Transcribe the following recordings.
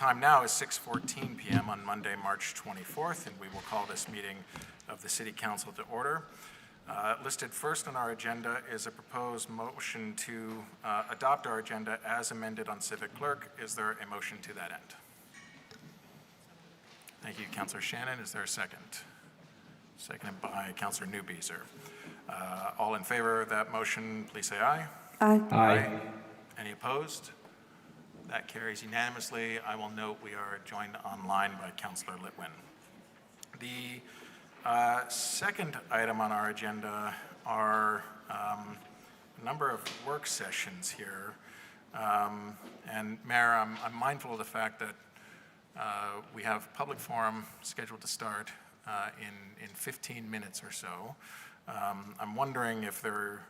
time now is 6:14 p.m. on Monday, March 24th, and we will call this meeting of the City Council to order. Listed first on our agenda is a proposed motion to adopt our agenda as amended on Civic Clerk. Is there a motion to that end? Thank you, Councillor Shannon. Is there a second? Seconded by Councillor Newbeeser. All in favor of that motion, please say aye. Aye. Aye. Any opposed? That carries unanimously. I will note we are joined online by Councillor Litwin. The second item on our agenda are a number of work sessions here. And Mayor, I'm mindful of the fact that we have public forum scheduled to start in 15 minutes or so. I'm wondering if there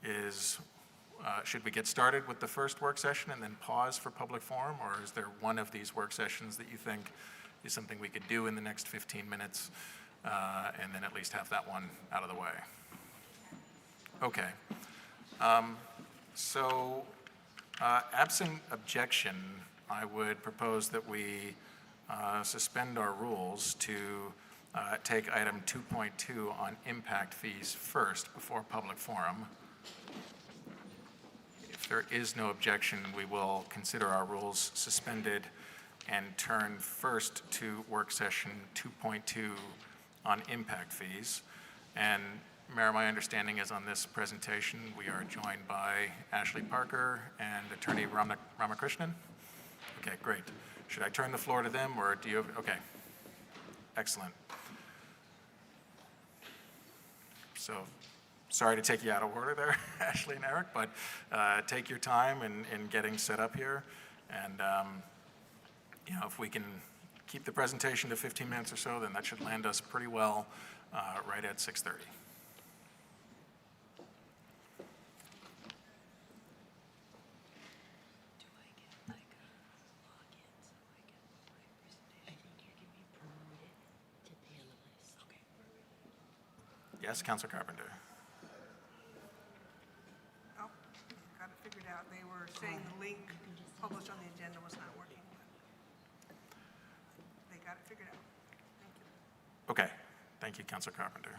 is, should we get started with the first work session and then pause for public forum, or is there one of these work sessions that you think is something we could do in the next 15 minutes and then at least have that one out of the way? Okay. Absent objection, I would propose that we suspend our rules to take item 2.2 on impact fees first before public forum. If there is no objection, we will consider our rules suspended and turn first to work session 2.2 on impact fees. And Mayor, my understanding is on this presentation, we are joined by Ashley Parker and Attorney Ramakrishnan. Okay, great. Should I turn the floor to them, or do you have, okay. Excellent. So, sorry to take you out of order there, Ashley and Eric, but take your time in getting set up here. And, you know, if we can keep the presentation to 15 minutes or so, then that should land us pretty well right at 6:30. Yes, Councilor Carpenter. Oh, got it figured out. They were saying the link published on the agenda was not working. They got it figured out. Thank you. Okay, thank you, Councilor Carpenter.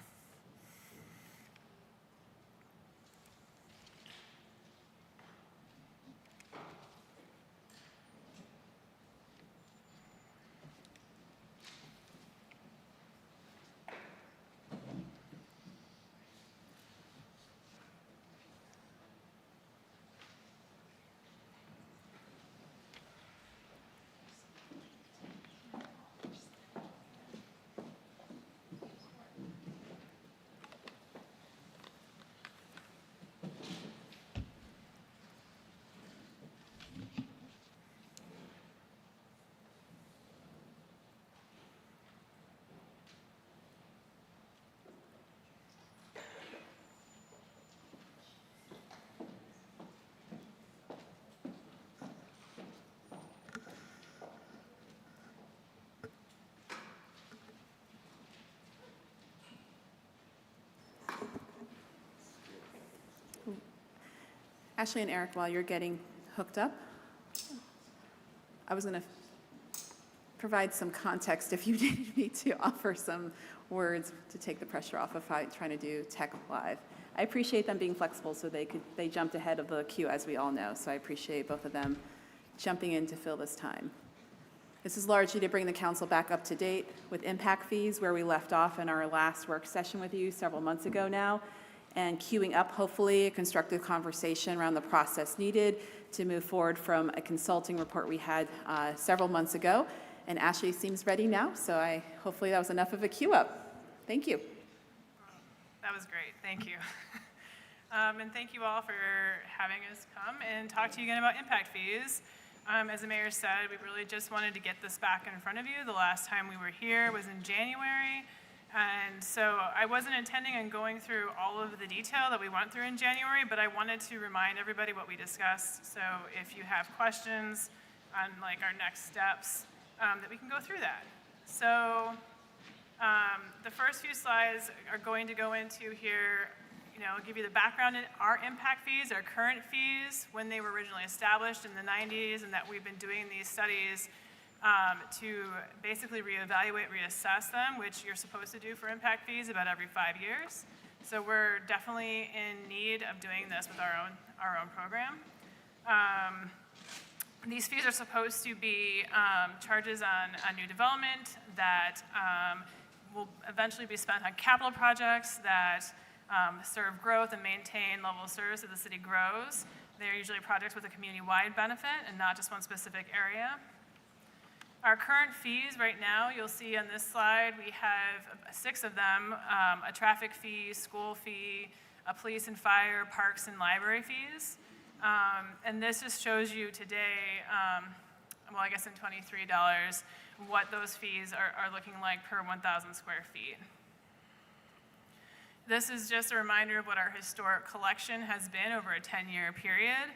Ashley and Eric, while you're getting hooked up, I was going to provide some context if you needed me to offer some words to take the pressure off of trying to do tech live. I appreciate them being flexible, so they jumped ahead of the queue, as we all know, so I appreciate both of them jumping in to fill this time. This is largely to bring the council back up to date with impact fees, where we left off in our last work session with you several months ago now, and queuing up, hopefully, a constructive conversation around the process needed to move forward from a consulting report we had several months ago. And Ashley seems ready now, so hopefully that was enough of a queue up. Thank you. That was great, thank you. And thank you all for having us come and talk to you again about impact fees. As the mayor said, we really just wanted to get this back in front of you. The last time we were here was in January. And so I wasn't intending on going through all of the detail that we went through in January, but I wanted to remind everybody what we discussed. So if you have questions on like our next steps, that we can go through that. So the first few slides are going to go into here, give you the background in our impact fees, our current fees, when they were originally established in the 90s, and that we've been doing these studies to basically reevaluate, reassess them, which you're supposed to do for impact fees about every 5 years. So we're definitely in need of doing this with our own program. These fees are supposed to be charges on new development that will eventually be spent on capital projects that serve growth and maintain level of service as the city grows. They're usually projects with a community-wide benefit and not just one specific area. Our current fees right now, you'll see on this slide, we have 6 of them, a traffic fee, school fee, a police and fire, parks and library fees. And this just shows you today, well, I guess in $23, what those fees are looking like per 1,000 square feet. This is just a reminder of what our historic collection has been over a 10-year period.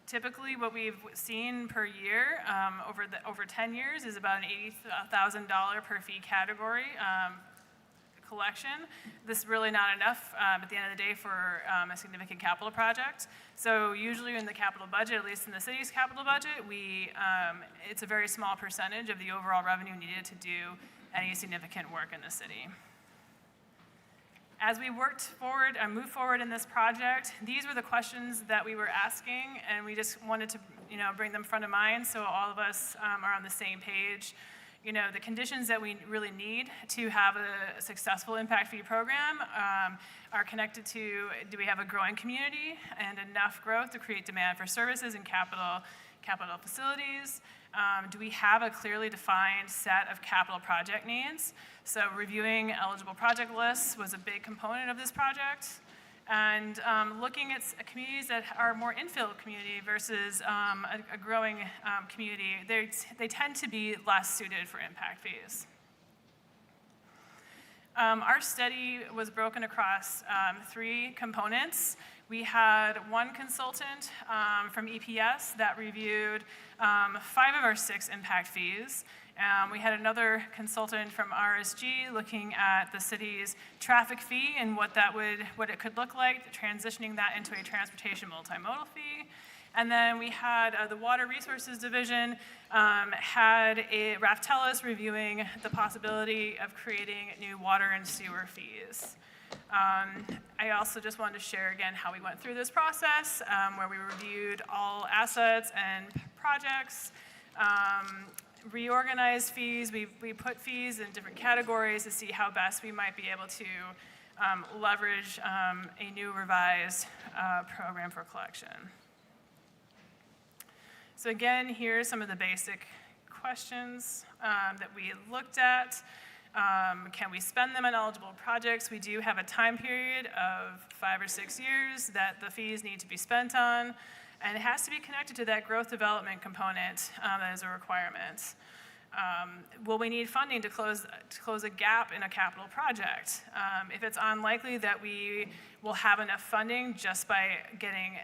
Typically, what we've seen per year over 10 years is about an $80,000 per fee category collection. This is really not enough at the end of the day for a significant capital project. So usually in the capital budget, at least in the city's capital budget, it's a very small percentage of the overall revenue needed to do any significant work in the city. As we worked forward and moved forward in this project, these were the questions that we were asking, and we just wanted to, bring them front of mind so all of us are on the same page. The conditions that we really need to have a successful impact fee program are connected to, do we have a growing community and enough growth to create demand for services and capital facilities? Do we have a clearly defined set of capital project needs? So reviewing eligible project lists was a big component of this project. And looking at communities that are more infill community versus a growing community, they tend to be less suited for impact fees. Our study was broken across 3 components. We had one consultant from EPS that reviewed 5 of our 6 impact fees. We had another consultant from RSG looking at the city's traffic fee and what it could look like, transitioning that into a transportation multimodal fee. And then we had the Water Resources Division had a Raftellus reviewing the possibility of creating new water and sewer fees. I also just wanted to share again how we went through this process, where we reviewed all assets and projects, reorganized fees. We put fees in different categories to see how best we might be able to leverage a new revised program for collection. So again, here's some of the basic questions that we looked at. Can we spend them on eligible projects? We do have a time period of 5 or 6 years that the fees need to be spent on, and it has to be connected to that growth development component that is a requirement. Will we need funding to close a gap in a capital project? If it's unlikely that we will have enough funding just by getting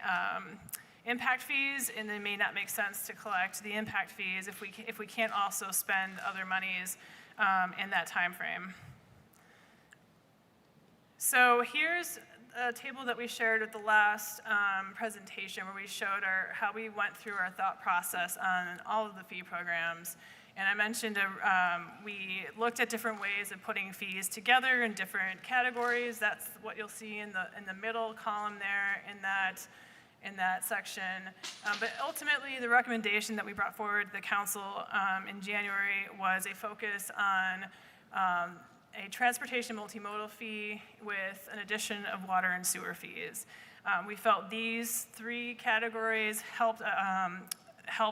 impact fees, and it may not make sense to collect the impact fees if we can't also spend other monies in that time frame. So here's a table that we shared at the last presentation where we showed how we went through our thought process on all of the fee programs. And I mentioned we looked at different ways of putting fees together in different categories. That's what you'll see in the middle column there in that section. But ultimately, the recommendation that we brought forward to the council in January was a focus on a transportation multimodal fee with an addition of water and sewer fees. We felt these 3 categories helped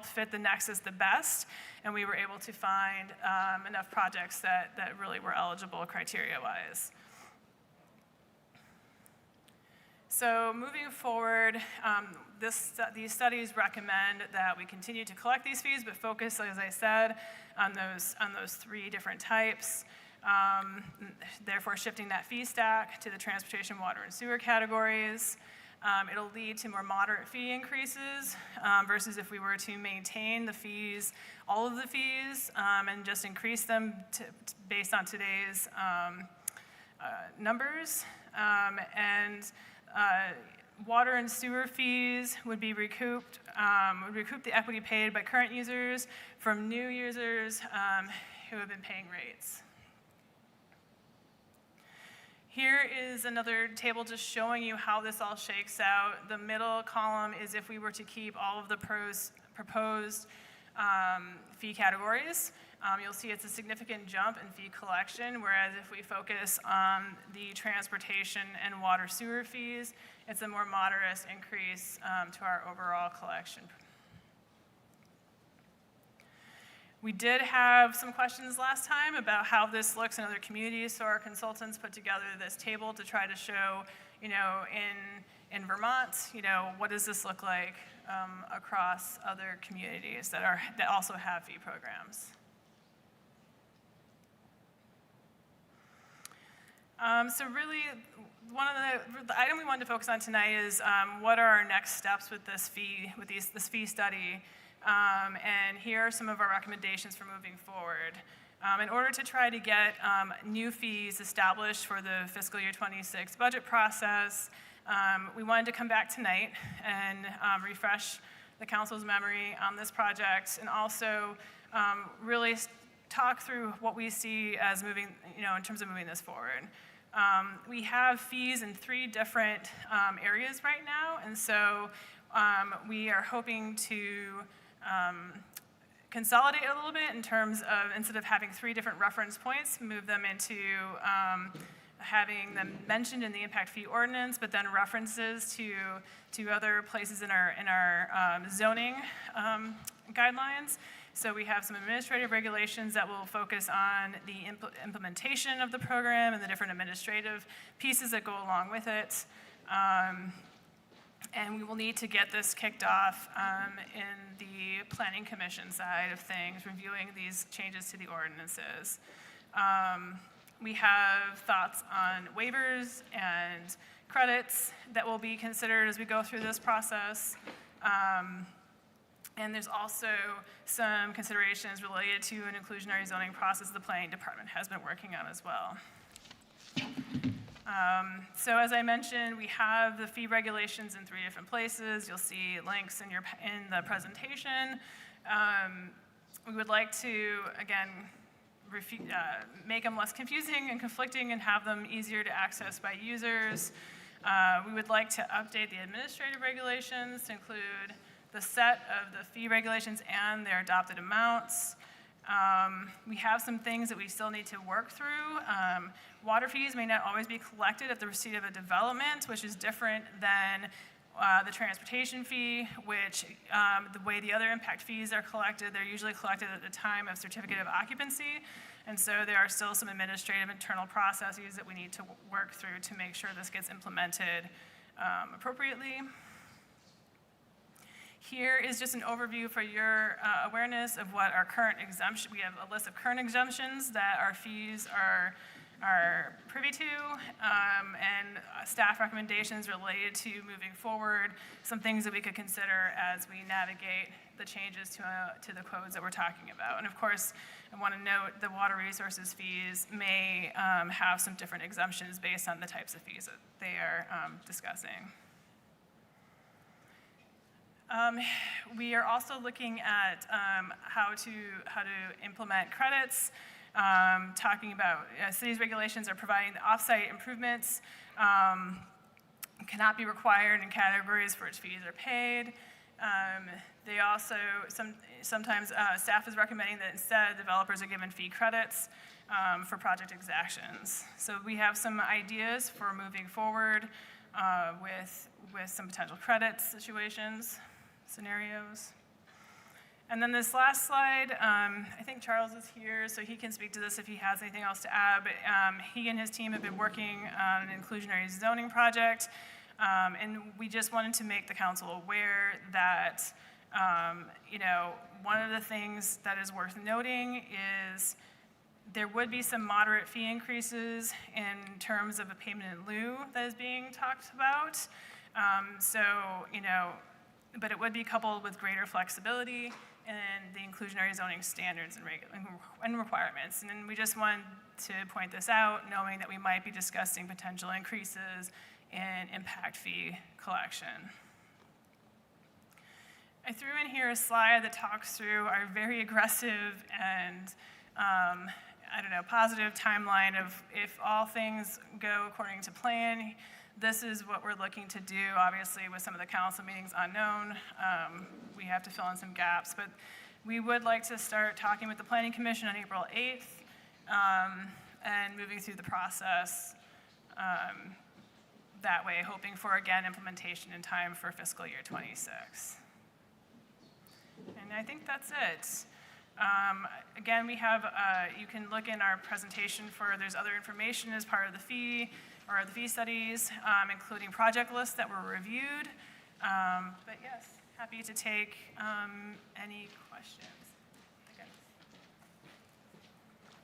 fit the nexus the best, and we were able to find enough projects that really were eligible criteria-wise. So moving forward, these studies recommend that we continue to collect these fees, but focus, as I said, on those 3 different types. Therefore, shifting that fee stack to the transportation, water, and sewer categories. It'll lead to more moderate fee increases versus if we were to maintain the fees, all of the fees, and just increase them based on today's numbers. Water and sewer fees would be recouped, would recoup the equity paid by current users from new users who have been paying rates. Here is another table just showing you how this all shakes out. The middle column is if we were to keep all of the proposed fee categories. You'll see it's a significant jump in fee collection, whereas if we focus on the transportation and water sewer fees, it's a more moderate increase to our overall collection. We did have some questions last time about how this looks in other communities, so our consultants put together this table to try to show, you know, in Vermont, you know, what does this look like across other communities that also have fee programs. So really, one of the item we wanted to focus on tonight is what are our next steps with this fee study. And here are some of our recommendations for moving forward. In order to try to get new fees established for the fiscal year 26 budget process, we wanted to come back tonight and refresh the council's memory on this project, and also really talk through what we see as moving, you know, in terms of moving this forward. We have fees in 3 different areas right now, and so we are hoping to consolidate a little bit in terms of, instead of having 3 different reference points, move them into having them mentioned in the impact fee ordinance, but then references to other places in our zoning guidelines. So we have some administrative regulations that will focus on the implementation of the program and the different administrative pieces that go along with it. And we will need to get this kicked off in the Planning Commission side of things, reviewing these changes to the ordinances. We have thoughts on waivers and credits that will be considered as we go through this process. And there's also some considerations related to an inclusionary zoning process the planning department has been working on as well. So as I mentioned, we have the fee regulations in 3 different places. You'll see links in the presentation. We would like to, again, make them less confusing and conflicting and have them easier to access by users. We would like to update the administrative regulations to include the set of the fee regulations and their adopted amounts. We have some things that we still need to work through. Water fees may not always be collected at the receipt of a development, which is different than the transportation fee, which the way the other impact fees are collected, they're usually collected at the time of certificate of occupancy. And so there are still some administrative internal processes that we need to work through to make sure this gets implemented appropriately. Here is just an overview for your awareness of what our current exemption, we have a list of current exemptions that our fees are privy to, and staff recommendations related to moving forward, some things that we could consider as we navigate the changes to the codes that we're talking about. And of course, I want to note the water resources fees may have some different exemptions based on the types of fees that they are discussing. We are also looking at how to implement credits, talking about cities' regulations are providing the off-site improvements cannot be required in categories for which fees are paid. They also, sometimes staff is recommending that instead developers are given fee credits for project exactions. So we have some ideas for moving forward with some potential credit scenarios. And then this last slide, I think Charles is here, so he can speak to this if he has anything else to add, but he and his team have been working on an inclusionary zoning project, and we just wanted to make the council aware that, you know, one of the things that is worth noting is there would be some moderate fee increases in terms of a payment in lieu that is being talked about. So, you know, but it would be coupled with greater flexibility in the inclusionary zoning standards and requirements. And we just wanted to point this out, knowing that we might be discussing potential increases in impact fee collection. I threw in here a slide that talks through our very aggressive and positive timeline of if all things go according to plan. This is what we're looking to do. Obviously, with some of the council meetings unknown, we have to fill in some gaps. But we would like to start talking with the Planning Commission on April 8th and moving through the process that way, hoping for, again, implementation in time for fiscal year 26. And I think that's it. Again, we have, you can look in our presentation there's other information as part of the fee studies, including project lists that were reviewed. But yes, happy to take any questions. Again.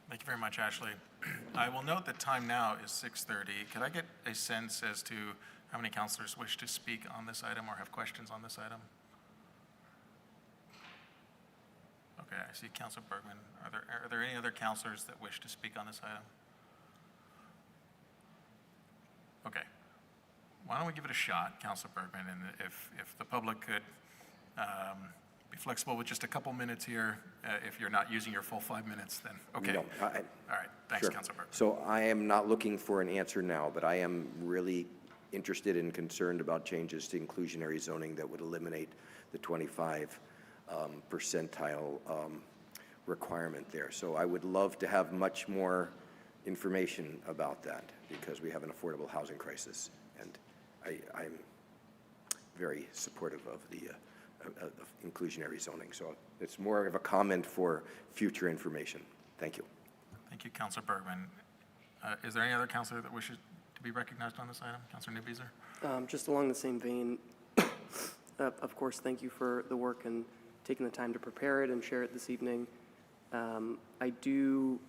Thank you very much, Ashley. I will note that time now is 6:30. Could I get a sense as to how many councilors wish to speak on this item or have questions on this item? Okay, I see Councilor Bergman. Are there any other councilors that wish to speak on this item? Okay. Why don't we give it a shot, Councilor Bergman, and if the public could be flexible with just a couple minutes here, if you're not using your full 5 minutes, then okay. No, All right, thanks, sure. Councilor Bergman. So I am not looking for an answer now, but I am really interested and concerned about changes to inclusionary zoning that would eliminate the 25 percentile requirement there. So I would love to have much more information about that because we have an affordable housing crisis, and I'm very supportive of the of inclusionary zoning. So it's more of a comment for future information. Thank you. Thank you, Councilor Bergman. Is there any other councilor that wishes to be recognized on this item? Councilor Newbeezer? Just along the same vein, of course, thank you for the work and taking the time to prepare it and share it this evening. I do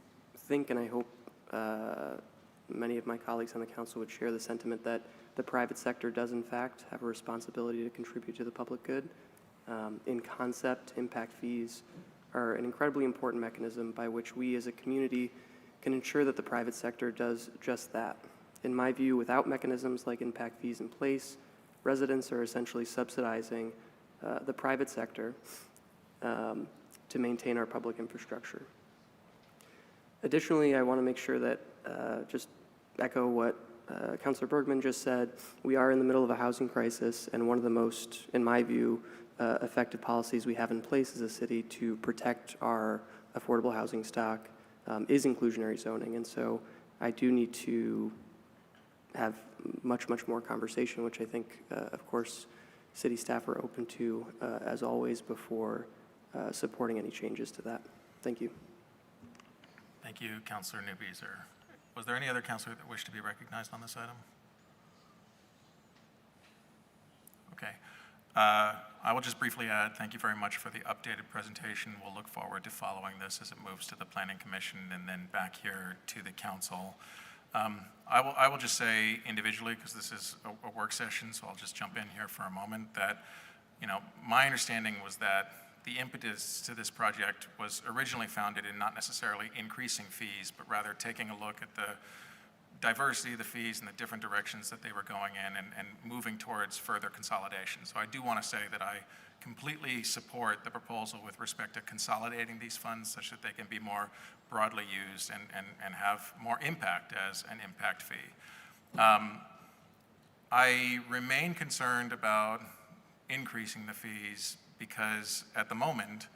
think, and I hope many of my colleagues on the council would share the sentiment that the private sector does, in fact, have a responsibility to contribute to the public good. In concept, impact fees are an incredibly important mechanism by which we as a community can ensure that the private sector does just that. In my view, without mechanisms like impact fees in place, residents are essentially subsidizing the private sector to maintain our public infrastructure. Additionally, I want to make sure that, just echo what Councilor Bergman just said, we are in the middle of a housing crisis, and one of the most, in my view, effective policies we have in place as a city to protect our affordable housing stock is inclusionary zoning. And so I do need to have much more conversation, which I think, of course, city staff are open to, as always, before supporting any changes to that. Thank you. Thank you, Councilor Newbeezer. Was there any other councilor that wished to be recognized on this item? Okay. I will just briefly add, thank you very much for the updated presentation. We'll look forward to following this as it moves to the Planning Commission and then back here to the council. I will just say individually, because this is a work session, so I'll just jump in here for a moment, that, my understanding was that the impetus to this project was originally founded in not necessarily increasing fees, but rather taking a look at the diversity of the fees and the different directions that they were going in and moving towards further consolidation. So I do want to say that I completely support the proposal with respect to consolidating these funds such that they can be more broadly used and have more impact as an impact fee. I remain concerned about increasing the fees because at the moment,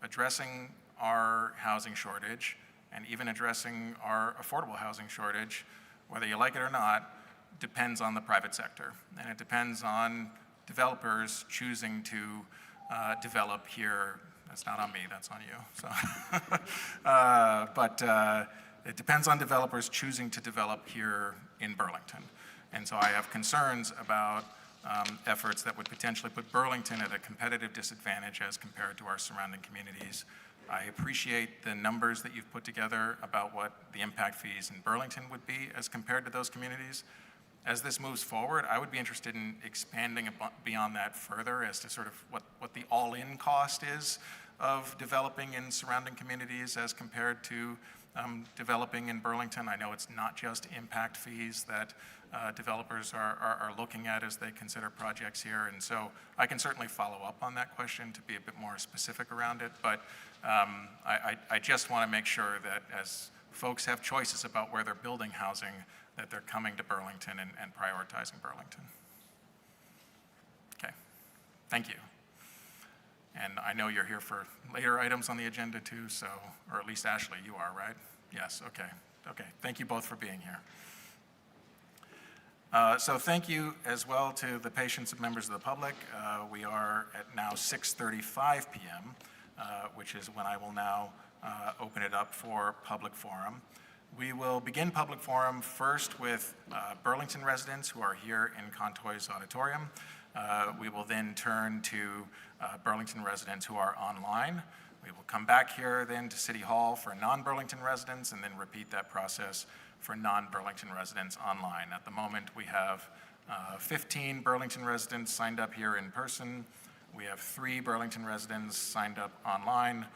addressing our housing shortage and even addressing our affordable housing shortage, whether you like it or not, depends on the private sector. And it depends on developers choosing to develop here. That's not on me, that's on you. So, but it depends on developers choosing to develop here in Burlington. And so I have concerns about efforts that would potentially put Burlington at a competitive disadvantage as compared to our surrounding communities. I appreciate the numbers that you've put together about what the impact fees in Burlington would be as compared to those communities. As this moves forward, I would be interested in expanding beyond that further as to sort of what the all-in cost is of developing in surrounding communities as compared to developing in Burlington. I know it's not just impact fees that developers are looking at as they consider projects here, and so I can certainly follow up on that question to be a bit more specific around it, but I just want to make sure that as folks have choices about where they're building housing, that they're coming to Burlington and prioritizing Burlington. Okay, thank you. And I know you're here for later items on the agenda too, so, or at least Ashley, you are, right? Yes, okay. Okay, thank you both for being here. So thank you as well to the patience of members of the public. We are at now 6:35 p.m., which is when I will now open it up for public forum. We will begin public forum first with Burlington residents who are here in Contoy's auditorium. We will then turn to Burlington residents who are online. We will come back here then to City Hall for non-Burlington residents and then repeat that process for non-Burlington residents online. At the moment, we have 15 Burlington residents signed up here in person. We have 3 Burlington residents signed up online,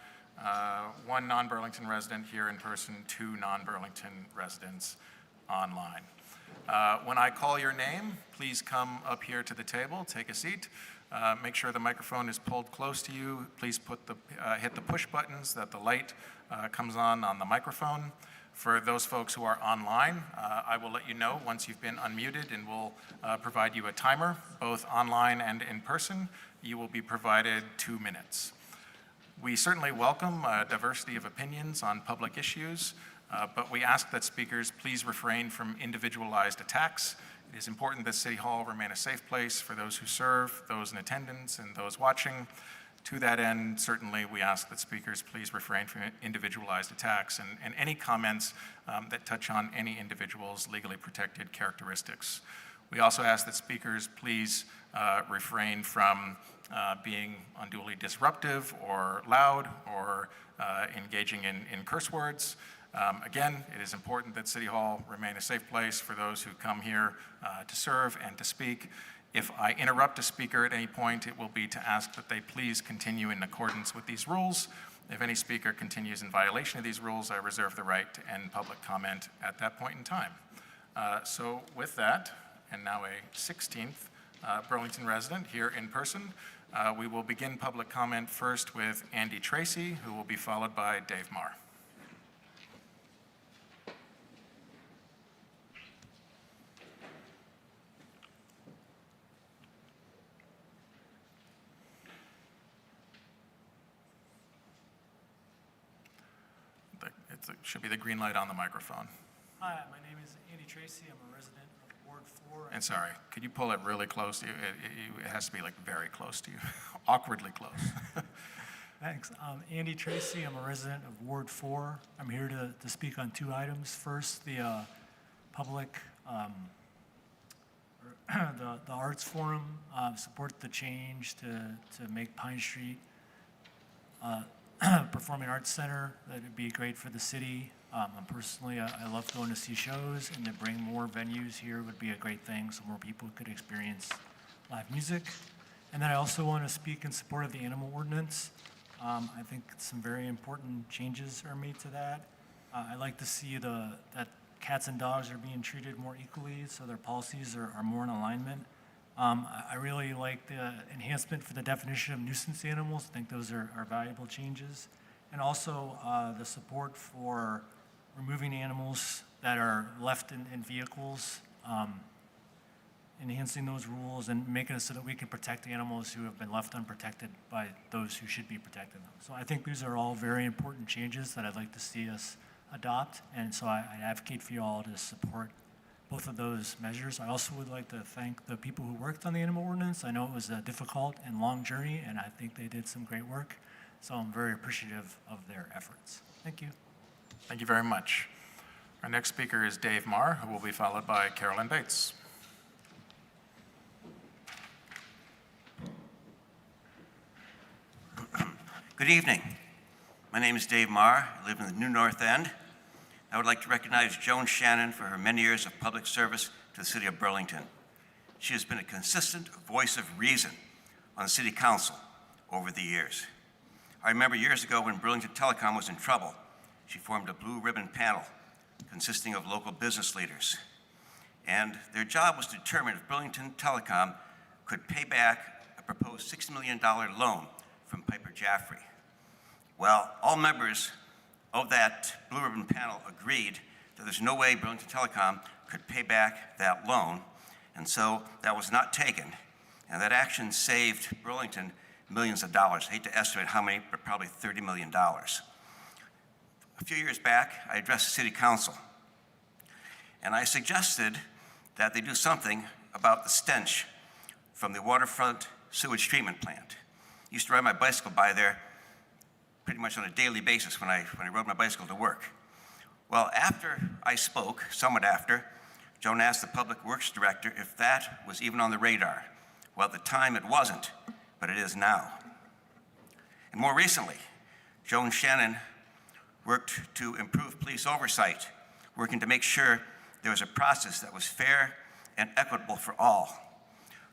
1 non-Burlington resident here in person, 2 non-Burlington residents online. When I call your name, please come up here to the table, take a seat. Make sure the microphone is pulled close to you. Please hit the push buttons that the light comes on the microphone. For those folks who are online, I will let you know once you've been unmuted, and we'll provide you a timer, both online and in person. You will be provided 2 minutes. We certainly welcome diversity of opinions on public issues, but we ask that speakers please refrain from individualized attacks. It is important that City Hall remain a safe place for those who serve, those in attendance, and those watching. To that end, certainly we ask that speakers please refrain from individualized attacks and any comments that touch on any individual's legally protected characteristics. We also ask that speakers please refrain from being unduly disruptive or loud or engaging in curse words. Again, it is important that City Hall remain a safe place for those who come here to serve and to speak. If I interrupt a speaker at any point, it will be to ask that they please continue in accordance with these rules. If any speaker continues in violation of these rules, I reserve the right to end public comment at that point in time. So with that, and now a 16th Burlington resident here in person, we will begin public comment first with Andy Tracy, who will be followed by Dave Marr. It should be the green light on the microphone. Hi, my name is Andy Tracy. I'm a resident of Ward 4. And sorry, could you pull it really close to you? It has to be like very close to you, awkwardly close. Thanks. Andy Tracy. I'm a resident of Ward 4. I'm here to speak on 2 items. First, the public, the Arts Forum, support the change to make Pine Street Performing Arts Center. That'd be great for the city. Personally, I love going to see shows, and to bring more venues here would be a great thing, so more people could experience live music. And then I also want to speak in support of the animal ordinance. I think some very important changes are made to that. I like to see that cats and dogs are being treated more equally, so their policies are more in alignment. I really like the enhancement for the definition of nuisance animals. I think those are valuable changes. And also the support for removing animals that are left in vehicles, enhancing those rules and making it so that we can protect animals who have been left unprotected by those who should be protecting them. So I think these are all very important changes that I'd like to see us adopt, and so I advocate for you all to support both of those measures. I also would like to thank the people who worked on the animal ordinance. I know it was a difficult and long journey, and I think they did some great work, so I'm very appreciative of their efforts. Thank you. Thank you very much. Our next speaker is Dave Marr, who will be followed by Carolyn Bates. Good evening. My name is Dave Marr. I live in the New North End. I would like to recognize Joan Shannon for her many years of public service to the city of Burlington. She has been a consistent voice of reason on the city council over the years. I remember years ago when Burlington Telecom was in trouble, she formed a blue ribbon panel consisting of local business leaders. And their job was to determine if Burlington Telecom could pay back a proposed $6 million loan from Piper Jaffray. Well, all members of that blue ribbon panel agreed that there's no way Burlington Telecom could pay back that loan, and so that was not taken. And that action saved Burlington millions of dollars. I hate to estimate how many, but probably $30 million. A few years back, I addressed the city council, and I suggested that they do something about the stench from the waterfront sewage treatment plant. I used to ride my bicycle by there pretty much on a daily basis when I rode my bicycle to work. Well, after I spoke, somewhat after, Joan asked the Public Works Director if that was even on the radar. Well, at the time it wasn't, but it is now. And more recently, Joan Shannon worked to improve police oversight, working to make sure there was a process that was fair and equitable for all,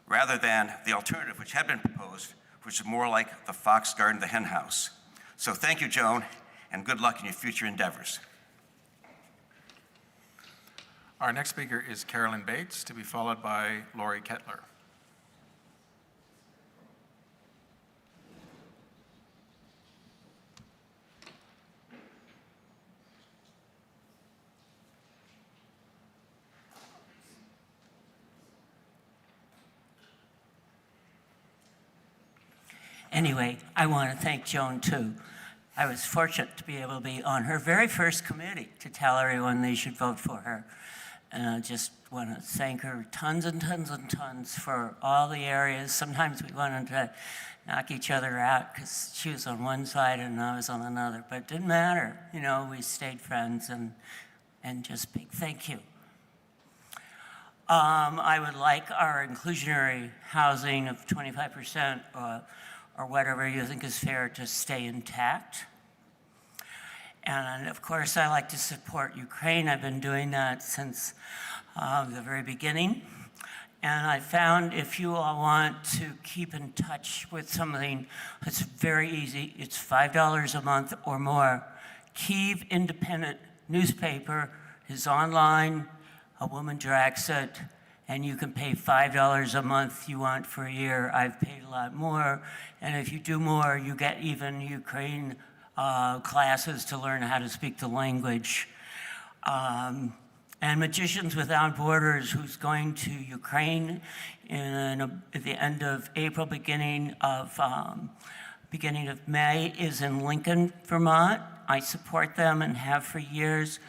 rather than the alternative which had been proposed, which is more like the fox guarding the hen house. So thank you, Joan, and good luck in your future endeavors. Our next speaker is Carolyn Bates, to be followed by Lori Kettler. Anyway, I want to thank Joan, too. I was fortunate to be able to be on her very first committee to tell everyone they should vote for her. And I just want to thank her tons and tons and tons for all the areas. Sometimes we wanted to knock each other out because she was on one side and I was on another. But it didn't matter. You know, we stayed friends, and just big thank you. I would like our inclusionary housing of 25% or whatever you think is fair to stay intact. And of course, I like to support Ukraine. I've been doing that since the very beginning. And I found if you all want to keep in touch with something, it's very easy. It's $5 a month or more. Kyiv Independent newspaper is online. A woman directs it, and you can pay $5 a month you want for a year. I've paid a lot more. And if you do more, you get even Ukraine classes to learn how to speak the language. And Magicians Without Borders, who's going to Ukraine at the end of April, beginning of May, is in Lincoln, Vermont. I support them and have for years.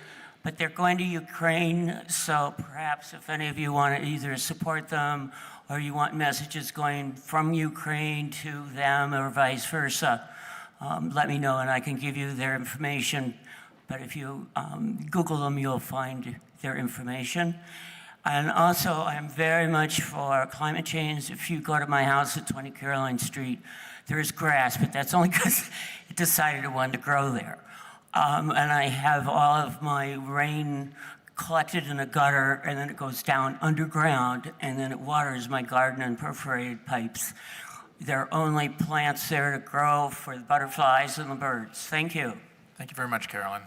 But they're going to Ukraine, so perhaps if any of you want to either support them or you want messages going from Ukraine to them or vice versa, let me know and I can give you their information. But if you Google them, you'll find their information. And also, I'm very much for climate change. If you go to my house at 20 Caroline Street, there is grass, but that's only because it decided it wanted to grow there. And I have all of my rain collected in a gutter, and then it goes down underground, and then it waters my garden in perforated pipes. There are only plants there to grow for the butterflies and the birds. Thank you. Thank you very much, Carolyn.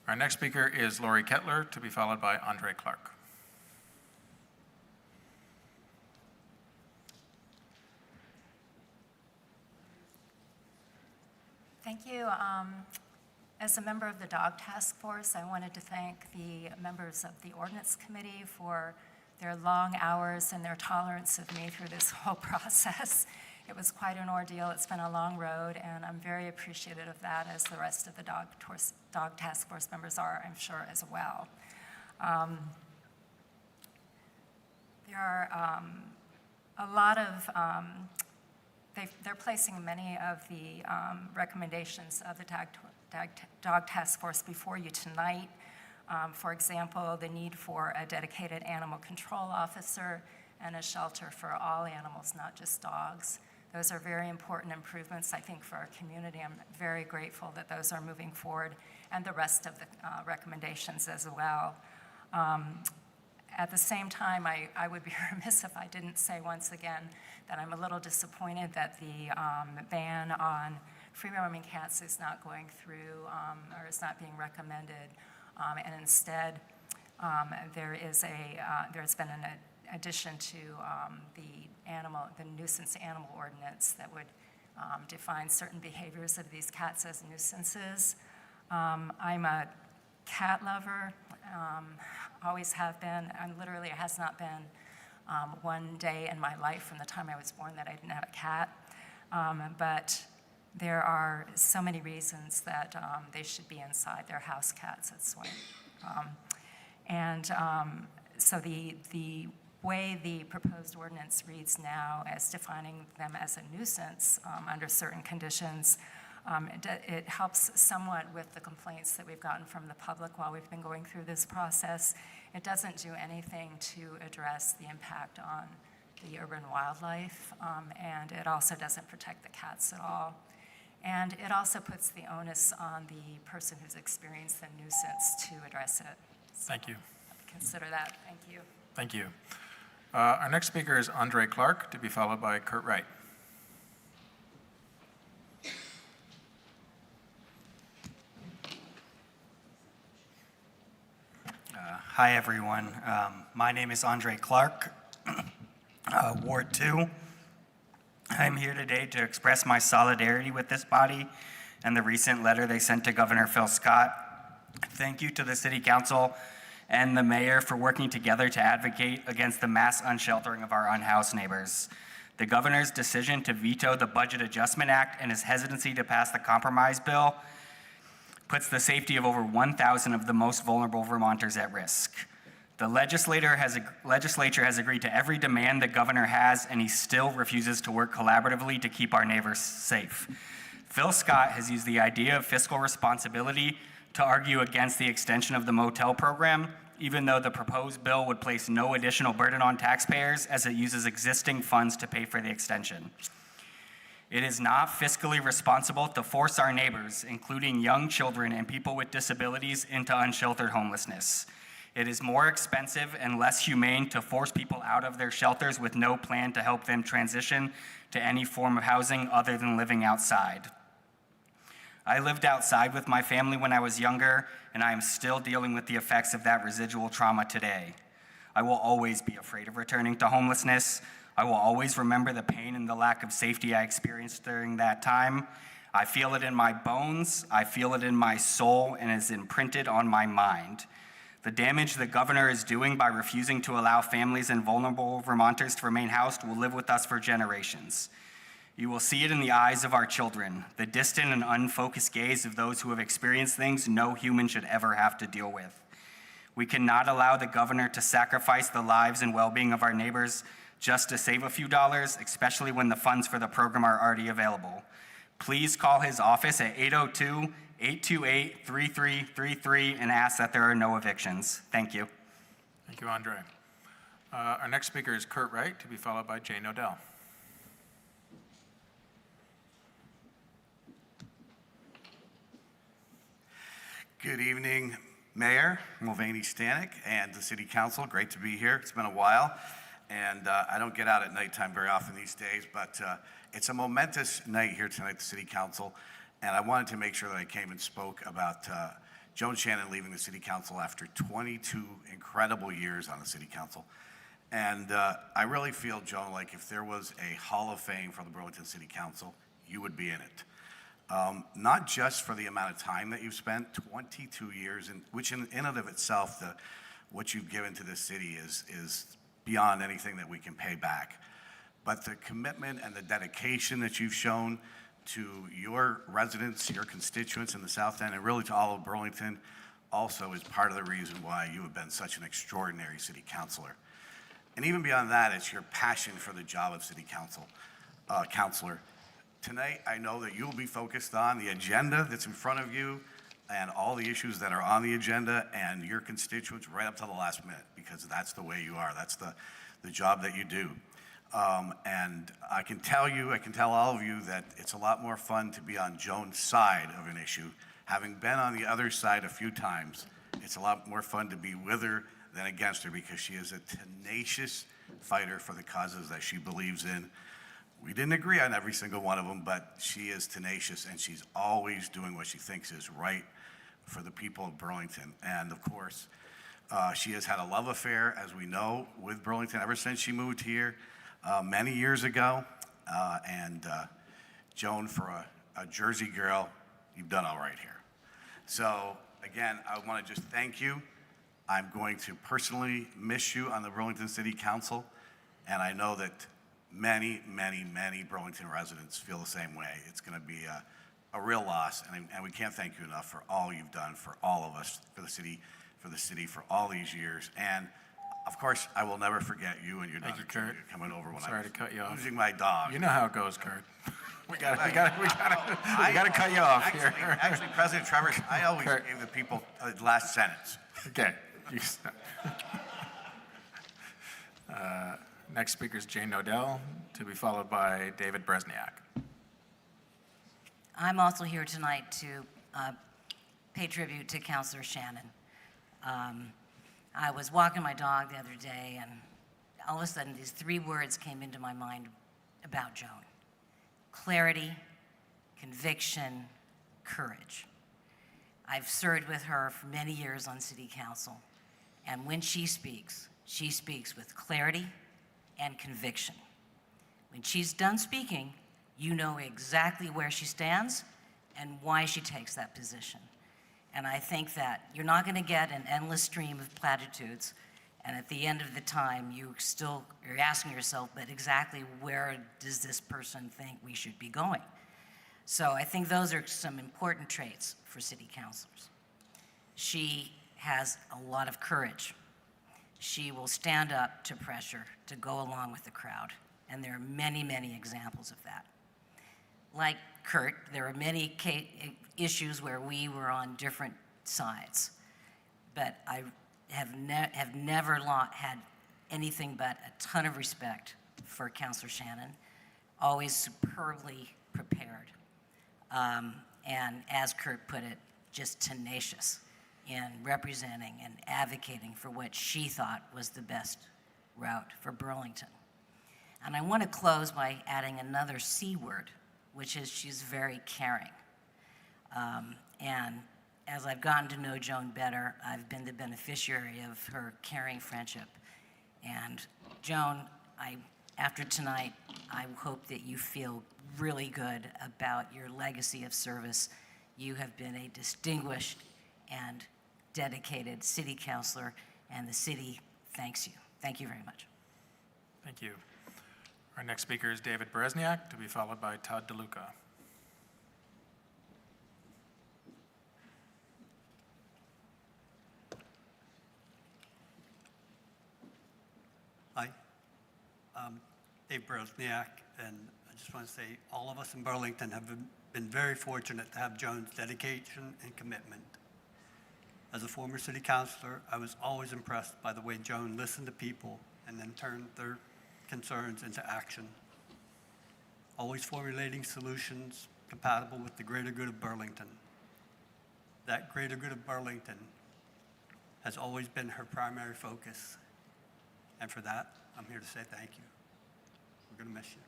Our next speaker is Lori Kettler, to be followed by Andre Clark. Thank you. As a member of the Dog Task Force, I wanted to thank the members of the Ordinance Committee for their long hours and their tolerance of me through this whole process. It was quite an ordeal. It's been a long road, and I'm very appreciative of that, as the rest of the Dog Task Force members are, I'm sure, as well. There are a lot of they're placing many of the recommendations of the Dog Task Force before you tonight. For example, the need for a dedicated animal control officer and a shelter for all animals, not just dogs. Those are very important improvements, I think, for our community. I'm very grateful that those are moving forward, and the rest of the recommendations as well. At the same time, I would be remiss if I didn't say once again that I'm a little disappointed that the ban on free-roaming cats is not going through or is not being recommended. And instead, there's been an addition to the nuisance animal ordinance that would define certain behaviors of these cats as nuisances. I'm a cat lover, always have been, and literally it has not been one day in my life from the time I was born that I didn't have a cat. But there are so many reasons that they should be inside. They're house cats, that's why. So the way the proposed ordinance reads now as defining them as a nuisance under certain conditions, it helps somewhat with the complaints that we've gotten from the public while we've been going through this process. It doesn't do anything to address the impact on the urban wildlife, and it also doesn't protect the cats at all. And it also puts the onus on the person who's experienced the nuisance to address it. So Thank you. consider that. Thank you. Thank you. Our next speaker is Andre Clark, to be followed by Kurt Wright. Hi, everyone. My name is Andre Clark, Ward 2. I'm here today to express my solidarity with this body and the recent letter they sent to Governor Phil Scott. Thank you to the City Council and the Mayor for working together to advocate against the mass unsheltering of our unhoused neighbors. The Governor's decision to veto the Budget Adjustment Act and his hesitancy to pass the compromise bill puts the safety of over 1,000 of the most vulnerable Vermonters at risk. The legislature has agreed to every demand the governor has, and he still refuses to work collaboratively to keep our neighbors safe. Phil Scott has used the idea of fiscal responsibility to argue against the extension of the motel program, even though the proposed bill would place no additional burden on taxpayers as it uses existing funds to pay for the extension. It is not fiscally responsible to force our neighbors, including young children and people with disabilities, into unsheltered homelessness. It is more expensive and less humane to force people out of their shelters with no plan to help them transition to any form of housing other than living outside. I lived outside with my family when I was younger, and I am still dealing with the effects of that residual trauma today. I will always be afraid of returning to homelessness. I will always remember the pain and the lack of safety I experienced during that time. I feel it in my bones, I feel it in my soul, and it is imprinted on my mind. The damage the governor is doing by refusing to allow families and vulnerable Vermonters to remain housed will live with us for generations. You will see it in the eyes of our children, the distant and unfocused gaze of those who have experienced things no human should ever have to deal with. We cannot allow the governor to sacrifice the lives and well-being of our neighbors just to save a few dollars, especially when the funds for the program are already available. Please call his office at 802-828-3333 and ask that there are no evictions. Thank you. Thank you, Andre. Our next speaker is Kurt Wright, to be followed by Jane Odell. Good evening, Mayor Mulvaney Stanek and the City Council. Great to be here. It's been a while, and I don't get out at nighttime very often these days, but it's a momentous night here tonight at the City Council, and I wanted to make sure that I came and spoke about Joan Shannon leaving the City Council after 22 incredible years on the City Council. And I really feel, Joan, like if there was a Hall of Fame for the Burlington City Council, you would be in it. Not just for the amount of time that you've spent, 22 years, which in and of itself, what you've given to this city is beyond anything that we can pay back. But the commitment and the dedication that you've shown to your residents, your constituents in the South End, and really to all of Burlington, also is part of the reason why you have been such an extraordinary city councilor. And even beyond that, it's your passion for the job of city councilor. Tonight, I know that you'll be focused on the agenda that's in front of you and all the issues that are on the agenda and your constituents right up to the last minute, because that's the way you are. That's the job that you do. And I can tell all of you that it's a lot more fun to be on Joan's side of an issue. Having been on the other side a few times, it's a lot more fun to be with her than against her, because she is a tenacious fighter for the causes that she believes in. We didn't agree on every single one of them, but she is tenacious, and she's always doing what she thinks is right for the people of Burlington. And of course, she has had a love affair, as we know, with Burlington ever since she moved here many years ago. Joan, for a Jersey girl, you've done all right here. So again, I want to just thank you. I'm going to personally miss you on the Burlington City Council, and I know that many, many, many Burlington residents feel the same way. It's going to be a real loss, and we can't thank you enough for all you've done for all of us, for the city, for all these years. And of course, I will never forget you and your daughter you, Kurt. coming over when Sorry I was to cut you off. losing my dog. You know how it goes, Kurt. We gotta cut you off here. Actually, President Travers, I always Kurt. gave the people the last sentence. Okay. Next speaker is Jane Nodell, to be followed by David Bresniak. I'm also here tonight to pay tribute to Councilor Shannon. I was walking my dog the other day, and all of a sudden these 3 words came into my mind about Joan: clarity, conviction, courage. I've served with her for many years on City Council, and when she speaks with clarity and conviction. When she's done speaking, you know exactly where she stands and why she takes that position. And I think that you're not going to get an endless stream of platitudes, and at the end of the time, you're asking yourself, but exactly where does this person think we should be going? So I think those are some important traits for city councilors. She has a lot of courage. She will stand up to pressure to go along with the crowd, and there are many, many examples of that. Like Kurt, there are many issues where we were on different sides, but I have never had anything but a ton of respect for Councilor Shannon, always superbly prepared, and as Kurt put it, just tenacious in representing and advocating for what she thought was the best route for Burlington. And I want to close by adding another C word, which is she's very caring. And as I've gotten to know Joan better, I've been the beneficiary of her caring friendship. And Joan, after tonight, I hope that you feel really good about your legacy of service. You have been a distinguished and dedicated city councilor, and the city thanks you. Thank you very much. Thank you. Our next speaker is David Bresniak, to be followed by Todd DeLuca. Hi, Dave Brosniak, and I just want to say all of us in Burlington have been very fortunate to have Joan's dedication and commitment. As a former city councilor, I was always impressed by the way Joan listened to people and then turned their concerns into action, always formulating solutions compatible with the greater good of Burlington. That greater good of Burlington has always been her primary focus. And for that, I'm here to say thank you. We're going to miss you.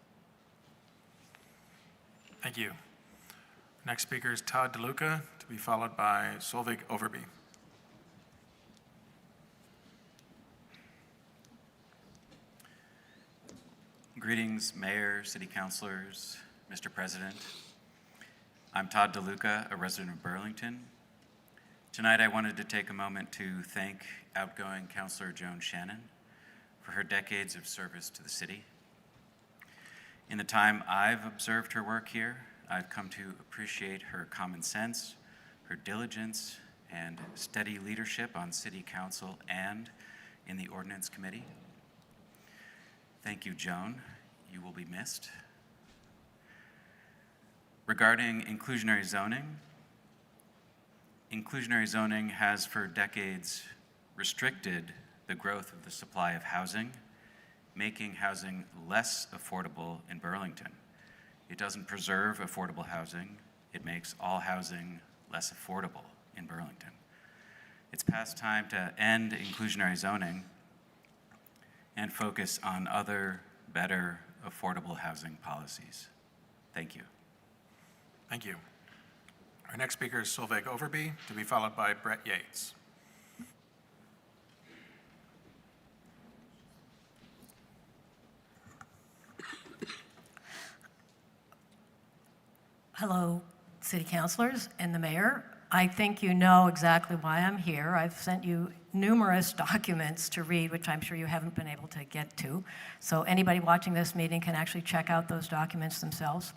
Thank you. Next speaker is Todd DeLuca, to be followed by Solveig Overby. Greetings, Mayor, City Councilors, Mr. President. I'm Todd DeLuca, a resident of Burlington. Tonight, I wanted to take a moment to thank outgoing Councilor Joan Shannon for her decades of service to the city. In the time I've observed her work here, I've come to appreciate her common sense, her diligence, and steady leadership on City Council and in the Ordinance Committee. Thank you, Joan. You will be missed. Regarding inclusionary zoning has for decades restricted the growth of the supply of housing, making housing less affordable in Burlington. It doesn't preserve affordable housing, it makes all housing less affordable in Burlington. It's past time to end inclusionary zoning and focus on other, better, affordable housing policies. Thank you. Thank you. Our next speaker is Solveig Overby, to be followed by Brett Yates. Hello, city councilors and the mayor. I think you know exactly why I'm here. I've sent you numerous documents to read, which I'm sure you haven't been able to get to. So anybody watching this meeting can actually check out those documents themselves.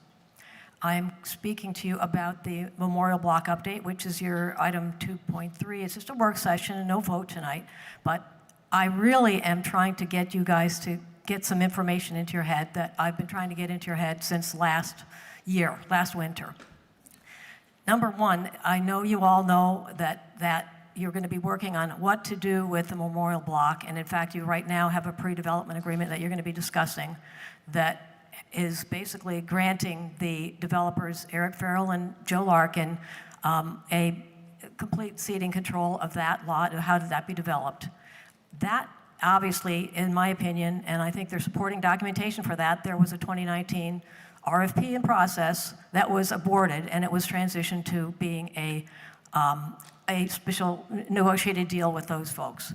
I'm speaking to you about the Memorial Block update, which is your item 2.3. It's just a work session and no vote tonight. But I really am trying to get you guys to get some information into your head that I've been trying to get into your head since last winter. Number one, I know you all know that you're going to be working on what to do with the Memorial Block, and in fact, you right now have a pre-development agreement that you're going to be discussing that is basically granting the developers, Eric Farrell and Joe Larkin, a complete ceding control of that lot, and how did that be developed. That, obviously, in my opinion, and I think there's supporting documentation for that, there was a 2019 RFP in process that was aborted, and it was transitioned to being a special negotiated deal with those folks.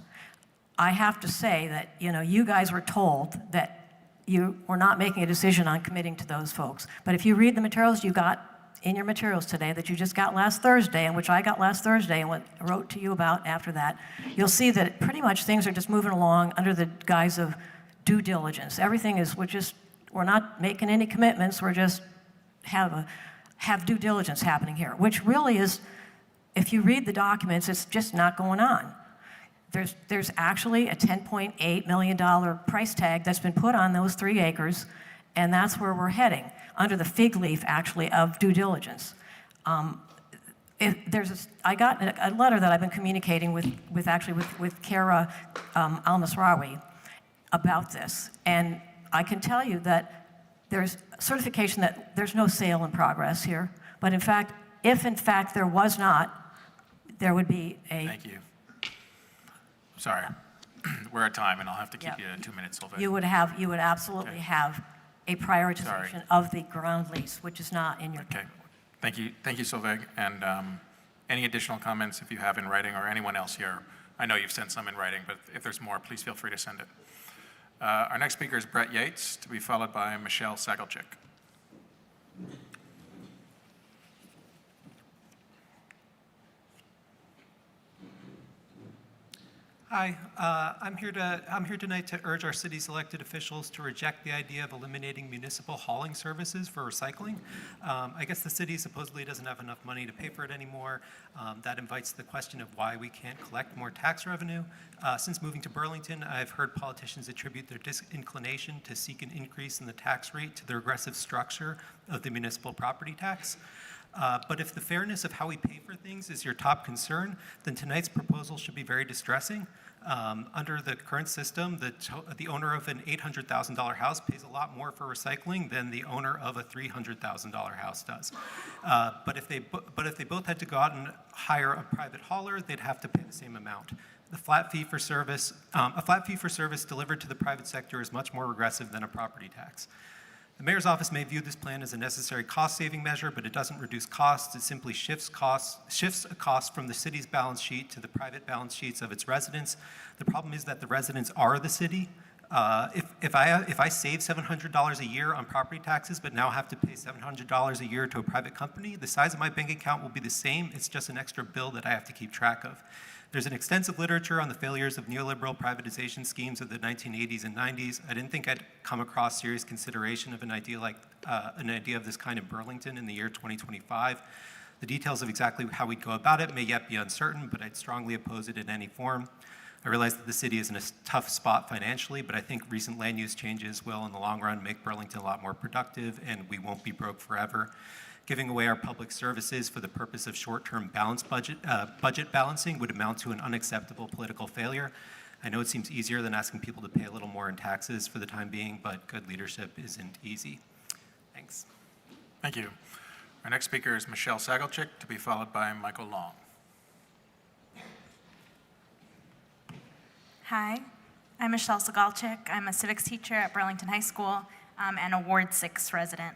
I have to say that, you guys were told that you were not making a decision on committing to those folks. But if you read the materials you got in your materials today that you just got last Thursday, and which I got last Thursday and wrote to you about after that, you'll see that pretty much things are just moving along under the guise of due diligence. Everything is, we're not making any commitments, we're just have due diligence happening here, which really is, if you read the documents, it's just not going on. There's actually a $10.8 million price tag that's been put on those 3 acres, and that's where we're heading, under the fig leaf, actually, of due diligence. I got a letter that I've been communicating with Kara Al-Nasrawi about this, and I can tell you that there's certification that there's no sale in progress here, but in fact, if in fact there was not, there would be a... Thank you. Sorry, we're at time, and I'll have to keep you to 2 minutes, Solveig. You would absolutely have a prioritization of the ground lease, which is not in your... Okay, thank you, Solveig, and any additional comments if you have in writing, or anyone else here. I know you've sent some in writing, but if there's more, please feel free to send it. Our next speaker is Brett Yates, to be followed by Michelle Sagalchik. Hi, I'm here tonight to urge our city's elected officials to reject the idea of eliminating municipal hauling services for recycling. I guess the city supposedly doesn't have enough money to pay for it anymore. That invites the question of why we can't collect more tax revenue. Since moving to Burlington, I've heard politicians attribute their disinclination to seek an increase in the tax rate to the regressive structure of the municipal property tax. But if the fairness of how we pay for things is your top concern, then tonight's proposal should be very distressing. Under the current system, the owner of an $800,000 house pays a lot more for recycling than the owner of a $300,000 house does. But if they both had to go out and hire a private hauler, they'd have to pay the same amount. A flat fee for service delivered to the private sector is much more regressive than a property tax. The mayor's office may view this plan as a necessary cost-saving measure, but it doesn't reduce costs. It simply shifts a cost from the city's balance sheet to the private balance sheets of its residents. The problem is that the residents are the city. If I save $700 a year on property taxes, but now have to pay $700 a year to a private company, the size of my bank account will be the same. It's just an extra bill that I have to keep track of. There's an extensive literature on the failures of neoliberal privatization schemes of the 1980s and 90s. I didn't think I'd come across serious consideration of an idea of this kind in Burlington in the year 2025. The details of exactly how we'd go about it may yet be uncertain, but I'd strongly oppose it in any form. I realize that the city is in a tough spot financially, but I think recent land use changes will, in the long run, make Burlington a lot more productive, and we won't be broke forever. Giving away our public services for the purpose of short-term budget balancing would amount to an unacceptable political failure. I know it seems easier than asking people to pay a little more in taxes for the time being, but good leadership isn't easy. Thanks. Thank you. Our next speaker is Michelle Sagalchik, to be followed by Michael Long. Hi, I'm Michelle Sagalchik. I'm a civics teacher at Burlington High School. and a Ward 6 resident.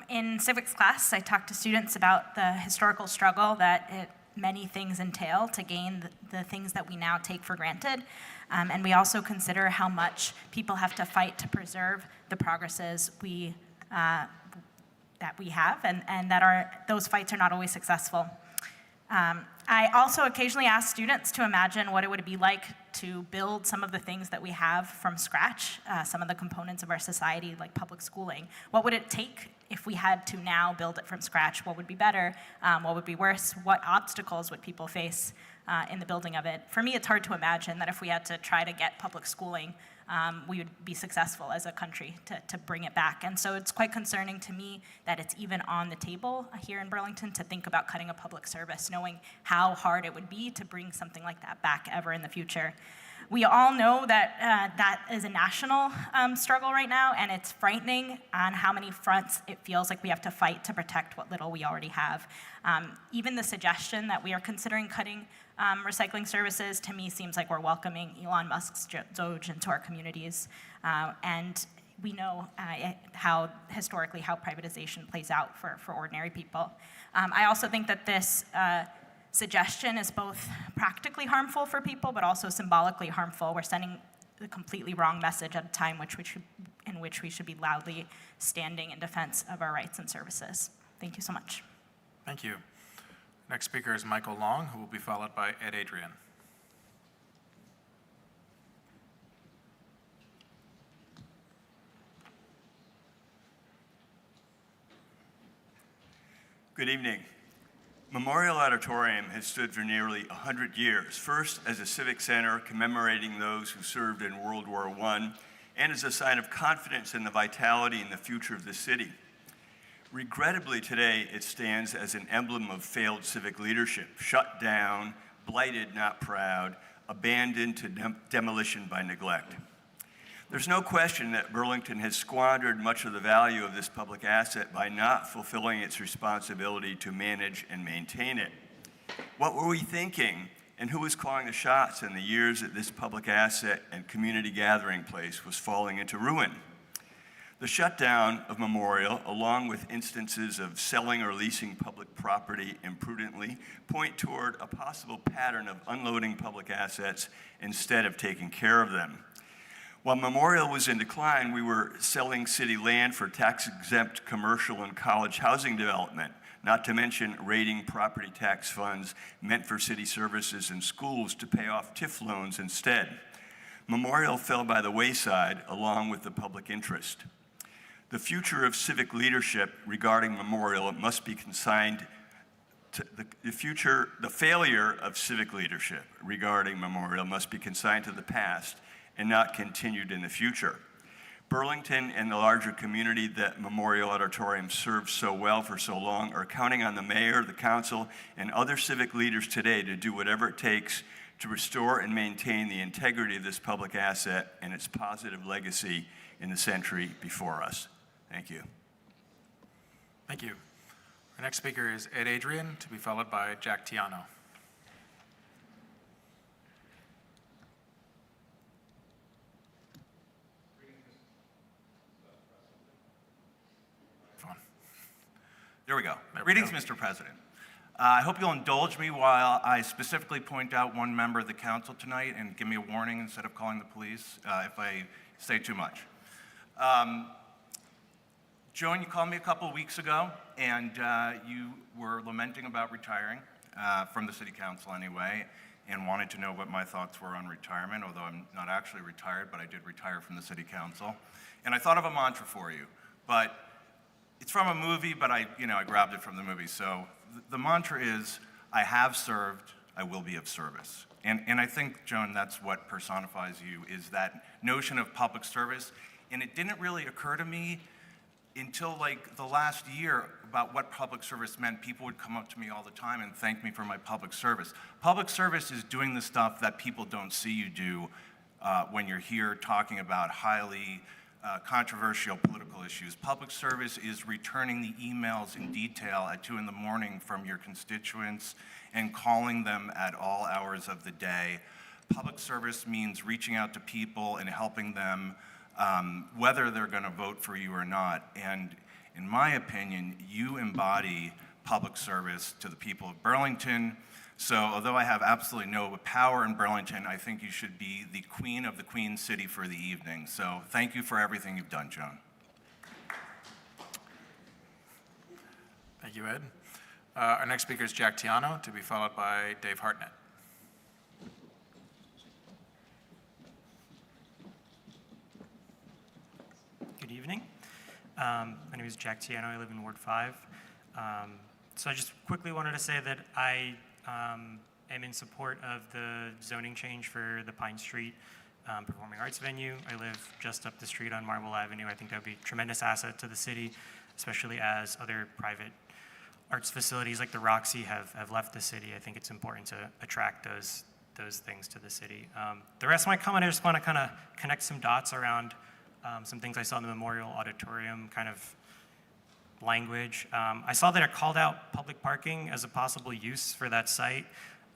In civics class, I talked to students about the historical struggle that many things entail to gain the things that we now take for granted. And we also consider how much people have to fight to preserve the progresses that we have, and that those fights are not always successful. I also occasionally ask students to imagine what it would be like to build some of the things that we have from scratch, some of the components of our society, like public schooling. What would it take if we had to now build it from scratch? What would be better? What would be worse? What obstacles would people face in the building of it? For me, it's hard to imagine that if we had to try to get public schooling, we would be successful as a country to bring it back. And so it's quite concerning to me that it's even on the table here in Burlington to think about cutting a public service, knowing how hard it would be to bring something like that back ever in the future. We all know that that is a national struggle right now, and it's frightening on how many fronts it feels like we have to fight to protect what little we already have. Even the suggestion that we are considering cutting recycling services, to me, seems like we're welcoming Elon Musk's Doge into our communities. And we know how historically how privatization plays out for ordinary people. I also think that this suggestion is both practically harmful for people, but also symbolically harmful. We're sending the completely wrong message at a time in which we should be loudly standing in defense of our rights and services. Thank you so much. Thank you. Next speaker is Michael Long, who will be followed by Ed Adrian. Good evening. Memorial Auditorium has stood for nearly 100 years, first as a civic center commemorating those who served in World War I, and as a sign of confidence in the vitality and the future of the city. Regrettably today, it stands as an emblem of failed civic leadership, shut down, blighted, not proud, abandoned to demolition by neglect. There's no question that Burlington has squandered much of the value of this public asset by not fulfilling its responsibility to manage and maintain it. What were we thinking, and who was calling the shots in the years that this public asset and community gathering place was falling into ruin? The shutdown of Memorial, along with instances of selling or leasing public property imprudently, point toward a possible pattern of unloading public assets instead of taking care of them. While Memorial was in decline, we were selling city land for tax-exempt commercial and college housing development, not to mention raiding property tax funds meant for city services and schools to pay off TIF loans instead. Memorial fell by the wayside along with the public interest. The future of civic leadership regarding Memorial must be consigned to the failure of civic leadership regarding Memorial must be consigned to the past and not continued in the future. Burlington and the larger community that Memorial Auditorium served so well for so long are counting on the mayor, the council, and other civic leaders today to do whatever it takes to restore and maintain the integrity of this public asset and its positive legacy in the century before us. Thank you. Thank you. Our next speaker is Ed Adrian, to be followed by Jack Tiano. There we go. There we Greetings, go. Mr. President. I hope you'll indulge me while I specifically point out one member of the council tonight and give me a warning instead of calling the police if I say too much. Joan, you called me a couple of weeks ago, and you were lamenting about retiring from the city council anyway, and wanted to know what my thoughts were on retirement, although I'm not actually retired, but I did retire from the city council. And I thought of a mantra for you, but it's from a movie, but I grabbed it from the movie. So the mantra is, I have served, I will be of service. And I think, Joan, that's what personifies you, is that notion of public service. And it didn't really occur to me until like the last year about what public service meant. People would come up to me all the time and thank me for my public service. Public service is doing the stuff that people don't see you do when you're here talking about highly controversial political issues. Public service is returning the emails in detail at 2 in the morning from your constituents and calling them at all hours of the day. Public service means reaching out to people and helping them whether they're going to vote for you or not. And in my opinion, you embody public service to the people of Burlington. So although I have absolutely no power in Burlington, I think you should be the queen of the Queen City for the evening. So thank you for everything you've done, Joan. Thank you, Ed. Our next speaker is Jack Tiano, to be followed by Dave Hartnett. Good evening. My name is Jack Tiano. I live in Ward 5. So I just quickly wanted to say that I am in support of the zoning change for the Pine Street Performing Arts venue. I live just up the street on Marble Avenue. I think that would be a tremendous asset to the city, especially as other private arts facilities like the Roxy have left the city. I think it's important to attract those things to the city. The rest of my comment, I just want to kind of connect some dots around some things I saw in the Memorial Auditorium kind of language. I saw that it called out public parking as a possible use for that site,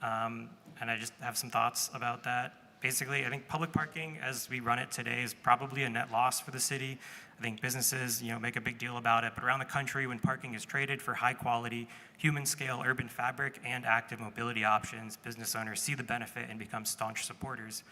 and I just have some thoughts about that. Basically, I think public parking as we run it today is probably a net loss for the city. I think businesses, make a big deal about it, but around the country, when parking is traded for high quality, human scale urban fabric and active mobility options, business owners see the benefit and become staunch supporters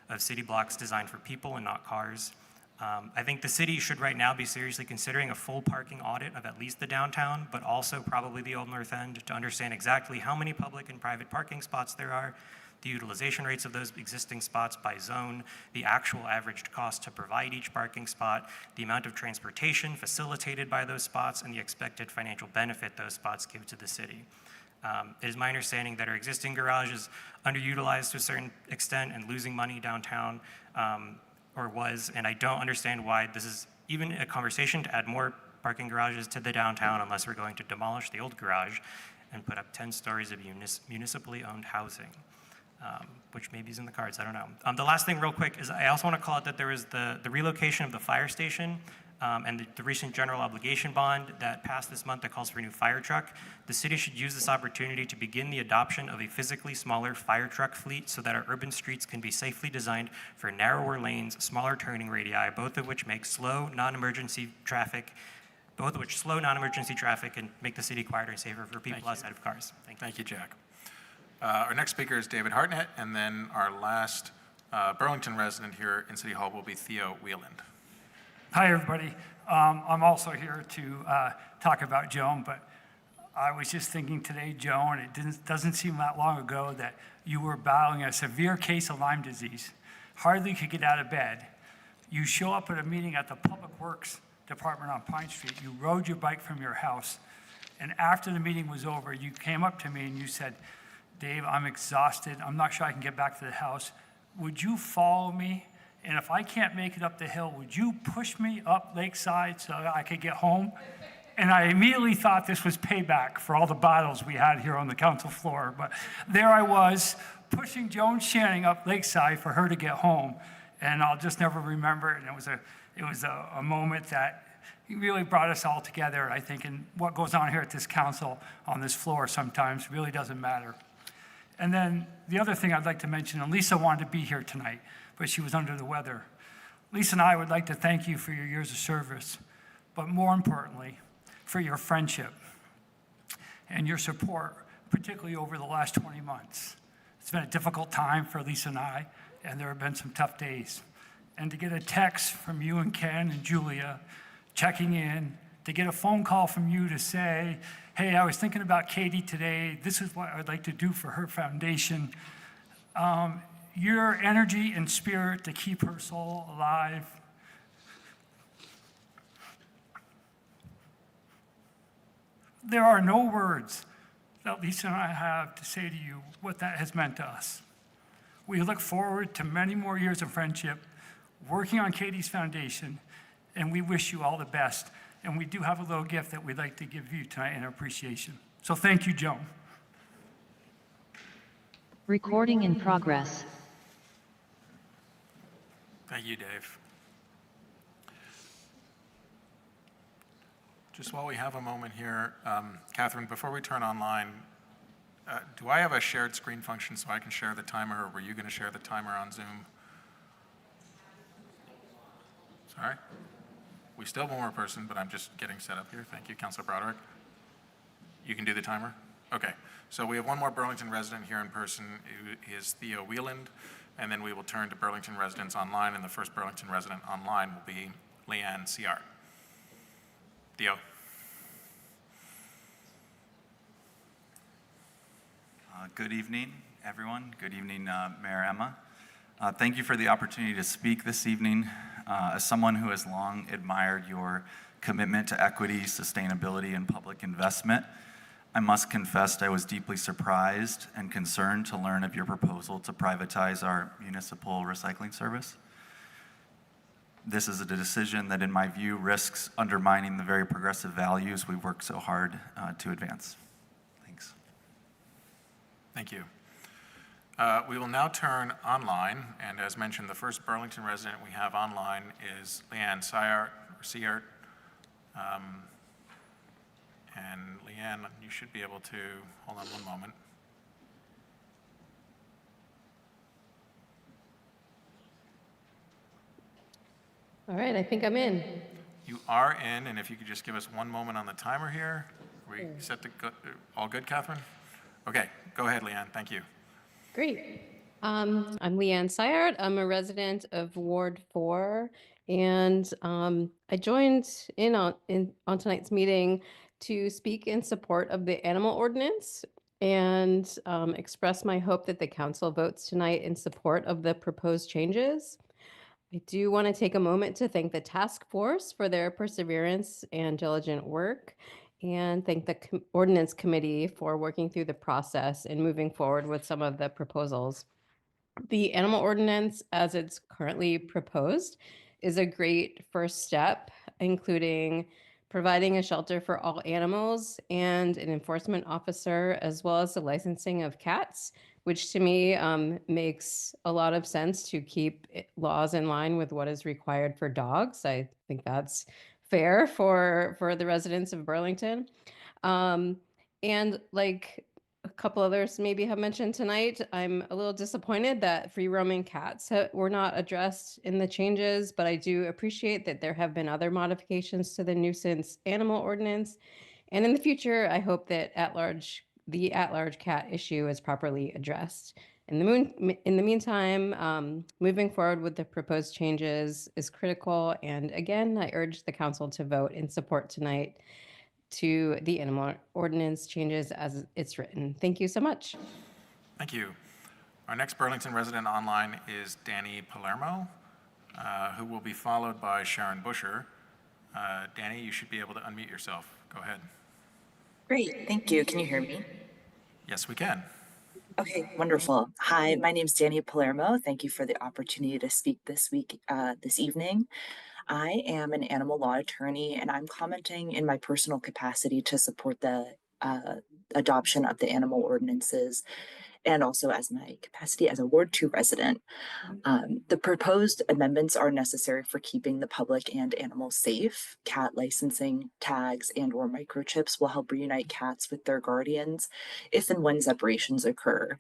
of city blocks designed for people and not cars. I think the city should right now be seriously considering a full parking audit of at least the downtown, but also probably the Old North End to understand exactly how many public and private parking spots there are, the utilization rates of those existing spots by zone, the actual averaged cost to provide each parking spot, the amount of transportation facilitated by those spots, and the expected financial benefit those spots give to the city. It is my understanding that our existing garage is underutilized to a certain extent and losing money downtown, or was, and I don't understand why this is even a conversation to add more parking garages to the downtown unless we're going to demolish the old garage and put up 10 stories of municipally owned housing, which maybe is in the cards, I don't know. The last thing real quick is I also want to call out that there was the relocation of the fire station and the recent general obligation bond that passed this month that calls for a new fire truck. The city should use this opportunity to begin the adoption of a physically smaller fire truck fleet so that our urban streets can be safely designed for narrower lanes, smaller turning radii, both of which slow non-emergency traffic and make the city quieter and safer for people outside of cars. Thank you, Jack. Our next speaker is David Hartnett, and then our last Burlington resident here in City Hall will be Theo Wieland. Hi, everybody. I'm also here to talk about Joan, but I was just thinking today, Joan, it doesn't seem that long ago that you were battling a severe case of Lyme disease, hardly could get out of bed. You show up at a meeting at the Public Works Department on Pine Street, you rode your bike from your house, and after the meeting was over, you came up to me and you said, Dave, I'm exhausted. I'm not sure I can get back to the house. Would you follow me? And if I can't make it up the hill, would you push me up Lakeside so I could get home? And I immediately thought this was payback for all the battles we had here on the council floor. But there I was, pushing Joan Shannon up Lakeside for her to get home. And I'll just never remember it. And it was a moment that really brought us all together, I think, and what goes on here at this council on this floor sometimes really doesn't matter. And then the other thing I'd like to mention, and Lisa wanted to be here tonight, but she was under the weather. Lisa and I would like to thank you for your years of service, but more importantly, for your friendship and your support, particularly over the last 20 months. It's been a difficult time for Lisa and I, and there have been some tough days. And to get a text from you and Ken and Julia checking in, to get a phone call from you to say, hey, I was thinking about Katie today. This is what I'd like to do for her foundation. Your energy and spirit to keep her soul alive. There are no words that Lisa and I have to say to you what that has meant to us. We look forward to many more years of friendship, working on Katie's foundation, and we wish you all the best. And we do have a little gift that we'd like to give you tonight in appreciation. So thank you, Joan. Recording in progress. Thank you, Dave. Just while we have a moment here, Catherine, before we turn online, do I have a shared screen function so I can share the timer, or were you going to share the timer on Zoom? Sorry. We still have one more person, but I'm just getting set up here. Thank you, Councilor Broderick. You can do the timer? Okay. So we have one more Burlington resident here in person, who is Theo Wieland, and then we will turn to Burlington residents online, and the first Burlington resident online will be Leanne Ciart. Theo. Good evening, everyone. Good evening, Mayor Emma. Thank you for the opportunity to speak this evening. As someone who has long admired your commitment to equity, sustainability, and public investment, I must confess I was deeply surprised and concerned to learn of your proposal to privatize our municipal recycling service. This is a decision that, in my view, risks undermining the very progressive values we work so hard to advance. Thanks. Thank you. We will now turn online, and as mentioned, the first Burlington resident we have online is Leanne Ciart. And Leanne, you should be able to, hold on one moment. All right, I think I'm in. You are in, and if you could just give us one moment on the timer here. Are we set to go, all good, Catherine? Okay, go ahead, Leanne, thank you. Great. I'm Leanne Ciart. I'm a resident of Ward 4, and I joined in on tonight's meeting to speak in support of the animal ordinance and express my hope that the council votes tonight in support of the proposed changes. I do want to take a moment to thank the task force for their perseverance and diligent work, and thank the ordinance committee for working through the process and moving forward with some of the proposals. The animal ordinance, as it's currently proposed, is a great first step, including providing a shelter for all animals and an enforcement officer, as well as the licensing of cats, which to me makes a lot of sense to keep laws in line with what is required for dogs. I think that's fair for the residents of Burlington. And like a couple others maybe have mentioned tonight, I'm a little disappointed that free roaming cats were not addressed in the changes, but I do appreciate that there have been other modifications to the nuisance animal ordinance. And in the future, I hope that the at-large cat issue is properly addressed. In the meantime, moving forward with the proposed changes is critical. And again, I urge the council to vote in support tonight to the animal ordinance changes as it's written. Thank you so much. Thank you. Our next Burlington resident online is Danny Palermo, who will be followed by Sharon Busher. Danny, you should be able to unmute yourself. Go ahead. Great, thank you. Can you hear me? Yes, we can. Okay, wonderful. Hi, my name is Danny Palermo. Thank you for the opportunity to speak this evening. I am an animal law attorney, and I'm commenting in my personal capacity to support the adoption of the animal ordinances, and also as my capacity as a Ward 2 resident. The proposed amendments are necessary for keeping the public and animals safe. Cat licensing, tags, and/or microchips will help reunite cats with their guardians if and when separations occur.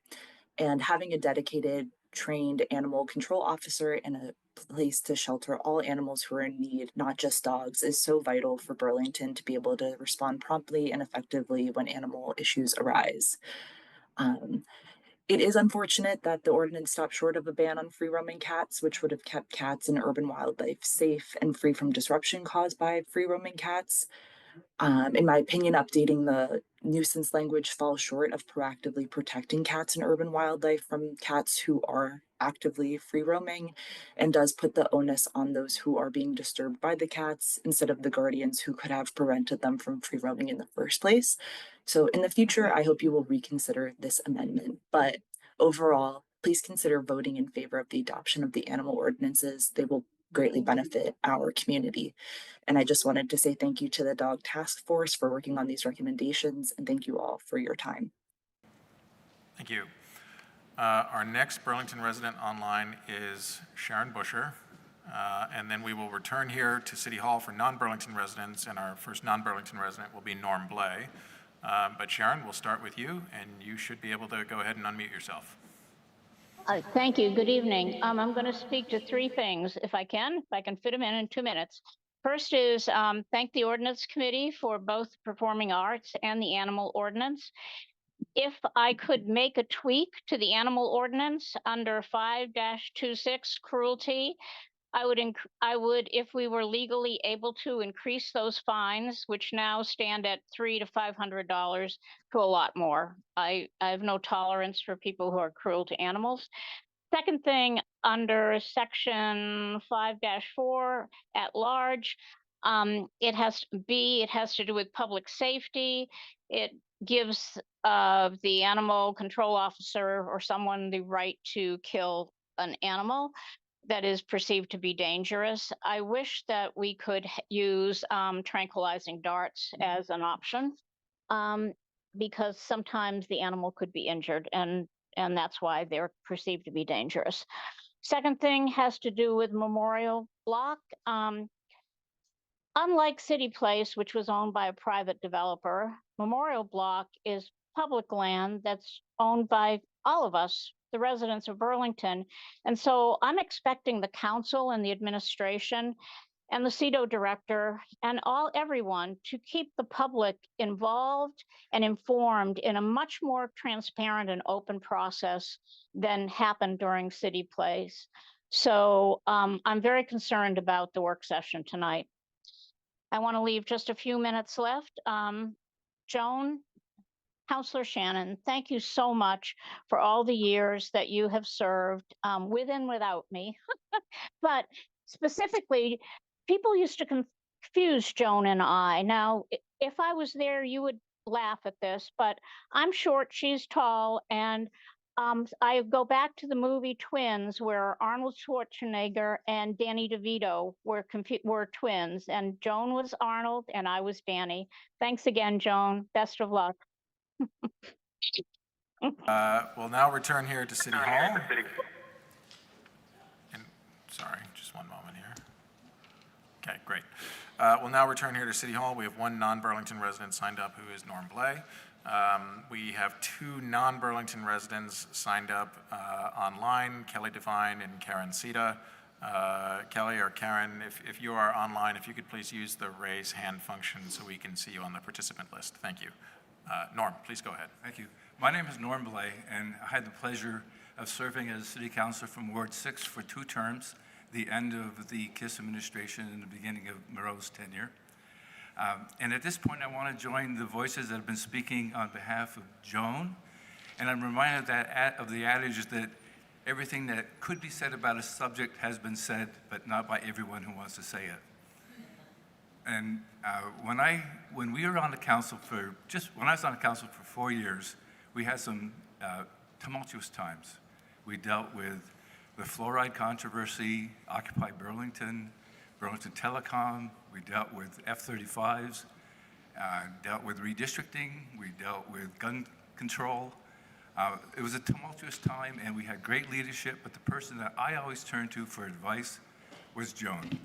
And having a dedicated, trained animal control officer and a place to shelter all animals who are in need, not just dogs, is so vital for Burlington to be able to respond promptly and effectively when animal issues arise. It is unfortunate that the ordinance stopped short of a ban on free roaming cats, which would have kept cats and urban wildlife safe and free from disruption caused by free roaming cats. In my opinion, updating the nuisance language falls short of proactively protecting cats and urban wildlife from cats who are actively free roaming, and does put the onus on those who are being disturbed by the cats instead of the guardians who could have prevented them from free roaming in the first place. So in the future, I hope you will reconsider this amendment. But overall, please consider voting in favor of the adoption of the animal ordinances. They will greatly benefit our community. And I just wanted to say thank you to the Dog Task Force for working on these recommendations, and thank you all for your time. Thank you. Our next Burlington resident online is Sharon Busher, and then we will return here to City Hall for non-Burlington residents, and our first non-Burlington resident will be Norm Blay. But Sharon, we'll start with you, and you should be able to go ahead and unmute yourself. Thank you. Good evening. I'm going to speak to three things, if I can fit them in 2 minutes. First is thank the Ordinance Committee for both performing arts and the animal ordinance. If I could make a tweak to the animal ordinance under 5-26 cruelty, I would, if we were legally able to, increase those fines, which now stand at $300 to $500, to a lot more. I have no tolerance for people who are cruel to animals. Second thing, under section 5-4 at large, it has to do with public safety. It gives the animal control officer or someone the right to kill an animal that is perceived to be dangerous. I wish that we could use tranquilizing darts as an option, because sometimes the animal could be injured, and that's why they're perceived to be dangerous. Second thing has to do with Memorial Block. Unlike City Place, which was owned by a private developer, Memorial Block is public land that's owned by all of us, the residents of Burlington. And so I'm expecting the council and the administration and the CEDO director and everyone to keep the public involved and informed in a much more transparent and open process than happened during City Place. So I'm very concerned about the work session tonight. I want to leave just a few minutes left. Joan, Councilor Shannon, thank you so much for all the years that you have served with and without me. But specifically, people used to confuse Joan and I. Now, if I was there, you would laugh at this, but I'm short, she's tall, and I go back to the movie Twins, where Arnold Schwarzenegger and Danny DeVito were twins, and Joan was Arnold and I was Danny. Thanks again, Joan. Best of luck. We'll now return here to City Hall. And, sorry, just one moment here. Okay, great. We'll now return here to City Hall. We have one non-Burlington resident signed up, who is Norm Blay. We have two non-Burlington residents signed up online, Kelly Devine and Karen Sita. Kelly or Karen, if you are online, if you could please use the raise hand function so we can see you on the participant list. Thank you. Norm, please go ahead. Thank you. My name is Norm Blay, and I had the pleasure of serving as city councilor from Ward 6 for 2 terms, the end of the KISS administration and the beginning of Moreau's tenure. And at this point, I want to join the voices that have been speaking on behalf of Joan. And I'm reminded of the adage that everything that could be said about a subject has been said, but not by everyone who wants to say it. And when we were on the council when I was on the council for 4 years, we had some tumultuous times. We dealt with the fluoride controversy, Occupy Burlington, Burlington Telecom. We dealt with F-35s, dealt with redistricting. We dealt with gun control. It was a tumultuous time, and we had great leadership, but the person that I always turned to for advice was Joan.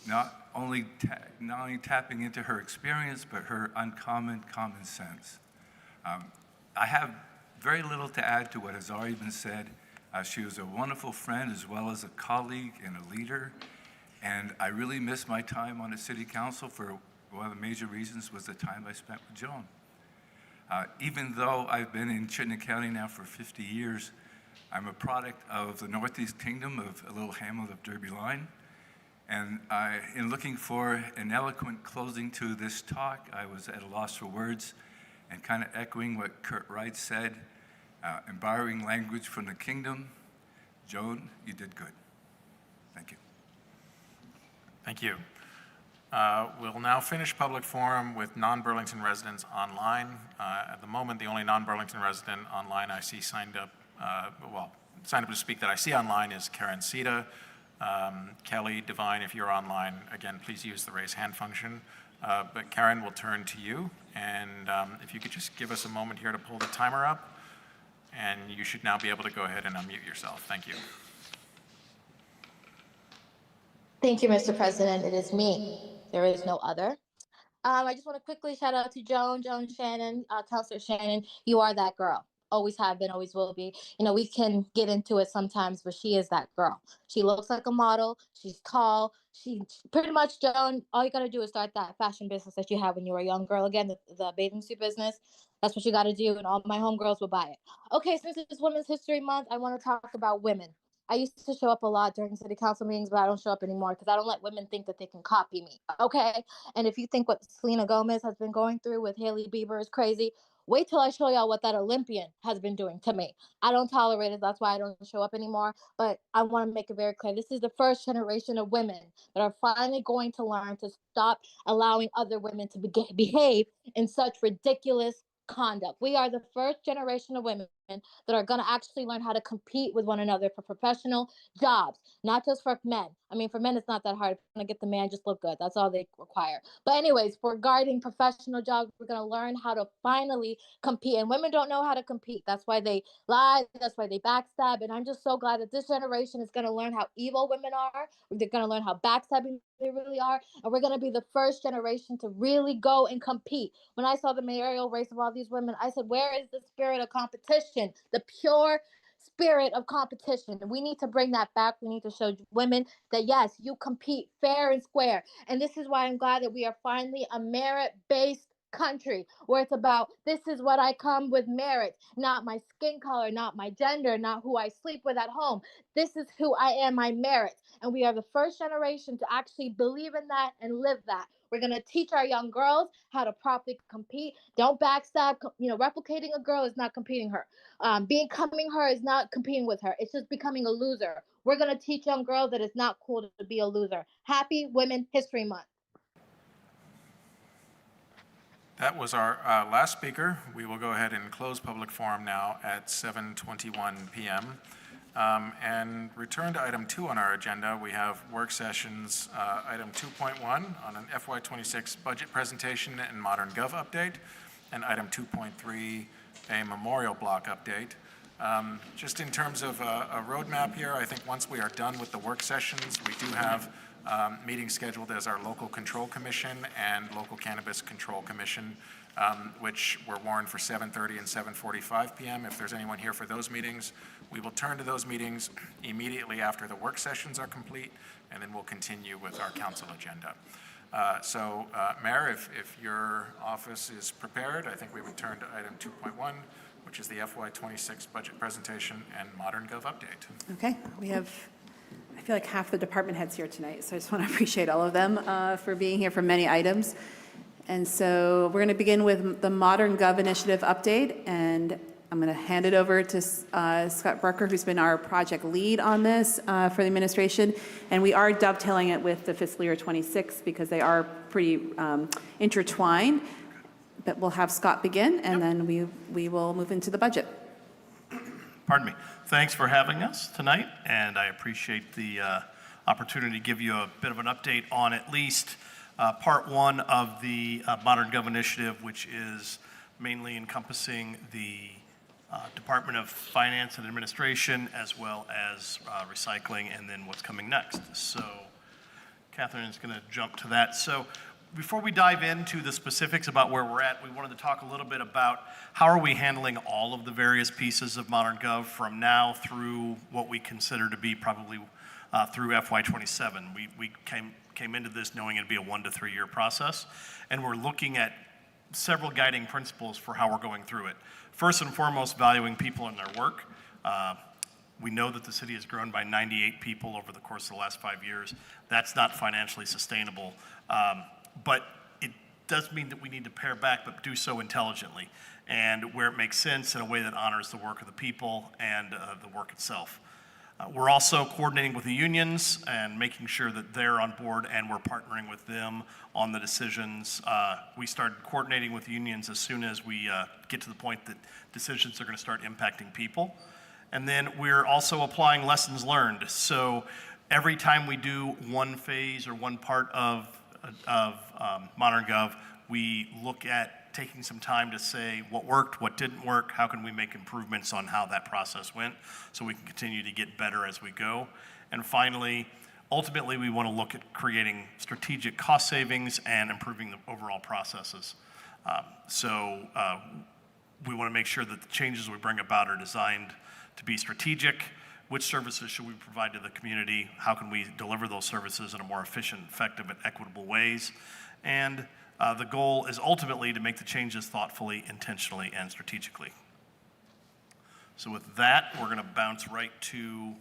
Not only tapping into her experience, but her uncommon common sense. I have very little to add to what has already been said. She was a wonderful friend as well as a colleague and a leader. And I really miss my time on the city council. For one of the major reasons was the time I spent with Joan. Even though I've been in Chittenden County now for 50 years, I'm a product of the Northeast Kingdom of a little hamlet of Derby Line. And in looking for an eloquent closing to this talk, I was at a loss for words, and kind of echoing what Kurt Wright said, and borrowing language from the kingdom. Joan, you did good. Thank you. Thank you. We'll now finish public forum with non-Burlington residents online. At the moment, the only non-Burlington resident online I see signed up to speak that I see online is Karen Sita. Kelly Devine, if you're online, again, please use the raise hand function. But Karen, we'll turn to you, and if you could just give us a moment here to pull the timer up, and you should now be able to go ahead and unmute yourself. Thank you. Thank you, Mr. President. It is me. There is no other. I just want to quickly shout out to Joan Shannon, Councilor Shannon. You are that girl. always have been, always will be. You know, we can get into it sometimes, but she is that girl. She looks like a model. She's tall. She pretty much, Joan, all you got to do is start that fashion business that you had when you were a young girl. Again, the bathing suit business. That's what you got to do, and all my homegirls will buy it. Okay, since it's Women's History Month, I want to talk about women. I used to show up a lot during city council meetings, but I don't show up anymore because I don't let women think that they can copy me. Okay? And if you think what Selena Gomez has been going through with Hailey Bieber is crazy, wait till I show y'all what that Olympian has been doing to me. I don't tolerate it. That's why I don't show up anymore. But I want to make it very clear. This is the first generation of women that are finally going to learn to stop allowing other women to behave in such ridiculous conduct. We are the first generation of women that are going to actually learn how to compete with one another for professional jobs, not just for men. I mean, for men, it's not that hard. If you want to get the man, just look good. That's all they require. But anyways, regarding professional jobs, we're going to learn how to finally compete. And women don't know how to compete. That's why they lie. That's why they backstab. And I'm just so glad that this generation is going to learn how evil women are. They're going to learn how backstabbing they really are. And we're going to be the first generation to really go and compete. When I saw the mayoral race of all these women, I said, where is the spirit of competition? The pure spirit of competition. And we need to bring that back. We need to show women that, yes, you compete fair and square. And this is why I'm glad that we are finally a merit-based country where it's about, this is what I come with merit, not my skin color, not my gender, not who I sleep with at home. This is who I am, my merit. And we are the first generation to actually believe in that and live that. We're going to teach our young girls how to properly compete. Don't backstab. You know, replicating a girl is not competing her. Becoming her is not competing with her. It's just becoming a loser. We're going to teach young girls that it's not cool to be a loser. Happy Women's History Month. That was our last speaker. We will go ahead and close public forum now at 7:21 p.m. And return to item 2 on our agenda. We have work sessions, item 2.1 on an FY26 budget presentation and ModernGov update, and item 2.3, a memorial block update. Just in terms of a roadmap here, I think once we are done with the work sessions, we do have meetings scheduled as our local control commission and local cannabis control commission, which were warned for 7:30 and 7:45 p.m. If there's anyone here for those meetings, we will turn to those meetings immediately after the work sessions are complete, and then we'll continue with our council agenda. Mayor, if your office is prepared, I think we would turn to item 2.1, which is the FY26 budget presentation and ModernGov update. Okay, we have, I feel like half the department heads here tonight, so I just want to appreciate all of them for being here for many items. And so we're going to begin with the ModernGov initiative update, and I'm going to hand it over to Scott Barker, who's been our project lead on this for the administration. And we are dovetailing it with the fiscal year 26 because they are pretty intertwined. But we'll have Scott begin, and then we will move into the budget. Pardon me. Thanks for having us tonight, and I appreciate the opportunity to give you a bit of an update on at least part 1 of the ModernGov initiative, which is mainly encompassing the Department of Finance and Administration, as well as recycling, and then what's coming next. So Catherine is going to jump to that. So before we dive into the specifics about where we're at, we wanted to talk a little bit about how are we handling all of the various pieces of ModernGov from now through what we consider to be probably through FY27. We came into this knowing it'd be a 1 to 3 year process, and we're looking at several guiding principles for how we're going through it. First and foremost, valuing people in their work. We know that the city has grown by 98 people over the course of the last 5 years. That's not financially sustainable. But it does mean that we need to pare back, but do so intelligently and where it makes sense in a way that honors the work of the people and the work itself. We're also coordinating with the unions and making sure that they're on board, and we're partnering with them on the decisions. We started coordinating with unions as soon as we get to the point that decisions are going to start impacting people. And then we're also applying lessons learned. So every time we do one phase or one part of ModernGov, we look at taking some time to say what worked, what didn't work, how can we make improvements on how that process went so we can continue to get better as we go. And finally, ultimately, we want to look at creating strategic cost savings and improving the overall processes. we want to make sure that the changes we bring about are designed to be strategic. Which services should we provide to the community? How can we deliver those services in a more efficient, effective, and equitable ways? And the goal is ultimately to make the changes thoughtfully, intentionally, and strategically. So with that, we're going to bounce right to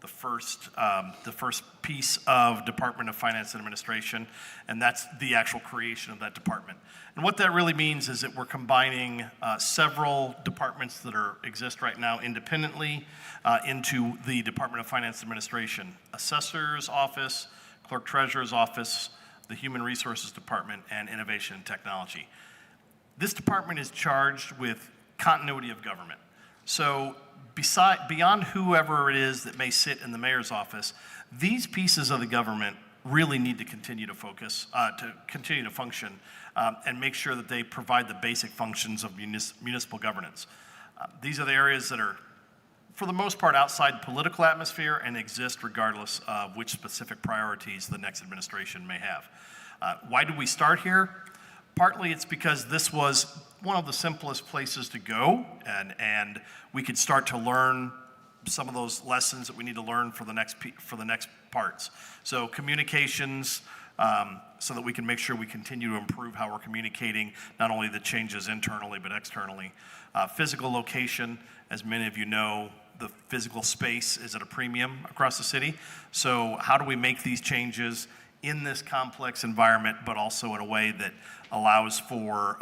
the first piece of Department of Finance and Administration, and that's the actual creation of that department. And what that really means is that we're combining several departments that exist right now independently into the Department of Finance and Administration: Assessor's Office, Clerk Treasurer's Office, the Human Resources Department, and Innovation and Technology. This department is charged with continuity of government. So beyond whoever it is that may sit in the mayor's office, these pieces of the government really need to continue to function, and make sure that they provide the basic functions of municipal governance. These are the areas that are, for the most part, outside political atmosphere and exist regardless of which specific priorities the next administration may have. Why do we start here? Partly it's because this was one of the simplest places to go, and we could start to learn some of those lessons that we need to learn for the next parts. So communications, so that we can make sure we continue to improve how we're communicating not only the changes internally but externally. Physical location, as many of you know, the physical space is at a premium across the city. So how do we make these changes in this complex environment, but also in a way that allows for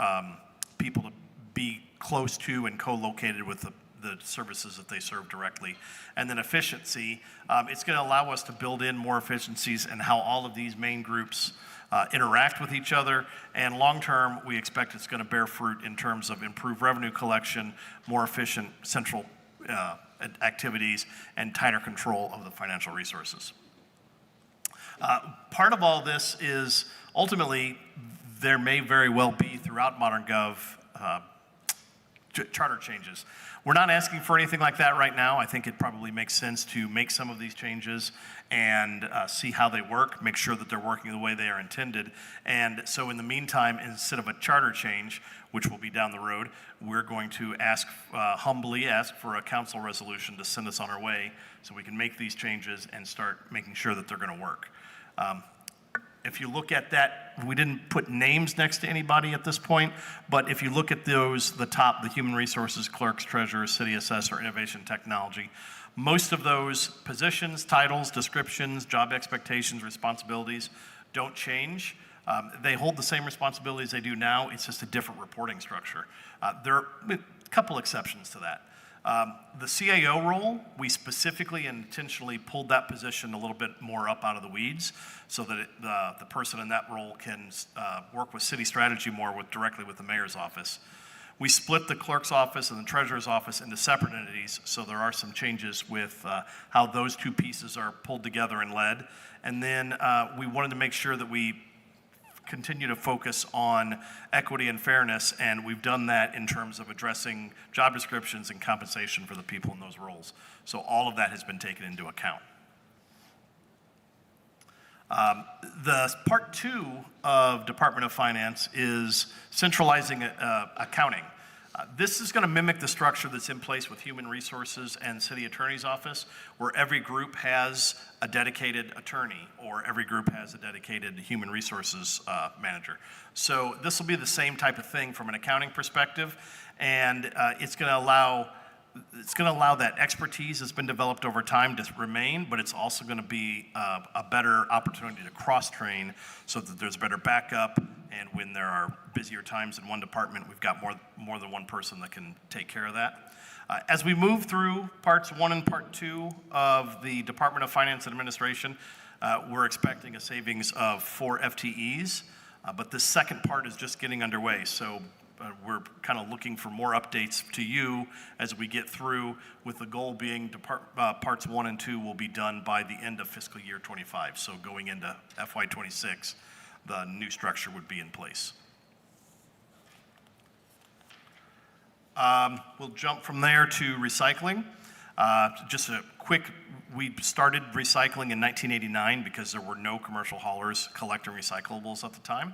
people to be close to and co-located with the services that they serve directly? And then efficiency, it's going to allow us to build in more efficiencies in how all of these main groups interact with each other. And long-term, we expect it's going to bear fruit in terms of improved revenue collection, more efficient central activities, and tighter control of the financial resources. Part of all this is ultimately there may very well be throughout ModernGov charter changes. We're not asking for anything like that right now. I think it probably makes sense to make some of these changes and see how they work, make sure that they're working the way they are intended. And so in the meantime, instead of a charter change, which will be down the road, we're going to humbly ask for a council resolution to send us on our way so we can make these changes and start making sure that they're going to work. If you look at that, we didn't put names next to anybody at this point, but if you look at those, the human resources, clerks, treasurers, city assessor, innovation, technology, most of those positions, titles, descriptions, job expectations, responsibilities don't change. They hold the same responsibilities they do now. It's just a different reporting structure. There are a couple exceptions to that. The CAO role, we specifically and intentionally pulled that position a little bit more up out of the weeds so that the person in that role can work with city strategy more directly with the mayor's office. We split the clerk's office and the treasurer's office into separate entities, so there are some changes with how those two pieces are pulled together and led. And then we wanted to make sure that we continue to focus on equity and fairness, and we've done that in terms of addressing job descriptions and compensation for the people in those roles. So all of that has been taken into account. The part 2 of Department of Finance is centralizing accounting. This is going to mimic the structure that's in place with Human Resources and City Attorney's Office, where every group has a dedicated attorney or every group has a dedicated Human Resources manager. So this will be the same type of thing from an accounting perspective, and it's going to allow that expertise that's been developed over time to remain, but it's also going to be a better opportunity to cross-train so that there's better backup, and when there are busier times in one department, we've got more than one person that can take care of that. As we move through parts 1 and part 2 of the Department of Finance and Administration, we're expecting a savings of 4 FTEs, but this second part is just getting underway. So we're kind of looking for more updates to you as we get through, with the goal being parts 1 and 2 will be done by the end of fiscal year 25. So going into FY26, the new structure would be in place. We'll jump from there to recycling. Just a quick, we started recycling in 1989 because there were no commercial haulers collecting recyclables at the time.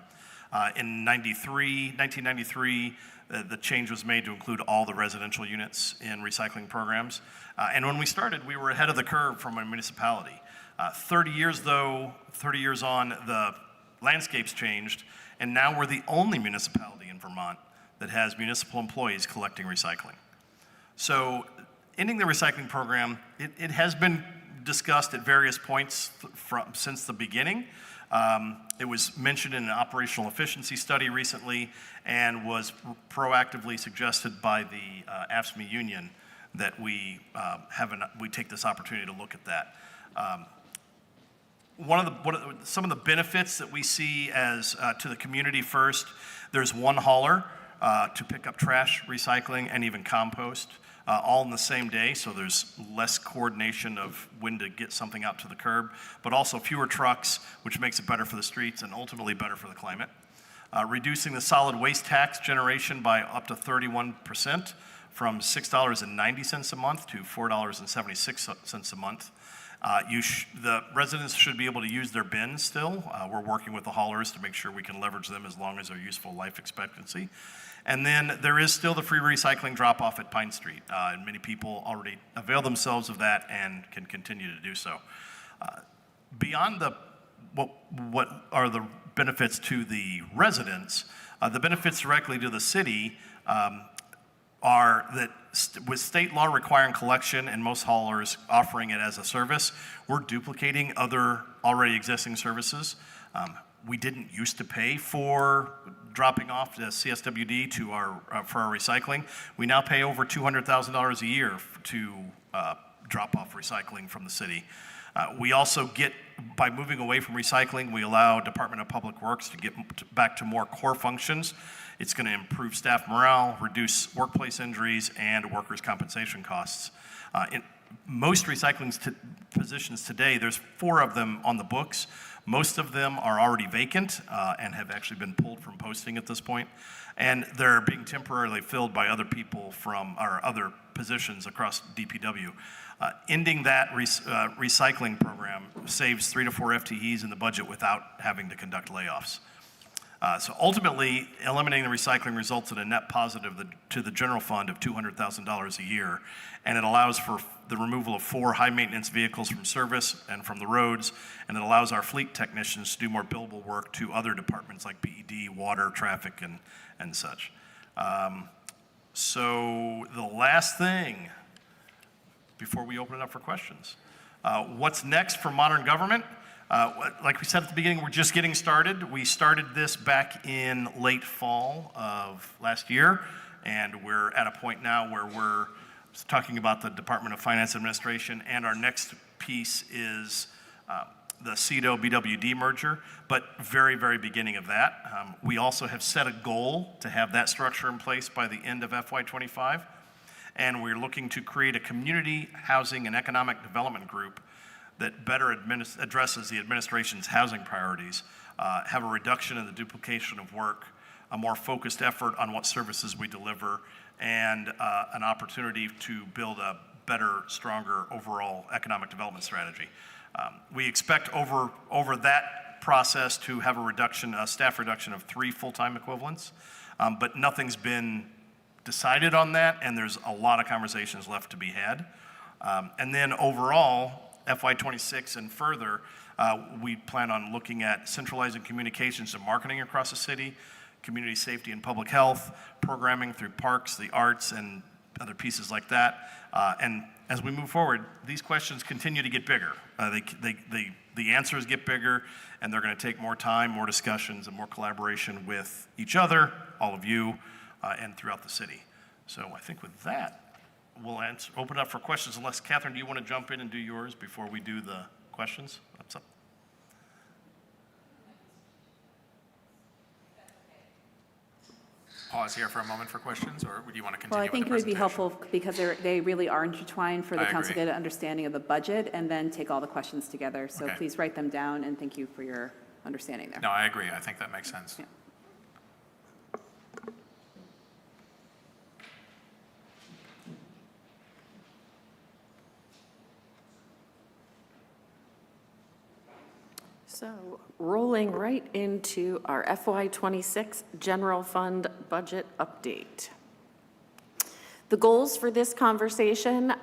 In 1993, the change was made to include all the residential units in recycling programs. And when we started, we were ahead of the curve from a municipality. 30 years on, the landscape's changed, and now we're the only municipality in Vermont that has municipal employees collecting recycling. So ending the recycling program, it has been discussed at various points since the beginning. It was mentioned in an operational efficiency study recently and was proactively suggested by the AFSCME union that we take this opportunity to look at that. Some of the benefits that we see as to the community first, there's one hauler to pick up trash, recycling, and even compost, all in the same day, so there's less coordination of when to get something out to the curb, but also fewer trucks, which makes it better for the streets and ultimately better for the climate. Reducing the solid waste tax generation by up to 31%, from $6.90 a month to $4.76 a month. The residents should be able to use their bins still. We're working with the haulers to make sure we can leverage them as long as their useful life expectancy. And then there is still the free recycling drop-off at Pine Street, and many people already avail themselves of that and can continue to do so. Beyond what are the benefits to the residents, the benefits directly to the city are that with state law requiring collection and most haulers offering it as a service, we're duplicating other already existing services. We didn't used to pay for dropping off the CSWD for our recycling. We now pay over $200,000 a year to drop off recycling from the city. We also by moving away from recycling, we allow Department of Public Works to get back to more core functions. It's going to improve staff morale, reduce workplace injuries, and workers' compensation costs. In most recycling positions today, there's 4 of them on the books. Most of them are already vacant and have actually been pulled from posting at this point. And they're being temporarily filled by other people from our other positions across DPW. Ending that recycling program saves 3 to 4 FTEs in the budget without having to conduct layoffs. So ultimately, eliminating the recycling results in a net positive to the general fund of $200,000 a year, and it allows for the removal of 4 high-maintenance vehicles from service and from the roads, and it allows our fleet technicians to do more billable work to other departments like BED, water, traffic, and such. So the last thing before we open it up for questions, what's next for modern government? Like we said at the beginning, we're just getting started. We started this back in late fall of last year, and we're at a point now where we're talking about the Department of Finance Administration, and our next piece is the CEDO-BWD merger, but very, very beginning of that. We also have set a goal to have that structure in place by the end of FY25, and we're looking to create a community housing and economic development group that better addresses the administration's housing priorities, have a reduction in the duplication of work, a more focused effort on what services we deliver, and an opportunity to build a better, stronger overall economic development strategy. We expect over that process to have a staff reduction of 3 full-time equivalents, but nothing's been decided on that, and there's a lot of conversations left to be had. And then overall, FY26 and further, we plan on looking at centralizing communications and marketing across the city, community safety and public health, programming through parks, the arts, and other pieces like that. And as we move forward, these questions continue to get bigger. The answers get bigger, and they're going to take more time, more discussions, and more collaboration with each other, all of you, and throughout the city. So I think with that, we'll open it up for questions, unless, Catherine, do you want to jump in and do yours before we do the questions? What's up? Pause here for a moment for questions, or would you want to continue Well, I with think the it would be presentation? helpful because they really are intertwined for the I council to agree. get an understanding of the budget and then take all the questions together. So Okay. please write them down, and thank you for your understanding there. No, I agree. I think that makes sense. Yeah. So rolling right into our FY26 general fund budget update. The goals for this conversation,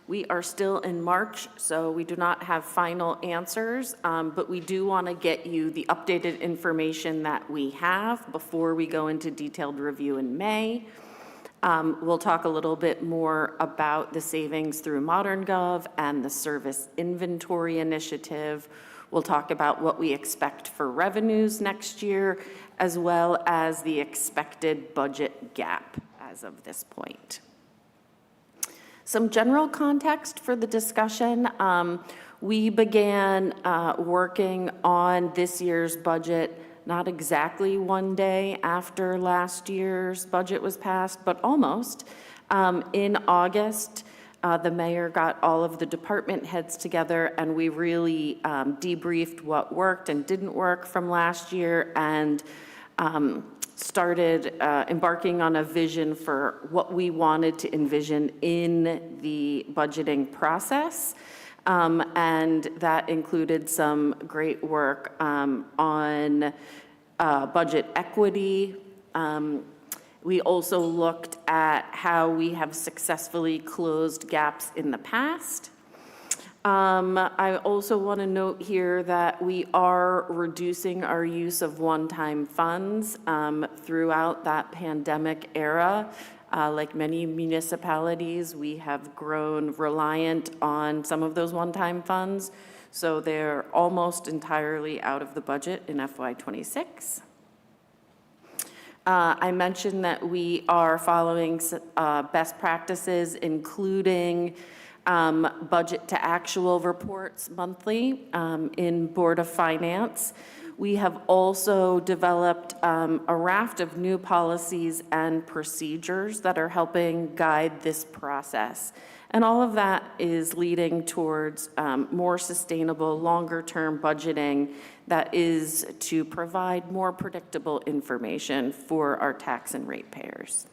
we are still in March, so we do not have final answers, but we do want to get you the updated information that we have before we go into detailed review in May. We'll talk a little bit more about the savings through ModernGov and the service inventory initiative. We'll talk about what we expect for revenues next year, as well as the expected budget gap as of this point. Some general context for the discussion. We began working on this year's budget not exactly one day after last year's budget was passed, but almost. In August, the mayor got all of the department heads together, and we really debriefed what worked and didn't work from last year, and started embarking on a vision for what we wanted to envision in the budgeting process. And that included some great work on budget equity. We also looked at how we have successfully closed gaps in the past. I also want to note here that we are reducing our use of one-time funds throughout that pandemic era. Like many municipalities, we have grown reliant on some of those one-time funds, so they're almost entirely out of the budget in FY26. I mentioned that we are following best practices, including budget to actual reports monthly in Board of Finance. We have also developed a raft of new policies and procedures that are helping guide this process. And all of that is leading towards more sustainable, longer-term budgeting that is to provide more predictable information for our tax and ratepayers.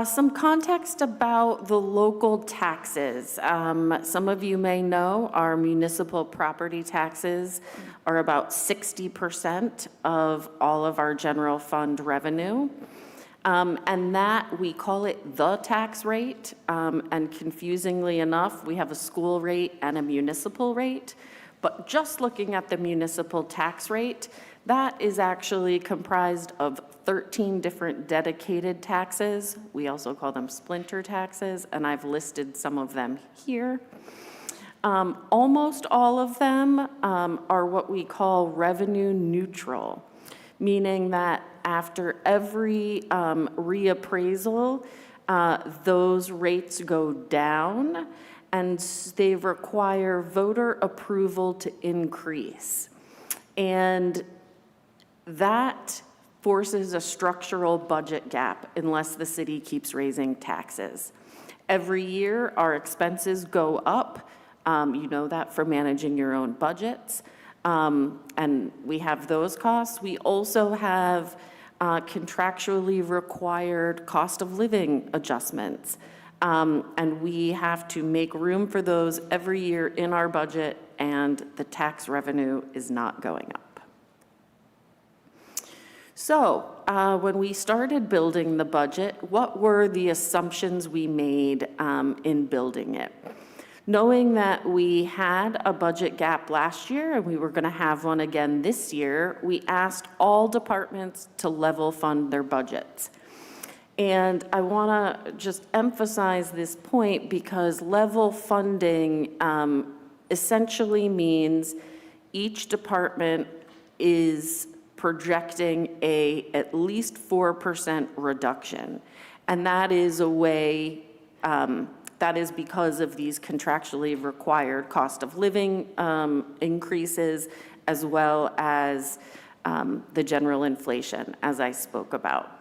Some context about the local taxes. Some of you may know our municipal property taxes are about 60% of all of our general fund revenue. And that, we call it the tax rate. And confusingly enough, we have a school rate and a municipal rate. But just looking at the municipal tax rate, that is actually comprised of 13 different dedicated taxes. We also call them splinter taxes, and I've listed some of them here. Almost all of them are what we call revenue neutral, meaning that after every reappraisal, those rates go down, and they require voter approval to increase. And that forces a structural budget gap unless the city keeps raising taxes. Every year, our expenses go up. You know that from managing your own budgets. And we have those costs. We also have contractually required cost of living adjustments. And we have to make room for those every year in our budget, and the tax revenue is not going up. So when we started building the budget, what were the assumptions we made in building it? Knowing that we had a budget gap last year and we were going to have one again this year, we asked all departments to level fund their budgets. And I want to just emphasize this point because level funding essentially means each department is projecting at least 4% reduction. And that is a way, that is because of these contractually required cost of living increases, as well as the general inflation, as I spoke about.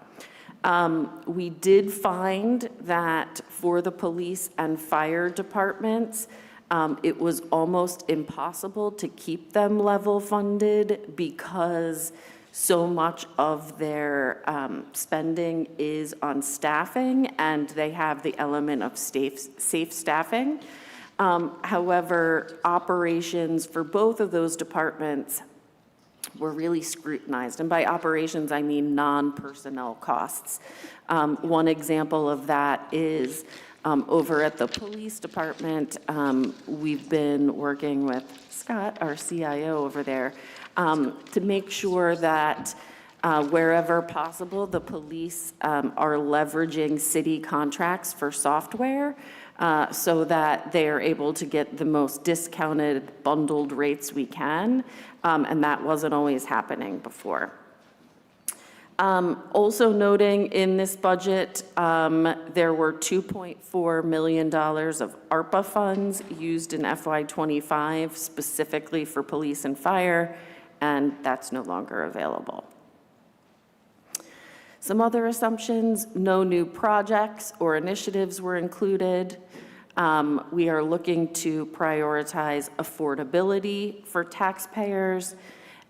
We did find that for the police and fire departments, it was almost impossible to keep them level funded because so much of their spending is on staffing, and they have the element of safe staffing. However, operations for both of those departments were really scrutinized. And by operations, I mean non-personnel costs. One example of that is over at the police department, we've been working with Scott, our CIO over there, to make sure that wherever possible, the police are leveraging city contracts for software so that they are able to get the most discounted bundled rates we can, and that wasn't always happening before. Also noting in this budget, there were $2.4 million of ARPA funds used in FY25 specifically for police and fire, and that's no longer available. Some other assumptions: no new projects or initiatives were included. We are looking to prioritize affordability for taxpayers.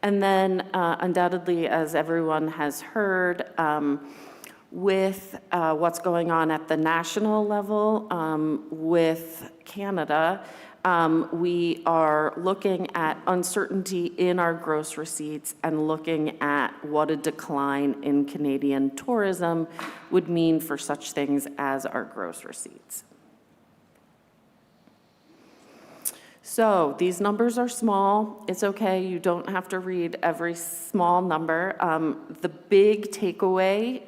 And then undoubtedly, as everyone has heard, with what's going on at the national level with Canada, we are looking at uncertainty in our gross receipts and looking at what a decline in Canadian tourism would mean for such things as our gross receipts. So these numbers are small. It's okay. You don't have to read every small number. The big takeaway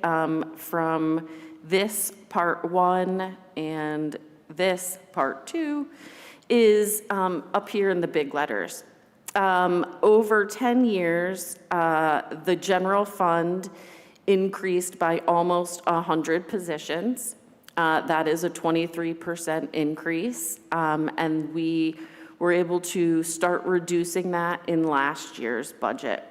from this part 1 and this part 2 is up here in the big letters. Over 10 years, the general fund increased by almost 100 positions. That is a 23% increase, and we were able to start reducing that in last year's budget.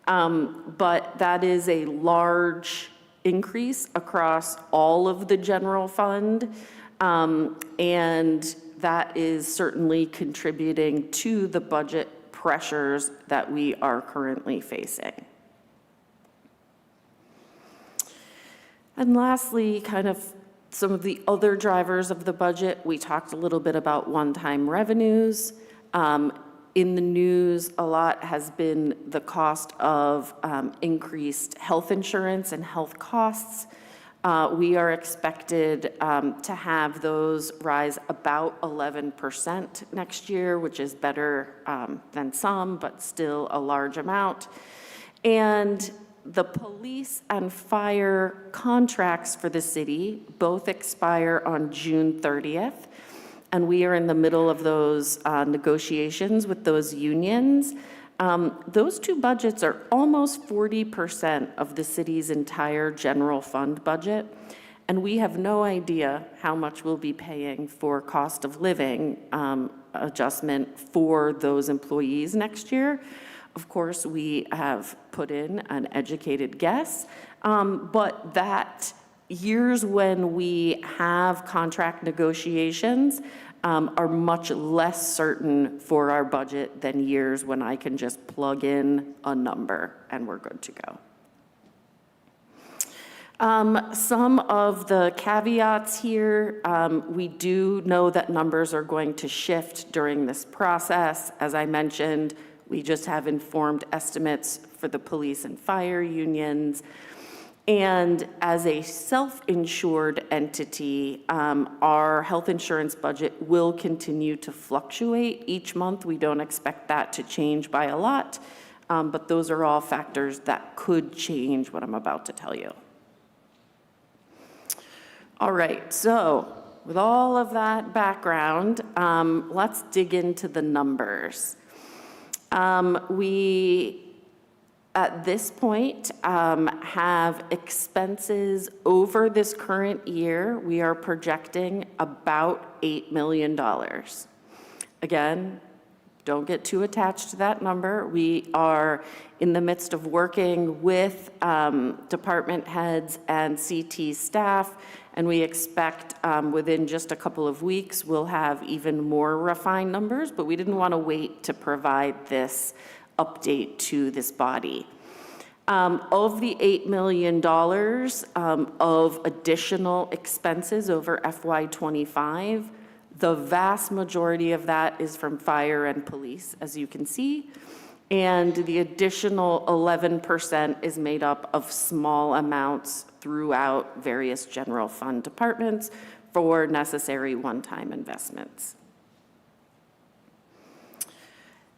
But that is a large increase across all of the general fund, and that is certainly contributing to the budget pressures that we are currently facing. And lastly, kind of some of the other drivers of the budget. We talked a little bit about one-time revenues. In the news, a lot has been the cost of increased health insurance and health costs. We are expected to have those rise about 11% next year, which is better than some, but still a large amount. And the police and fire contracts for the city both expire on June 30th, and we are in the middle of those negotiations with those unions. Those two budgets are almost 40% of the city's entire general fund budget, and we have no idea how much we'll be paying for cost of living adjustment for those employees next year. Of course, we have put in an educated guess, but that years when we have contract negotiations are much less certain for our budget than years when I can just plug in a number and we're good to go. Some of the caveats here, we do know that numbers are going to shift during this process. As I mentioned, we just have informed estimates for the police and fire unions. And as a self-insured entity, our health insurance budget will continue to fluctuate each month. We don't expect that to change by a lot, but those are all factors that could change what I'm about to tell you. All right, so with all of that background, let's dig into the numbers. We, at this point, have expenses over this current year. We are projecting about $8 million. Again, don't get too attached to that number. We are in the midst of working with department heads and CT staff, and we expect within just a couple of weeks, we'll have even more refined numbers, but we didn't want to wait to provide this update to this body. Of the $8 million of additional expenses over FY25, The vast majority of that is from fire and police, as you can see. And the additional 11% is made up of small amounts throughout various general fund departments for necessary one-time investments.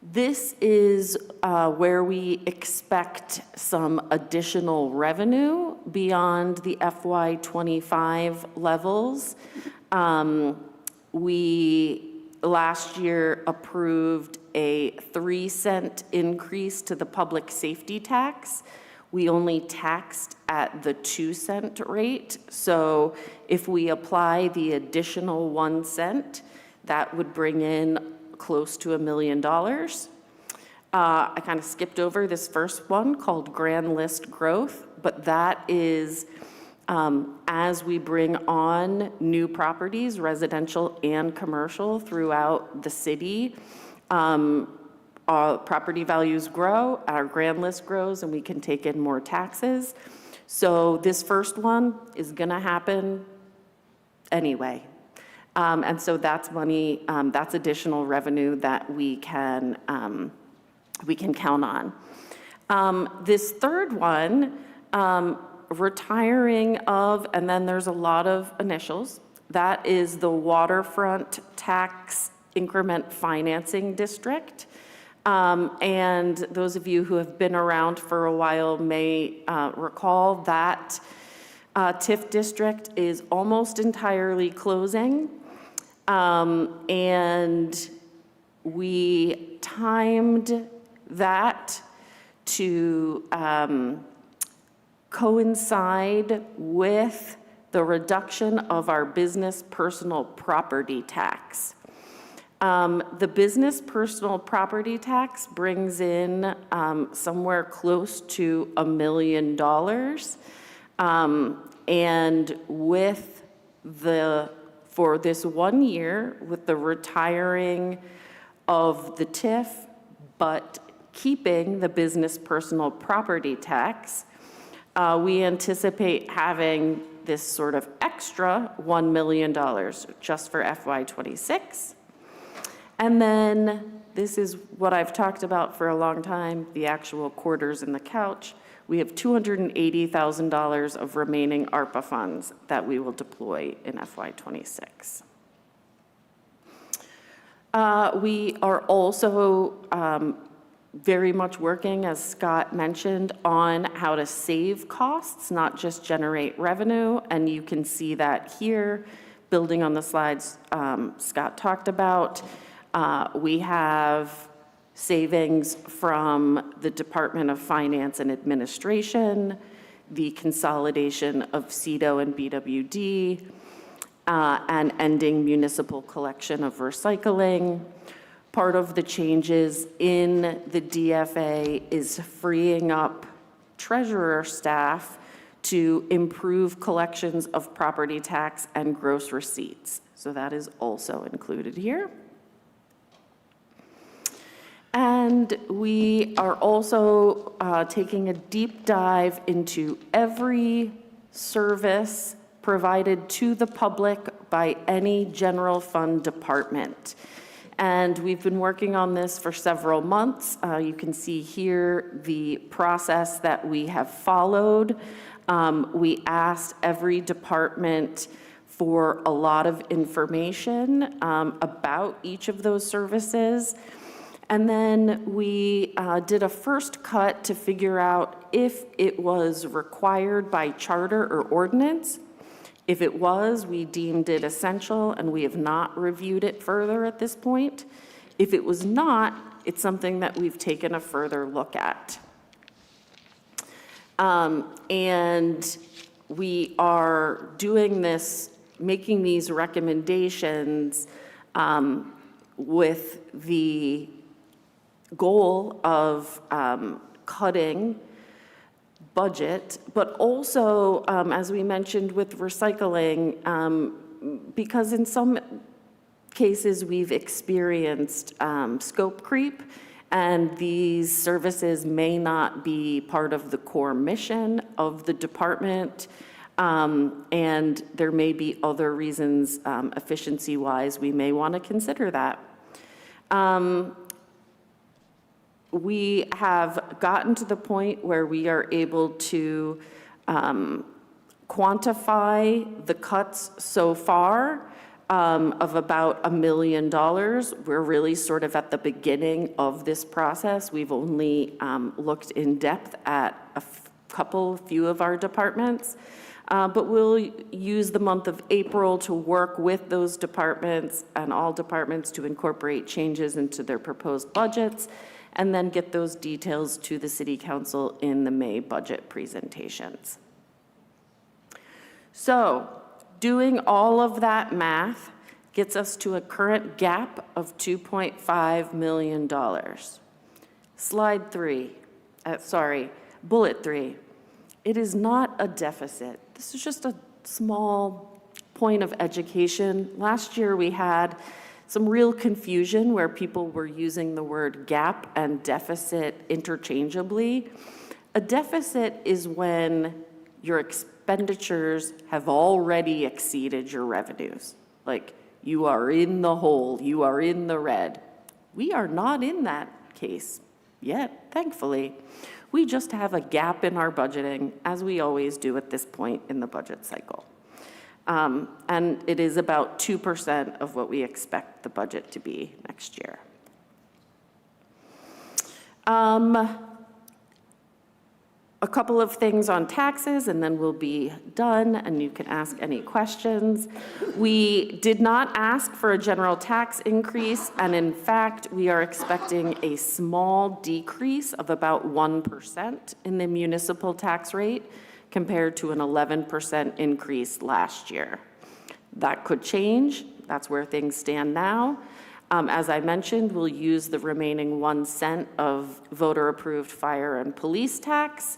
This is where we expect some additional revenue beyond the FY25 levels. We last year approved a 3-cent increase to the public safety tax. We only taxed at the 2-cent rate. So if we apply the additional 1 cent, that would bring in close to $1 million. I kind of skipped over this first one called Grand List Growth, but that is as we bring on new properties, residential and commercial throughout the city, our property values grow, our grand list grows, and we can take in more taxes. So this first one is gonna happen anyway. And so that's money, that's additional revenue that we can count on. This third one, retiring of, and then there's a lot of initials, that is the Waterfront Tax Increment Financing District. And those of you who have been around for a while may recall that TIF district is almost entirely closing. And we timed that to coincide with the reduction of our business personal property tax. The business personal property tax brings in somewhere close to $1 million. And with for this 1 year, with the retiring of the TIF, but keeping the business personal property tax, we anticipate having this sort of extra $1 million just for FY26. And then this is what I've talked about for a long time, the actual quarters in the couch. We have $280,000 of remaining ARPA funds that we will deploy in FY26. We are also very much working, as Scott mentioned, on how to save costs, not just generate revenue. And you can see that here, building on the slides Scott talked about. We have savings from the Department of Finance and Administration, the consolidation of CEDO and BWD, and ending municipal collection of recycling. Part of the changes in the DFA is freeing up treasurer staff to improve collections of property tax and gross receipts. So that is also included here. And we are also taking a deep dive into every service provided to the public by any general fund department. And we've been working on this for several months. You can see here the process that we have followed. We asked every department for a lot of information about each of those services. And then we did a first cut to figure out if it was required by charter or ordinance. If it was, we deemed it essential, and we have not reviewed it further at this point. If it was not, it's something that we've taken a further look at. And we are doing this, making these recommendations with the goal of cutting budget, but also, as we mentioned with recycling, because in some cases we've experienced scope creep, and these services may not be part of the core mission of the department. And there may be other reasons, efficiency-wise, we may want to consider that. We have gotten to the point where we are able to quantify the cuts so far of about $1 million. We're really sort of at the beginning of this process. We've only looked in depth at a few of our departments. But we'll use the month of April to work with those departments and all departments to incorporate changes into their proposed budgets, and then get those details to the City Council in the May budget presentations. So, doing all of that math gets us to a current gap of $2.5 million. Bullet 3. It is not a deficit. This is just a small point of education. Last year we had some real confusion where people were using the word gap and deficit interchangeably. A deficit is when your expenditures have already exceeded your revenues. Like, you are in the hole, you are in the red. We are not in that case yet, thankfully. We just have a gap in our budgeting, as we always do at this point in the budget cycle. And it is about 2% of what we expect the budget to be next year. A couple of things on taxes, and then we'll be done, and you can ask any questions. We did not ask for a general tax increase, and in fact, we are expecting a small decrease of about 1% in the municipal tax rate compared to an 11% increase last year. That could change. That's where things stand now. As I mentioned, we'll use the remaining 1 cent of voter-approved fire and police tax.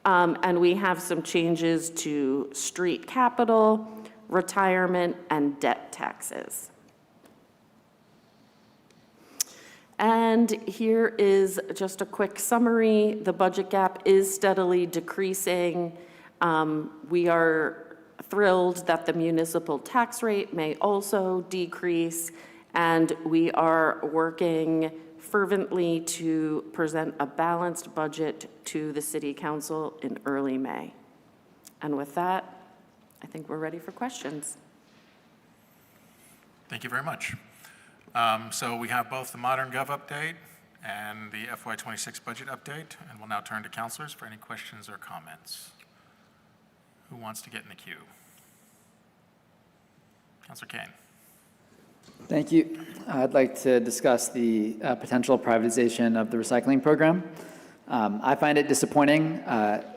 And we have some changes to street capital, retirement, and debt taxes. And here is just a quick summary. The budget gap is steadily decreasing. We are thrilled that the municipal tax rate may also decrease, and we are working fervently to present a balanced budget to the City Council in early May. And with that, I think we're ready for questions. Thank you very much. So we have both the ModernGov update and the FY26 budget update, and we'll now turn to councilors for any questions or comments. Who wants to get in the queue? Councilor Kane. Thank you. I'd like to discuss the potential privatization of the recycling program. I find it disappointing.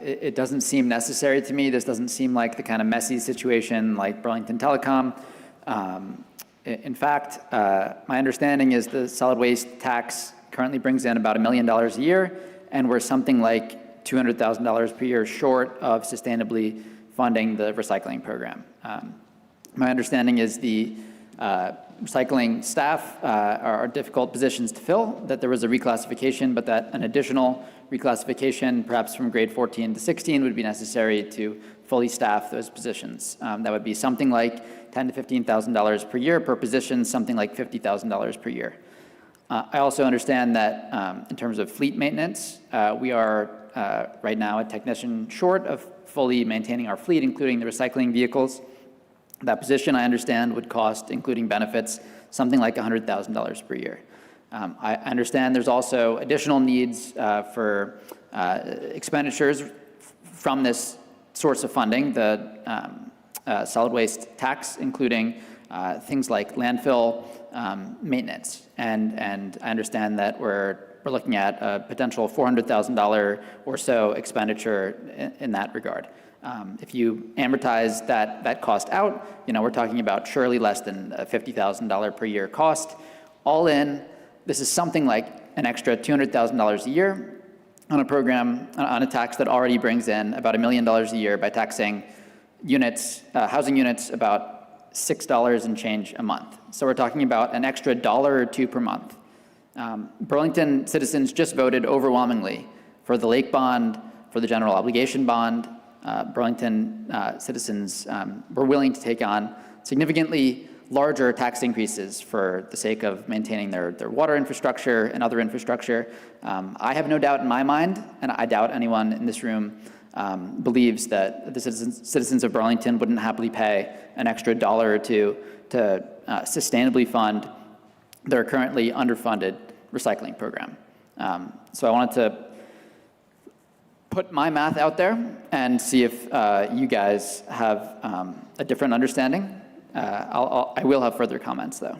It doesn't seem necessary to me. This doesn't seem like the kind of messy situation like Burlington Telecom. In fact, my understanding is the solid waste tax currently brings in about $1 million a year, and we're something like $200,000 per year short of sustainably funding the recycling program. My understanding is the recycling staff are difficult positions to fill, that there was a reclassification, but that an additional reclassification, perhaps from grade 14 to 16, would be necessary to fully staff those positions. That would be something like $10,000 to $15,000 per year per position, something like $50,000 per year. I also understand that in terms of fleet maintenance, we are right now a technician short of fully maintaining our fleet, including the recycling vehicles. That position, I understand, would cost, including benefits, something like $100,000 per year. I understand there's also additional needs for expenditures from this source of funding, the solid waste tax, including things like landfill maintenance. And I understand that we're looking at a potential $400,000 or so expenditure in that regard. If you amortize that cost out, we're talking about surely less than a $50,000 per year cost. All in, this is something like an extra $200,000 a year on a program, on a tax that already brings in about $1 million a year by taxing units, housing units, about $6 and change a month. So we're talking about an extra $1 or $2 per month. Burlington citizens just voted overwhelmingly for the lake bond, for the general obligation bond, Burlington citizens were willing to take on significantly larger tax increases for the sake of maintaining their water infrastructure and other infrastructure. I have no doubt in my mind, and I doubt anyone in this room believes that the citizens of Burlington wouldn't happily pay an extra $1 or $2 to sustainably fund their currently underfunded recycling program. So I wanted to put my math out there and see if you guys have a different understanding. I will have further comments, though.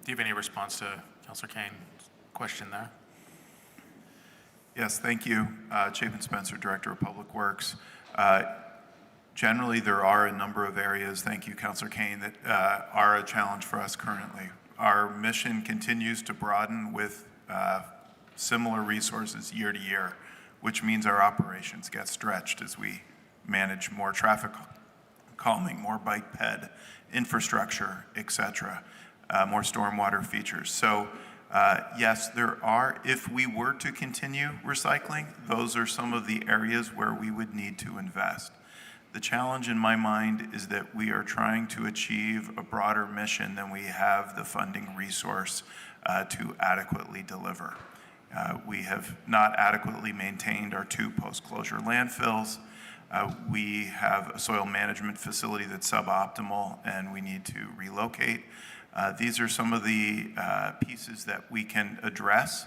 Do you have any response to Councilor Kane's question there? Yes, thank you. Chapin Spencer, Director of Public Works. Generally, there are a number of areas, thank you, Councilor Kane, that are a challenge for us currently. Our mission continues to broaden with similar resources year to year, which means our operations get stretched as we manage more traffic calming, more bike ped infrastructure, et cetera, more stormwater features. So yes, there are, if we were to continue recycling, those are some of the areas where we would need to invest. The challenge in my mind is that we are trying to achieve a broader mission than we have the funding resource to adequately deliver. We have not adequately maintained our 2 post-closure landfills. We have a soil management facility that's suboptimal and we need to relocate. These are some of the pieces that we can address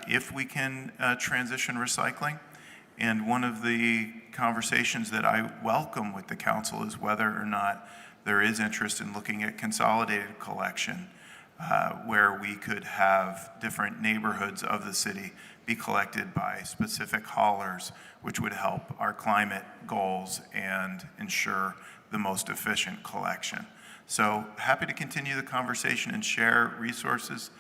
if we can transition recycling. And one of the conversations that I welcome with the council is whether or not there is interest in looking at consolidated collection, where we could have different neighborhoods of the city be collected by specific haulers, which would help our climate goals and ensure the most efficient collection. So happy to continue the conversation and share resources.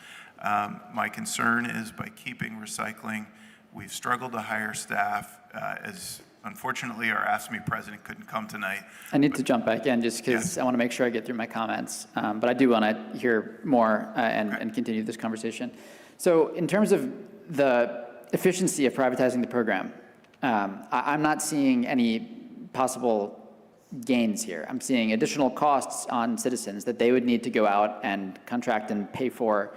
My concern is by keeping recycling, we've struggled to hire staff, as unfortunately our ASME president couldn't come tonight. I need to jump back in just because I want to make sure I get through my comments, but I do want to hear more and continue this conversation. So in terms of the efficiency of privatizing the program, I'm not seeing any possible gains here. I'm seeing additional costs on citizens that they would need to go out and contract and pay for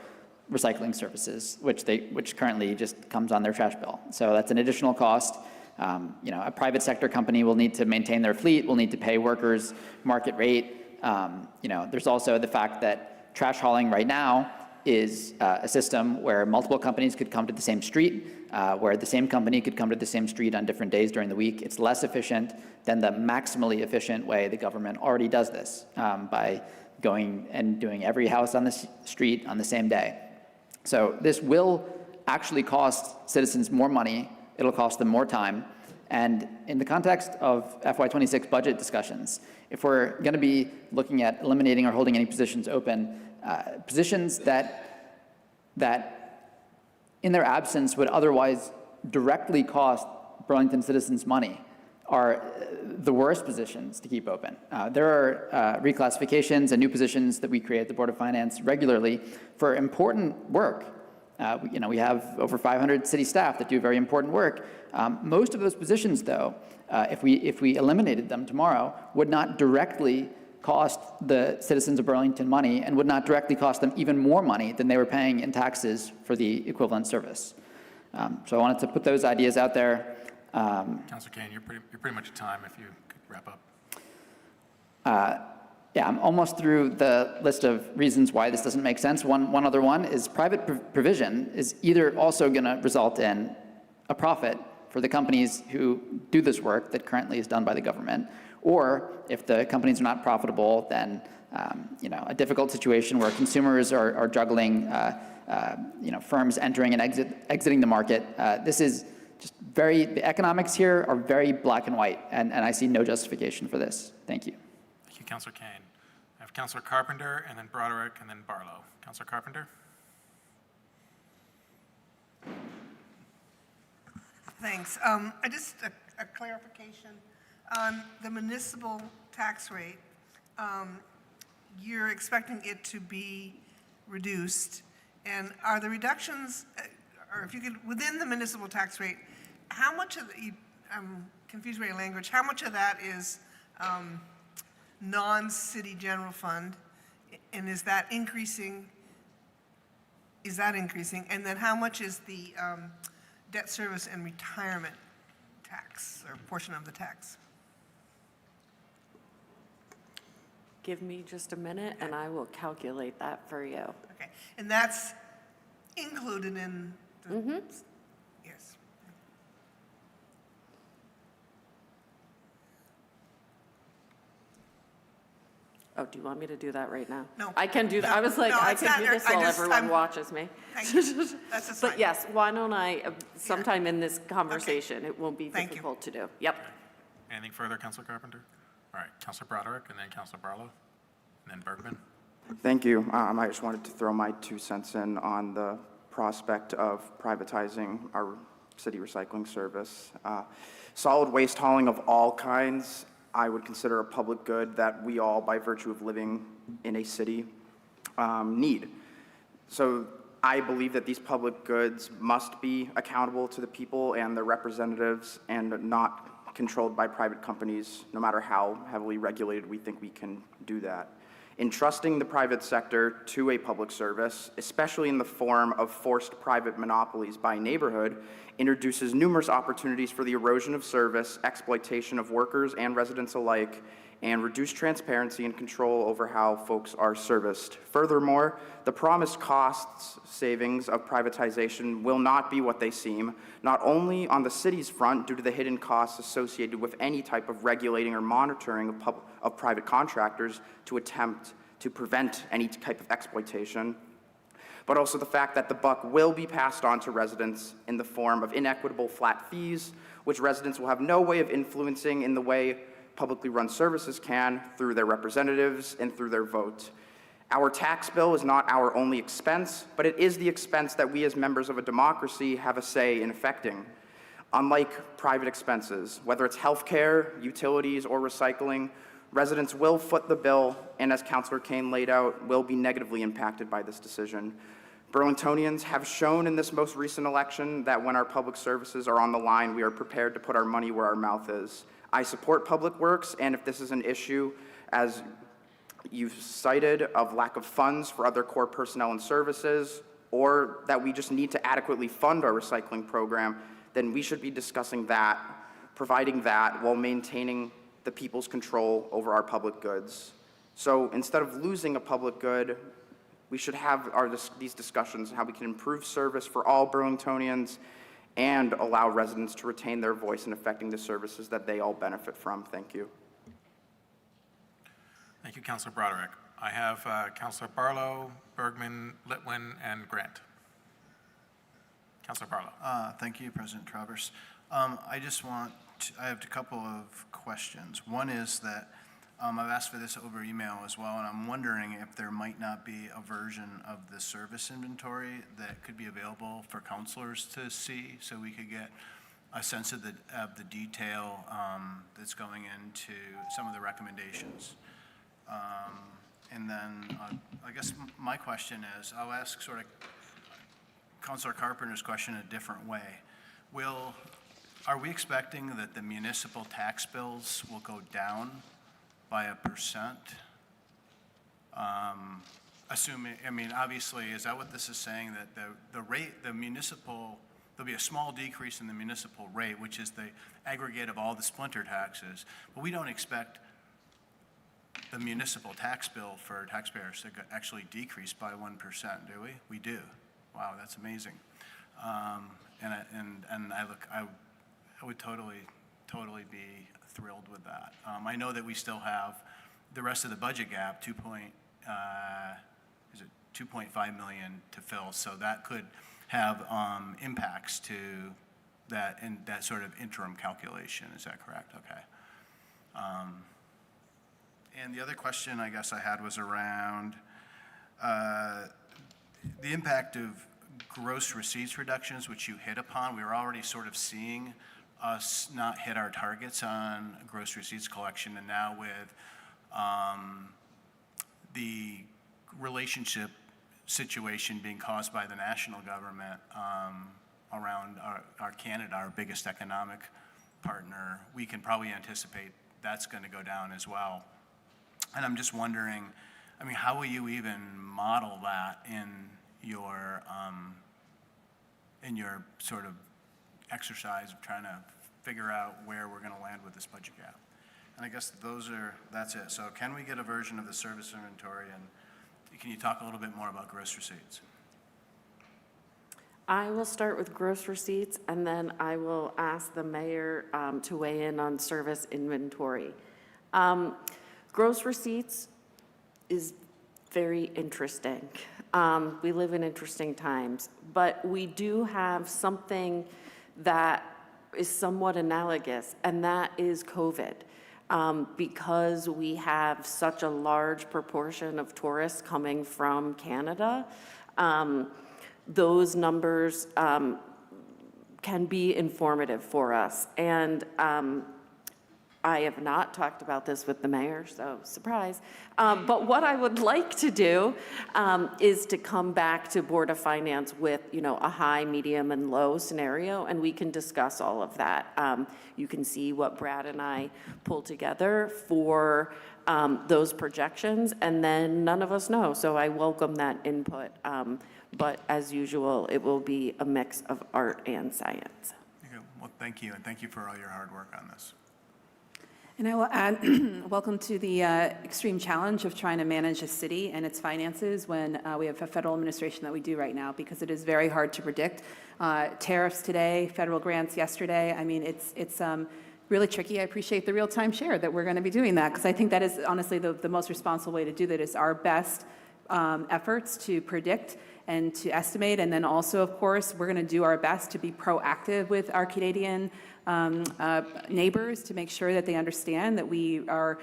recycling services, which currently just comes on their trash bill. So that's an additional cost. A private sector company will need to maintain their fleet, will need to pay workers market rate. There's also the fact that trash hauling right now is a system where multiple companies could come to the same street, where the same company could come to the same street on different days during the week. It's less efficient than the maximally efficient way the government already does this, by going and doing every house on the street on the same day. So this will actually cost citizens more money. It'll cost them more time. And in the context of FY26 budget discussions, if we're going to be looking at eliminating or holding any positions open, positions that in their absence would otherwise directly cost Burlington citizens money are the worst positions to keep open. There are reclassifications and new positions that we create at the Board of Finance regularly for important work. We have over 500 city staff that do very important work. Most of those positions, though, if we eliminated them tomorrow, would not directly cost the citizens of Burlington money and would not directly cost them even more money than they were paying in taxes for the equivalent service. So I wanted to put those ideas out there. Councilor Kane, you're pretty much at time if you could wrap up. Yeah, I'm almost through the list of reasons why this doesn't make sense. One other one is private provision is either also going to result in a profit for the companies who do this work that currently is done by the government, or if the companies are not profitable, then a difficult situation where consumers are juggling, firms entering and exiting the market. This is just the economics here are very black and white, and I see no justification for this. Thank you. Thank you, Councilor Kane. I have Councilor Carpenter, and then Broderick, and then Barlow. Councilor Carpenter? Thanks. Just a clarification on the municipal tax rate. You're expecting it to be reduced, and are the reductions or if you could, within the municipal tax rate, how much of the, I'm confused by your language, how much of that is non-city general fund? And is that increasing? Is that increasing? And then how much is the debt service and retirement tax, or portion of the tax? Give me just a minute and I will calculate that for you. Okay, and that's included in the, yes. Oh, do you want me to do that right now? No. I can do that. No, I was like, no, I it's can not do ur- this I while just- everyone I'm- watches me. Thank you. That's just But fine. yes, why don't I, sometime in this conversation, it won't be Thank you. difficult to do. Yep. Anything further, Councilor Carpenter? All right, Councilor Broderick, and then Councilor Barlow, and then Bergman. Thank you. I just wanted to throw my 2 cents in on the prospect of privatizing our city recycling service. Solid waste hauling of all kinds, I would consider a public good that we all, by virtue of living in a city, need. So I believe that these public goods must be accountable to the people and their representatives and not controlled by private companies, no matter how heavily regulated we think we can do that. Entrusting the private sector to a public service, especially in the form of forced private monopolies by neighborhood, introduces numerous opportunities for the erosion of service, exploitation of workers and residents alike, and reduced transparency and control over how folks are serviced. Furthermore, the promised costs savings of privatization will not be what they seem, not only on the city's front due to the hidden costs associated with any type of regulating or monitoring of private contractors to attempt to prevent any type of exploitation, but also the fact that the buck will be passed on to residents in the form of inequitable flat fees, which residents will have no way of influencing in the way publicly run services can through their representatives and through their vote. Our tax bill is not our only expense, but it is the expense that we as members of a democracy have a say in affecting. Unlike private expenses, whether it's healthcare, utilities, or recycling, residents will foot the bill, and as Councilor Kane laid out, will be negatively impacted by this decision. Burlingtonians have shown in this most recent election that when our public services are on the line, we are prepared to put our money where our mouth is. I support public works, and if this is an issue, as you've cited, of lack of funds for other core personnel and services, or that we just need to adequately fund our recycling program, then we should be discussing that, providing that while maintaining the people's control over our public goods. So instead of losing a public good, we should have these discussions on how we can improve service for all Burlingtonians and allow residents to retain their voice in affecting the services that they all benefit from. Thank you. Thank you, Councilor Broderick. I have Councilor Barlow, Bergman, Litwin, and Grant. Councilor Barlow. Thank you, President Travers. I have a couple of questions. One is that I've asked for this over email as well, and I'm wondering if there might not be a version of the service inventory that could be available for councilors to see, so we could get a sense of the detail that's going into some of the recommendations. And then I guess my question is, I'll ask sort of Councilor Carpenter's question a different way. Are we expecting that the municipal tax bills will go down by 1%? Assuming, I mean, obviously, is that what this is saying, that the rate, the municipal, there'll be a small decrease in the municipal rate, which is the aggregate of all the splinter taxes, but we don't expect the municipal tax bill for taxpayers to actually decrease by 1%, do we? We do. Wow, that's amazing. And I would totally be thrilled with that. I know that we still have the rest of the budget gap, 2.5 million to fill, so that could have impacts to that in that sort of interim calculation. Is that correct? Okay. And the other question I guess I had was around the impact of gross receipts reductions, which you hit upon. We were already sort of seeing us not hit our targets on gross receipts collection, and now with the relationship situation being caused by the national government around our Canada, our biggest economic partner, we can probably anticipate that's going to go down as well. And I'm just wondering, I mean, how will you even model that in your sort of exercise of trying to figure out where we're going to land with this budget gap? And I guess that's it. So can we get a version of the service inventory, and can you talk a little bit more about gross receipts? I will start with gross receipts, and then I will ask the mayor to weigh in on service inventory. Gross receipts is very interesting. We live in interesting times, but we do have something that is somewhat analogous, and that is COVID. Because we have such a large proportion of tourists coming from Canada, those numbers can be informative for us. And I have not talked about this with the mayor, so surprise. But what I would like to do is to come back to Board of Finance with, a high, medium, and low scenario, and we can discuss all of that. You can see what Brad and I pulled together for those projections, and then none of us know, so I welcome that input. But as usual, it will be a mix of art and science. Okay. Well, thank you, and thank you for all your hard work on this. And I will add, welcome to the extreme challenge of trying to manage a city and its finances when we have a federal administration that we do right now, because it is very hard to predict. Tariffs today, federal grants yesterday. I mean, it's really tricky. I appreciate the real-time share that we're going to be doing that, because I think that is honestly the most responsible way to do that. Is our best efforts to predict and to estimate. And then also, of course, we're going to do our best to be proactive with our Canadian neighbors to make sure that they understand that we are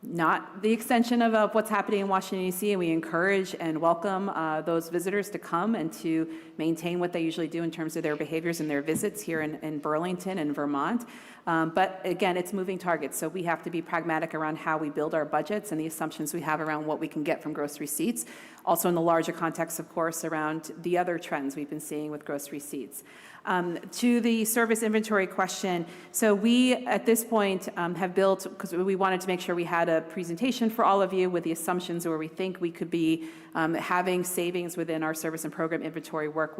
not the extension of what's happening in Washington, D.C., and we encourage and welcome those visitors to come and to maintain what they usually do in terms of their behaviors and their visits here in Burlington and Vermont. But again, it's moving targets, so we have to be pragmatic around how we build our budgets and the assumptions we have around what we can get from gross receipts. Also in the larger context, of course, around the other trends we've been seeing with gross receipts. To the service inventory question, so we, at this point, have built, because we wanted to make sure we had a presentation for all of you with the assumptions where we think we could be having savings within our service and program inventory work.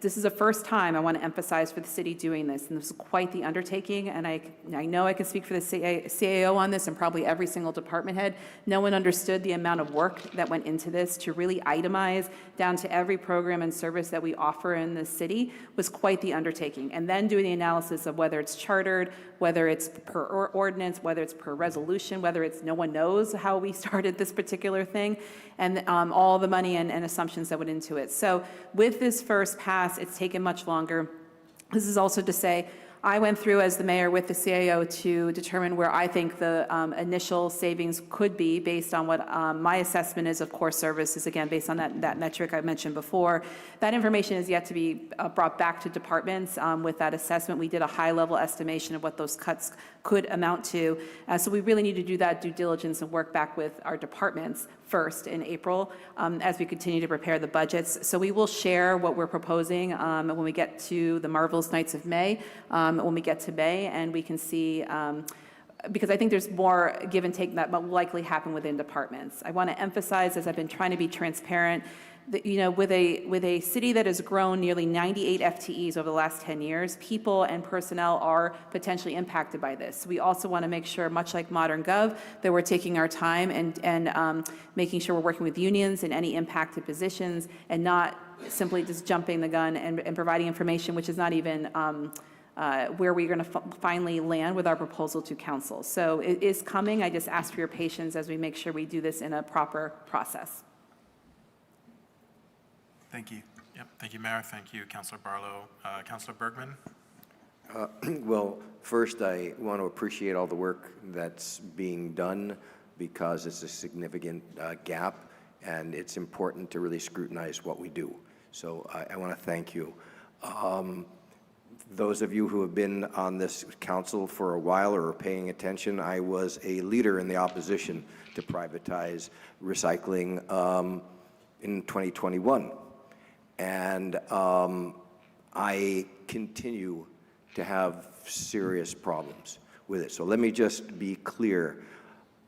This is the first time I want to emphasize for the city doing this, and this is quite the undertaking, and I know I can speak for the CAO on this and probably every single department head. No one understood the amount of work that went into this to really itemize down to every program and service that we offer in the city was quite the undertaking. And then doing the analysis of whether it's chartered, whether it's per ordinance, whether it's per resolution, whether it's no one knows how we started this particular thing, and all the money and assumptions that went into it. So with this first pass, it's taken much longer. This is also to say, I went through as the mayor with the CAO to determine where I think the initial savings could be based on what my assessment is of core services, again, based on that metric I mentioned before. That information is yet to be brought back to departments with that assessment. We did a high-level estimation of what those cuts could amount to. So we really need to do that due diligence and work back with our departments first in April as we continue to prepare the budgets. So we will share what we're proposing when we get to the Marvelous Nights of May, when we get to May, and we can see, because I think there's more give and take that will likely happen within departments. I want to emphasize, as I've been trying to be transparent, that, with a city that has grown nearly 98 FTEs over the last 10 years, people and personnel are potentially impacted by this. We also want to make sure, much like ModernGov, that we're taking our time and making sure we're working with unions in any impacted positions and not simply just jumping the gun and providing information which is not even where we're going to finally land with our proposal to council. So it is coming. I just ask for your patience as we make sure we do this in a proper process. Thank you. Yep. Thank you, Mayor. Thank you, Councilor Barlow. Councilor Bergman? Well, first, I want to appreciate all the work that's being done because it's a significant gap, and it's important to really scrutinize what we do. So I want to thank you. Those of you who have been on this council for a while or are paying attention, I was a leader in the opposition to privatize recycling in 2021. And I continue to have serious problems with it. So let me just be clear.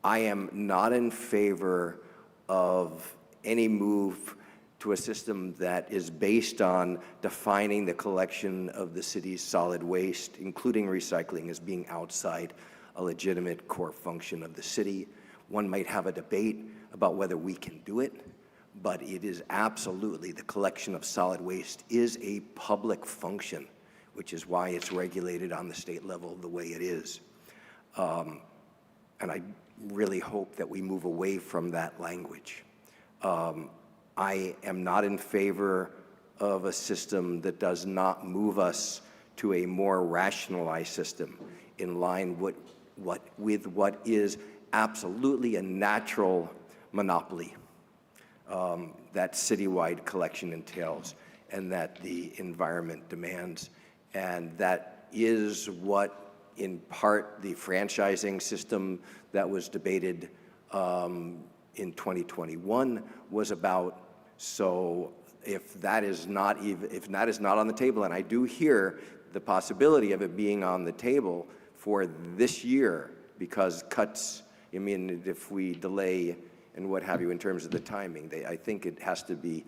I am not in favor of any move to a system that is based on defining the collection of the city's solid waste, including recycling, as being outside a legitimate core function of the city. One might have a debate about whether we can do it, but it is absolutely, the collection of solid waste is a public function, which is why it's regulated on the state level the way it is. And I really hope that we move away from that language. I am not in favor of a system that does not move us to a more rationalized system in line with what is absolutely a natural monopoly that citywide collection entails and that the environment demands. And that is what, in part, the franchising system that was debated in 2021 was about. So if that is not on the table, and I do hear the possibility of it being on the table for this year, because cuts, I mean, if we delay and what have you in terms of the timing, I think it has to be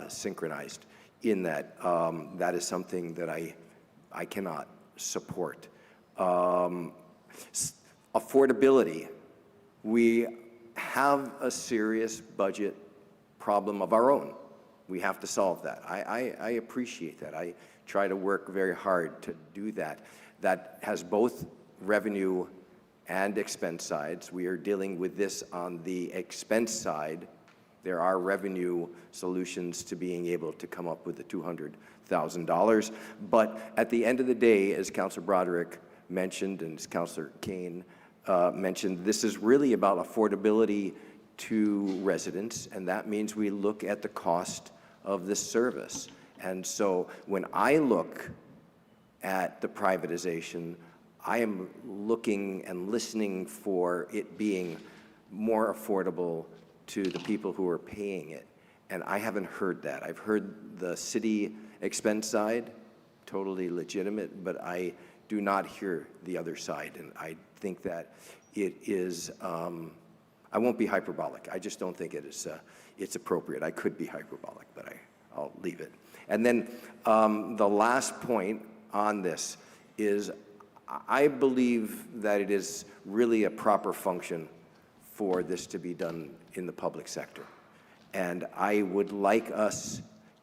synchronized in that. That is something that I cannot support. Affordability. We have a serious budget problem of our own. We have to solve that. I appreciate that. I try to work very hard to do that. That has both revenue and expense sides. We are dealing with this on the expense side. There are revenue solutions to being able to come up with the $200,000. But at the end of the day, as Councillor Broderick mentioned and as Councillor Kane mentioned, this is really about affordability to residents, and that means we look at the cost of the service. And so when I look at the privatization, I am looking and listening for it being more affordable to the people who are paying it. And I haven't heard that. I've heard the city expense side, totally legitimate, but I do not hear the other side. And I think that it is, I won't be hyperbolic. I just don't think it is, it's appropriate. I could be hyperbolic, but I'll leave it. And then the last point on this is I believe that it is really a proper function for this to be done in the public sector. And I would like us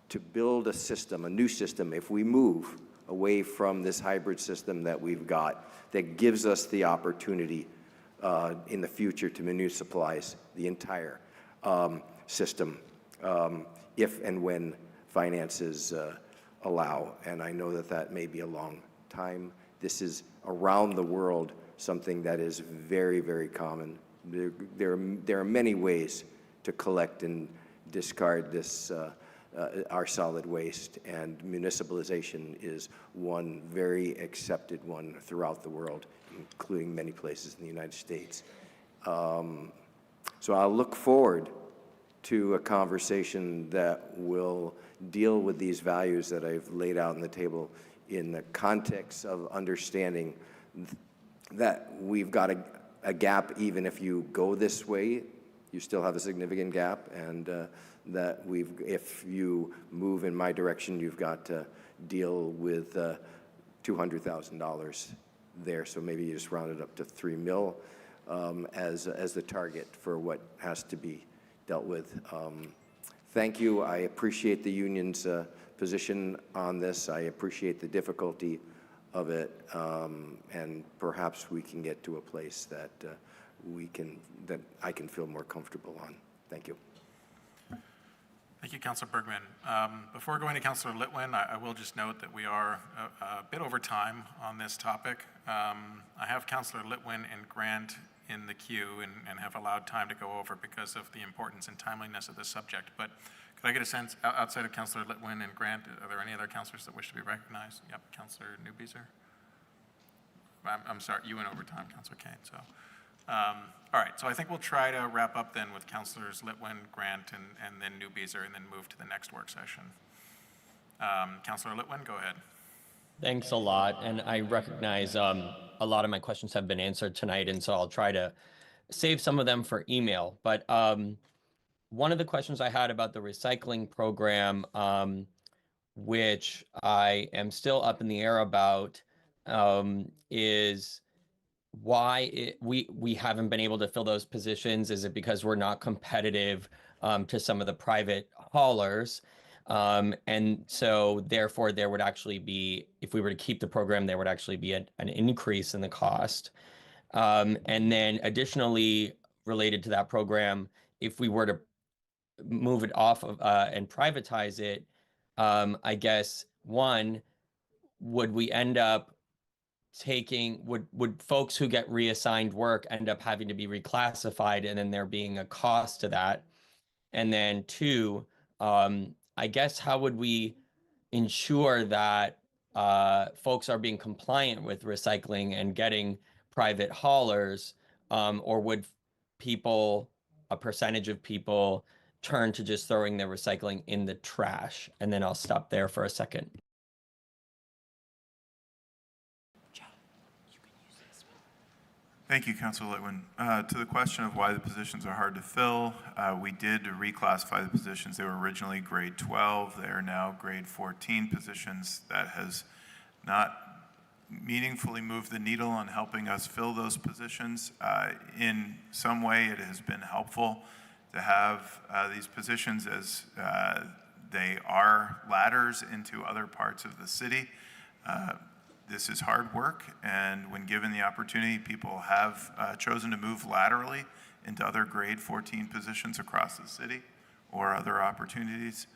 to build a system, a new system, if we move away from this hybrid system that we've got, that gives us the opportunity in the future to municipalize the entire system if and when finances allow. And I know that that may be a long time. This is around the world something that is very, very common. There are many ways to collect and discard this our solid waste, and municipalization is one very accepted one throughout the world, including many places in the United States. So I'll look forward to a conversation that will deal with these values that I've laid out on the table in the context of understanding that we've got a gap. Even if you go this way, you still have a significant gap, and that if you move in my direction, you've got to deal with $200,000 there. So maybe you just round it up to $3 million as the target for what has to be dealt with. Thank you. I appreciate the union's position on this. I appreciate the difficulty of it, and perhaps we can get to a place that that I can feel more comfortable on. Thank you. Thank you, Councilor Bergman. Before going to Councilor Litwin, I will just note that we are a bit over time on this topic. I have Councilor Litwin and Grant in the queue and have allowed time to go over because of the importance and timeliness of this subject. But could I get a sense, outside of Councilor Litwin and Grant, are there any other councilors that wish to be recognized? Yep, Councilor Newbeezer. I'm sorry, you went over time, Councilor Kane. So, all right, so I think we'll try to wrap up then with Councilors Litwin, Grant, and then Newbeezer, and then move to the next work session. Councilor Litwin, go ahead. Thanks a lot, and I recognize a lot of my questions have been answered tonight, and so I'll try to save some of them for email. But one of the questions I had about the recycling program, which I am still up in the air about, is why we haven't been able to fill those positions. Is it because we're not competitive to some of the private haulers? And so therefore there would actually be, if we were to keep the program, there would actually be an increase in the cost. And then additionally, related to that program, if we were to move it off of and privatize it, I guess, one, would we end up would folks who get reassigned work end up having to be reclassified and then there being a cost to that? And then two, I guess, how would we ensure that folks are being compliant with recycling and getting private haulers, or would people, a percentage of people, turn to just throwing their recycling in the trash? And then I'll stop there for a second. Thank you, Councilor Litwin. To the question of why the positions are hard to fill, we did reclassify the positions. They were originally grade 12. They are now grade 14 positions. That has not meaningfully moved the needle on helping us fill those positions. In some way, it has been helpful to have these positions as they are ladders into other parts of the city. This is hard work, and when given the opportunity, people have chosen to move laterally into other grade 14 positions across the city or other opportunities.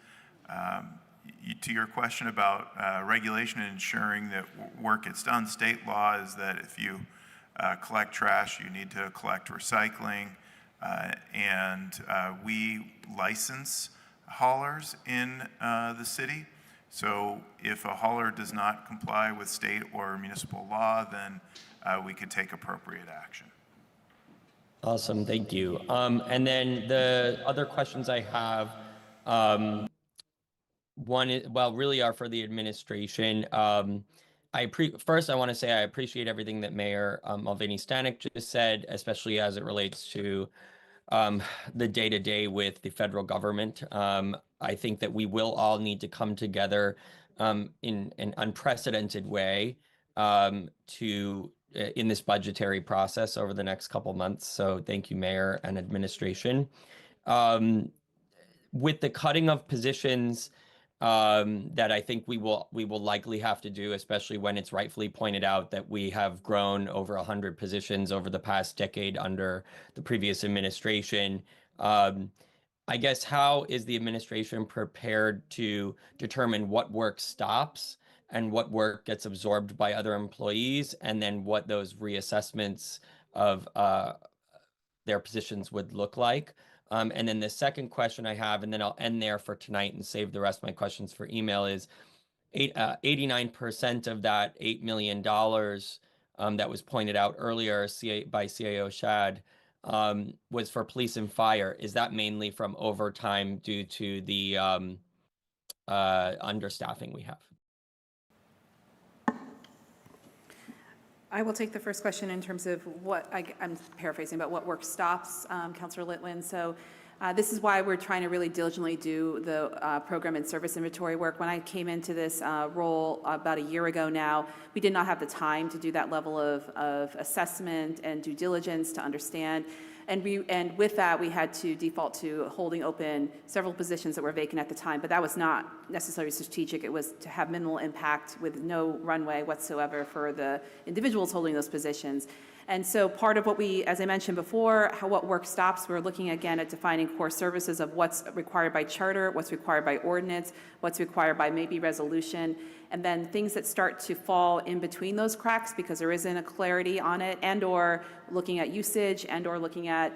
To your question about regulation and ensuring that work gets done, state law is that if you collect trash, you need to collect recycling, and we license haulers in the city. So if a hauler does not comply with state or municipal law, then we could take appropriate action. Awesome, thank you. And then the other questions I have, one is, well, really are for the administration. First, I want to say I appreciate everything that Mayor Mulvaney-Stanek just said, especially as it relates to the day-to-day with the federal government. I think that we will all need to come together in an unprecedented way in this budgetary process over the next couple months. So thank you, Mayor and administration. With the cutting of positions that I think we will likely have to do, especially when it's rightfully pointed out that we have grown over 100 positions over the past decade under the previous administration. I guess, how is the administration prepared to determine what work stops and what work gets absorbed by other employees, and then what those reassessments of their positions would look like? And then the second question I have, and then I'll end there for tonight and save the rest of my questions for email, is 89% of that $8 million that was pointed out earlier by CAO Shad was for police and fire. Is that mainly from overtime due to the understaffing we have? I will take the first question in terms of what, I'm paraphrasing, but what work stops, Councilor Litwin. So this is why we're trying to really diligently do the program and service inventory work. When I came into this role about a year ago now, we did not have the time to do that level of assessment and due diligence to understand. And with that, we had to default to holding open several positions that were vacant at the time, but that was not necessarily strategic. It was to have minimal impact with no runway whatsoever for the individuals holding those positions. And so part of what we, as I mentioned before, what work stops, we're looking again at defining core services of what's required by charter, what's required by ordinance, what's required by maybe resolution, and then things that start to fall in between those cracks because there isn't a clarity on it, and or looking at usage, and or looking at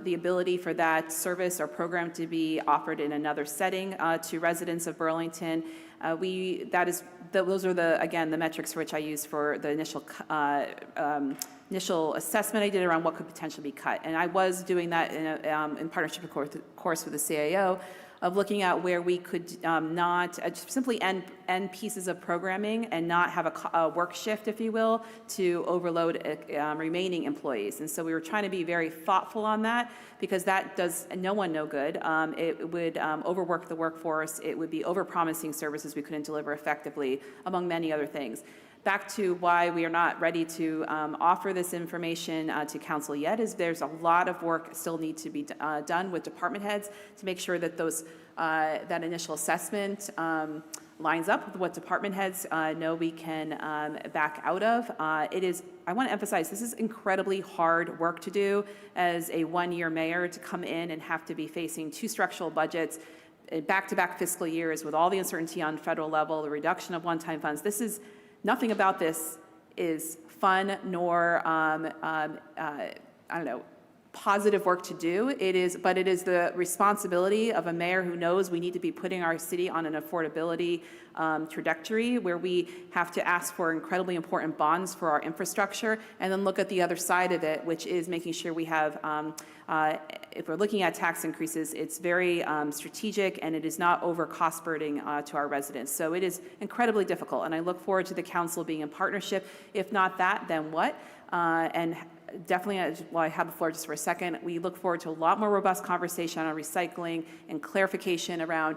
the ability for that service or program to be offered in another setting to residents of Burlington. Those are the metrics for which I use for the initial assessment I did around what could potentially be cut. And I was doing that in partnership, of course, with the CAO. of looking at where we could not simply end pieces of programming and not have a work shift, if you will, to overload remaining employees. And so we were trying to be very thoughtful on that, because that does no one no good. It would overwork the workforce. It would be overpromising services we couldn't deliver effectively, among many other things. Back to why we are not ready to offer this information to council yet is there's a lot of work still needs to be done with department heads to make sure that those that initial assessment lines up with what department heads know we can back out of. I want to emphasize, this is incredibly hard work to do as a one-year mayor, to come in and have to be facing 2 structural budgets, back-to-back fiscal years with all the uncertainty on federal level, the reduction of one-time funds. Nothing about this is fun nor, I don't know, positive work to do. But it is the responsibility of a mayor who knows we need to be putting our city on an affordability trajectory where we have to ask for incredibly important bonds for our infrastructure, and then look at the other side of it, which is making sure we have, if we're looking at tax increases, it's very strategic, and it is not over cost burdening to our residents. So it is incredibly difficult, and I look forward to the council being in partnership. If not that, then what? And definitely, while I have the floor just for a second, we look forward to a lot more robust conversation on recycling and clarification around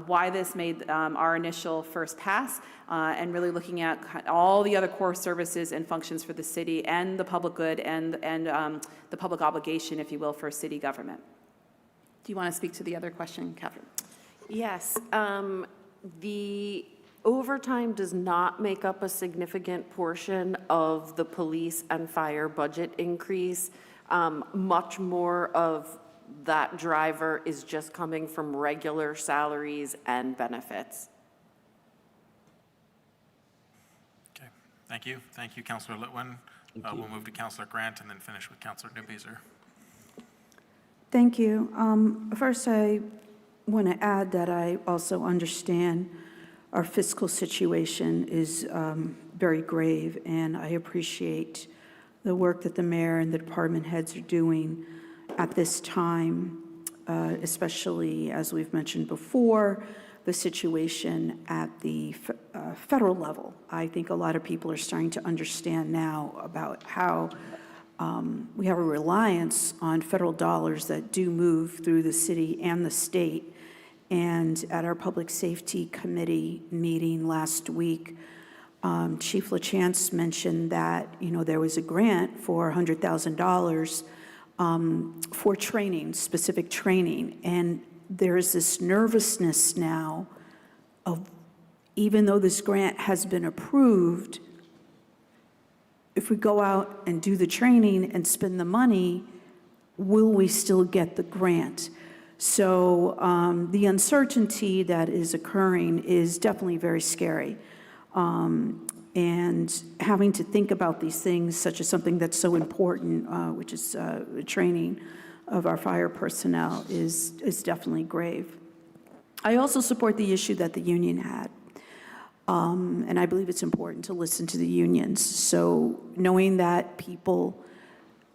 why this made our initial first pass, and really looking at all the other core services and functions for the city and the public good and the public obligation, if you will, for city government. Do you want to speak to the other question, Catherine? Yes. The overtime does not make up a significant portion of the police and fire budget increase. Much more of that driver is just coming from regular salaries and benefits. Okay, thank you. Thank you, Councillor Litwin. We'll move to Councillor Grant and then finish with Councillor Newbeezer. Thank you. First, I want to add that I also understand our fiscal situation is very grave, and I appreciate the work that the mayor and the department heads are doing at this time, especially, as we've mentioned before, the situation at the federal level. I think a lot of people are starting to understand now about how we have a reliance on federal dollars that do move through the city and the state. And at our Public Safety Committee meeting last week, Chief LaChance mentioned that, there was a grant for $100,000 for training, specific training. And there is this nervousness now of, even though this grant has been approved, if we go out and do the training and spend the money, will we still get the grant? So the uncertainty that is occurring is definitely very scary. And having to think about these things, such as something that's so important, which is training of our fire personnel, is definitely grave. I also support the issue that the union had. And I believe it's important to listen to the unions. So knowing that people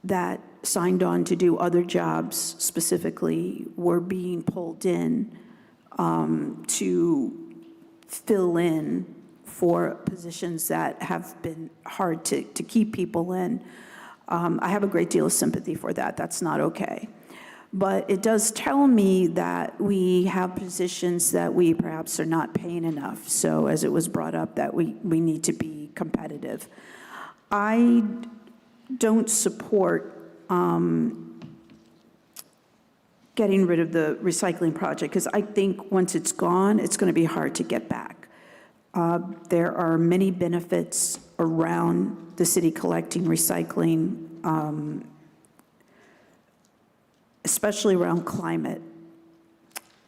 that signed on to do other jobs specifically were being pulled in to fill in for positions that have been hard to keep people in. I have a great deal of sympathy for that. That's not okay. But it does tell me that we have positions that we perhaps are not paying enough. So as it was brought up, that we need to be competitive. I don't support getting rid of the recycling project, because I think once it's gone, it's going to be hard to get back. There are many benefits around the city collecting recycling, especially around climate,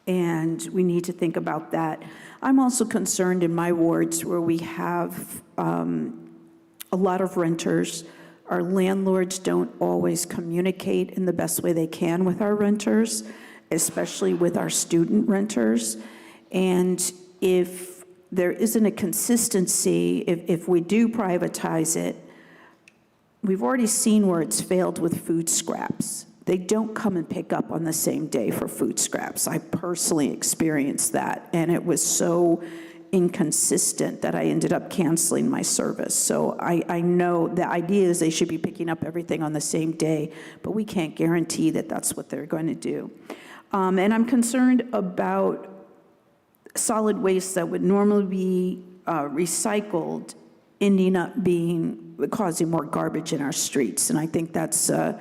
and we need to think about that. I'm also concerned in my wards where we have a lot of renters. Our landlords don't always communicate in the best way they can with our renters, especially with our student renters. And if there isn't a consistency, if we do privatize it, we've already seen where it's failed with food scraps. They don't come and pick up on the same day for food scraps. I personally experienced that, and it was so inconsistent that I ended up canceling my service. So I know the idea is they should be picking up everything on the same day, but we can't guarantee that that's what they're going to do. And I'm concerned about solid waste that would normally be recycled ending up causing more garbage in our streets. And I think that's a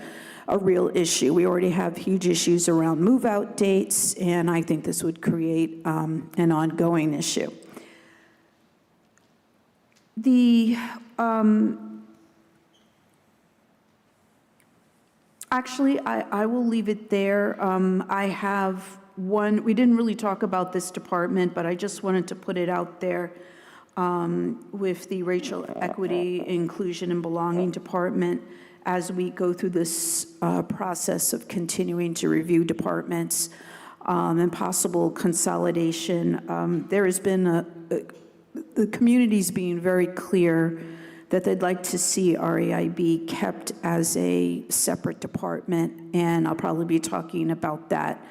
real issue. We already have huge issues around move-out dates, and I think this would create an ongoing issue. Actually, I will leave it there. I have one, we didn't really talk about this department, but I just wanted to put it out there with the Racial Equity, Inclusion, and Belonging Department as we go through this process of continuing to review departments and possible consolidation. There has been the community's being very clear that they'd like to see RAIB kept as a separate department, and I'll probably be talking about that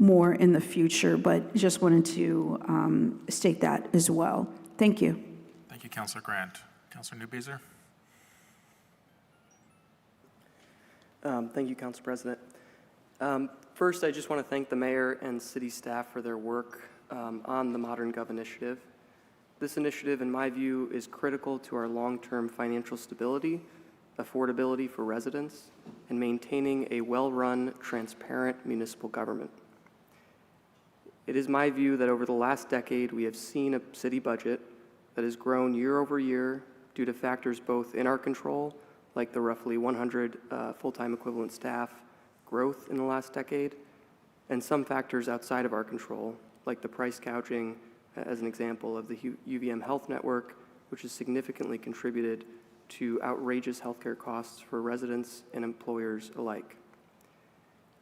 more in the future, but just wanted to state that as well. Thank you. Thank you, Councillor Grant. Councillor Newbeezer? Thank you, Council President. First, I just want to thank the mayor and city staff for their work on the ModernGov initiative. This initiative, in my view, is critical to our long-term financial stability, affordability for residents, and maintaining a well-run, transparent municipal government. It is my view that over the last decade, we have seen a city budget that has grown year over year due to factors both in our control, like the roughly 100 full-time equivalent staff growth in the last decade, and some factors outside of our control, like the price gouging, as an example of the UVM Health Network, which has significantly contributed to outrageous healthcare costs for residents and employers alike.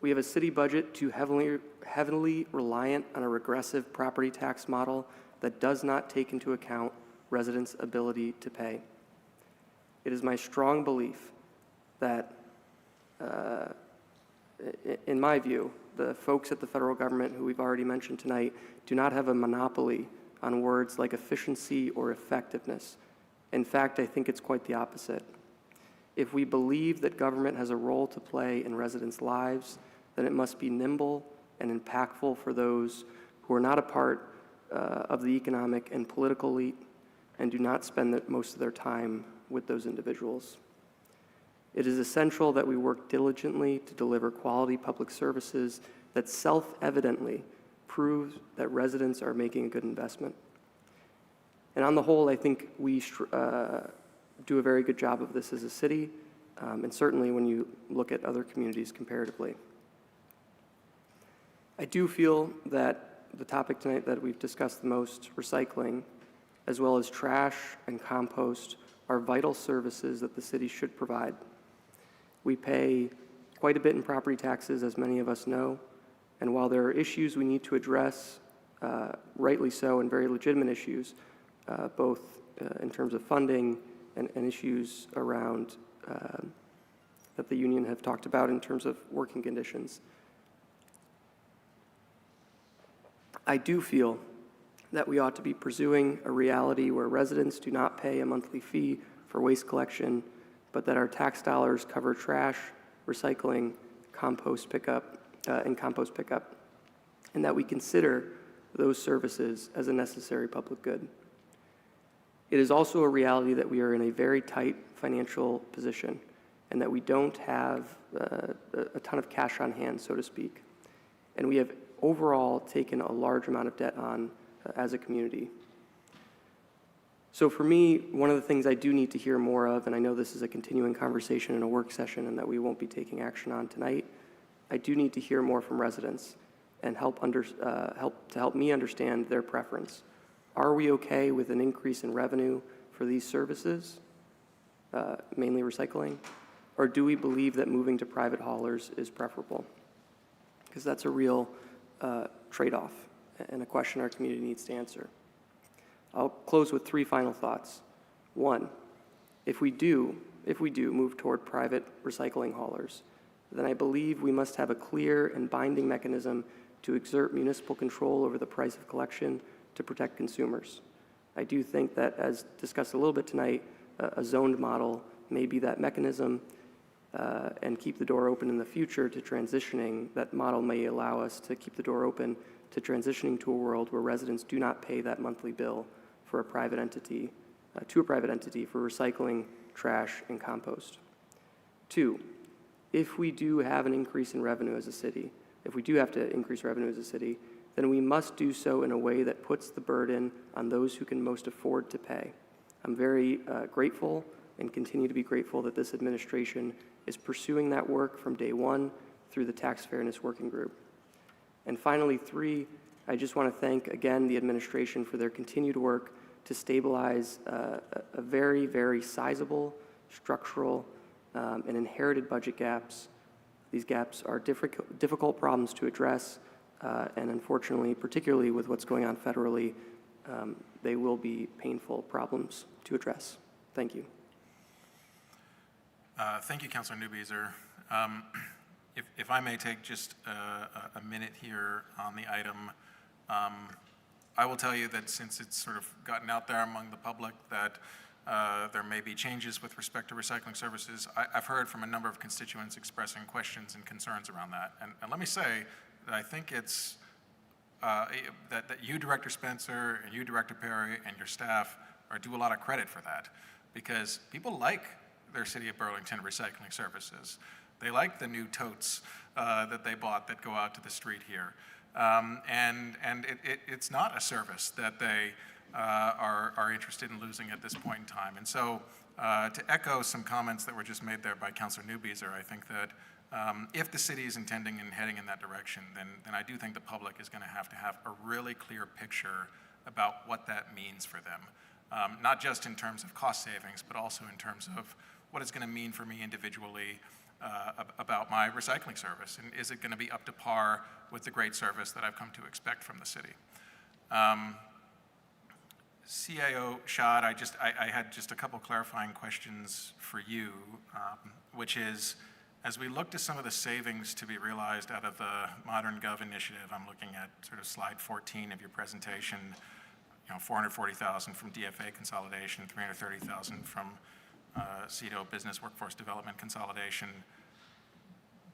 We have a city budget too heavily reliant on a regressive property tax model that does not take into account residents' ability to pay. It is my strong belief that, in my view, the folks at the federal government who we've already mentioned tonight do not have a monopoly on words like efficiency or effectiveness. In fact, I think it's quite the opposite. If we believe that government has a role to play in residents' lives, then it must be nimble and impactful for those who are not a part of the economic and political elite and do not spend most of their time with those individuals. It is essential that we work diligently to deliver quality public services that self-evidently prove that residents are making a good investment. And on the whole, I think we do a very good job of this as a city, and certainly when you look at other communities comparatively. I do feel that the topic tonight that we've discussed the most, recycling, as well as trash and compost, are vital services that the city should provide. We pay quite a bit in property taxes, as many of us know, and while there are issues we need to address, rightly so, and very legitimate issues, both in terms of funding and issues around that the union have talked about in terms of working conditions, I do feel that we ought to be pursuing a reality where residents do not pay a monthly fee for waste collection, but that our tax dollars cover trash, recycling, compost pickup, and that we consider those services as a necessary public good. It is also a reality that we are in a very tight financial position and that we don't have a ton of cash on hand, so to speak. And we have overall taken a large amount of debt on as a community. So for me, one of the things I do need to hear more of, and I know this is a continuing conversation in a work session and that we won't be taking action on tonight, I do need to hear more from residents and help me understand their preference. Are we okay with an increase in revenue for these services, mainly recycling, or do we believe that moving to private haulers is preferable? Because that's a real trade-off and a question our community needs to answer. I'll close with 3 final thoughts. 1, if we do move toward private recycling haulers, then I believe we must have a clear and binding mechanism to exert municipal control over the price of collection to protect consumers. I do think that, as discussed a little bit tonight, a zoned model may be that mechanism, and keep the door open in the future to transitioning. That model may allow us to keep the door open to transitioning to a world where residents do not pay that monthly bill for a private entity, to a private entity for recycling, trash, and compost. 2, if we do have an increase in revenue as a city, if we do have to increase revenue as a city, then we must do so in a way that puts the burden on those who can most afford to pay. I'm very grateful and continue to be grateful that this administration is pursuing that work from day one through the Tax Fairness Working Group. And finally, 3, I just want to thank again the administration for their continued work to stabilize a very, very sizable, structural, and inherited budget gaps. These gaps are difficult problems to address, and unfortunately, particularly with what's going on federally, they will be painful problems to address. Thank you. Thank you, Councilor Newbeezer. If I may take just a minute here on the item, I will tell you that since it's sort of gotten out there among the public that there may be changes with respect to recycling services, I've heard from a number of constituents expressing questions and concerns around that. And let me say that I think it's that you, Director Spencer, and you, Director Perry, and your staff are due a lot of credit for that, because people like their City of Burlington recycling services. They like the new totes that they bought that go out to the street here. And it's not a service that they are interested in losing at this point in time. And so to echo some comments that were just made there by Councilor Newbeezer, I think that if the city is intending and heading in that direction, then I do think the public is going to have a really clear picture about what that means for them. Not just in terms of cost savings, but also in terms of what it's going to mean for me individually about my recycling service. And is it going to be up to par with the great service that I've come to expect from the city? CAO Shad, I had just a couple clarifying questions for you, which is, as we look to some of the savings to be realized out of the ModernGov initiative, I'm looking at sort of slide 14 of your presentation, you know, $440,000 from DFA consolidation, $330,000 from CEDO business workforce development consolidation.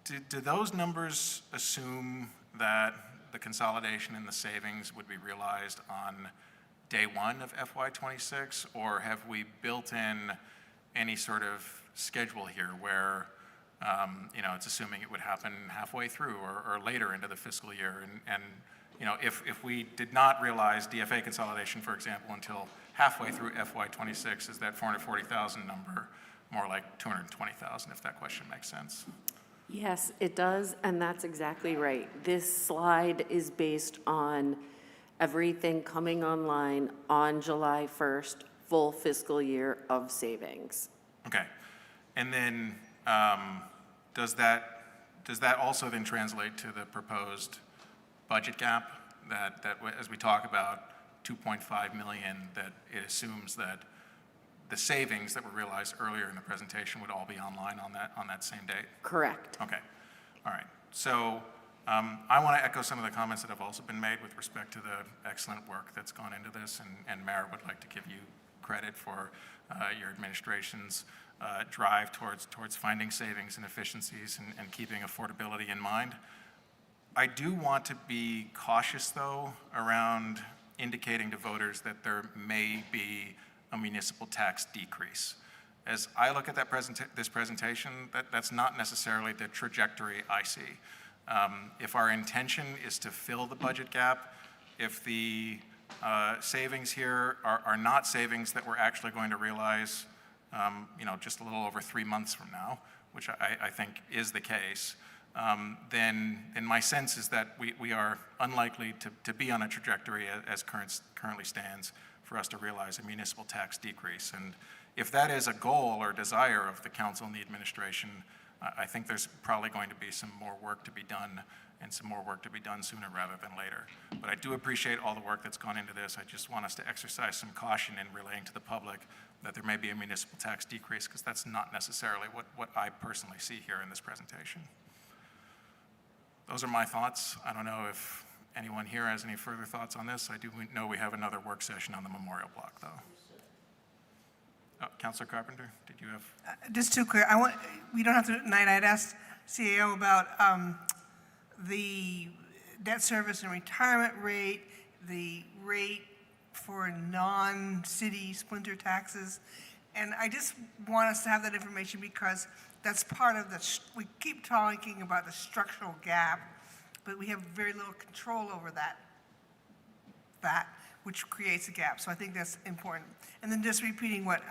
Do those numbers assume that the consolidation and the savings would be realized on day one of FY26, or have we built in any sort of schedule here where you know, it's assuming it would happen halfway through or later into the fiscal year? And you know, if we did not realize DFA consolidation, for example, until halfway through FY26, is that 440,000 number more like 220,000, if that question makes sense? Yes, it does, and that's exactly right. This slide is based on everything coming online on July 1st, full fiscal year of savings. Okay, and then does that also then translate to the proposed budget gap that as we talk about 2.5 million, that it assumes that the savings that were realized earlier in the presentation would all be online on that same date? Correct. Okay, all right. So I want to echo some of the comments that have also been made with respect to the excellent work that's gone into this, and Mayor would like to give you credit for your administration's drive towards finding savings and efficiencies and keeping affordability in mind. I do want to be cautious, though, around indicating to voters that there may be a municipal tax decrease. As I look at this presentation, that's not necessarily the trajectory I see. If our intention is to fill the budget gap, if the savings here are not savings that we're actually going to realize, you know, just a little over 3 months from now, which I think is the case, then my sense is that we are unlikely to be on a trajectory as currently stands for us to realize a municipal tax decrease. And if that is a goal or desire of the council and the administration, I think there's probably going to be some more work to be done, and some more work to be done sooner rather than later. But I do appreciate all the work that's gone into this. I just want us to exercise some caution in relaying to the public that there may be a municipal tax decrease, because that's not necessarily what I personally see here in this presentation. those are my thoughts. I don't know if anyone here has any further thoughts on this. I do know we have another work session on the memorial block, though. Oh, Councilor Carpenter, did you have? Just to clear, we don't have to tonight. I had asked CAO about the debt service and retirement rate, the rate for non-city splinter taxes. And I just want us to have that information because that's part of we keep talking about the structural gap, but we have very little control over that, which creates a gap. So I think that's important. And then just repeating what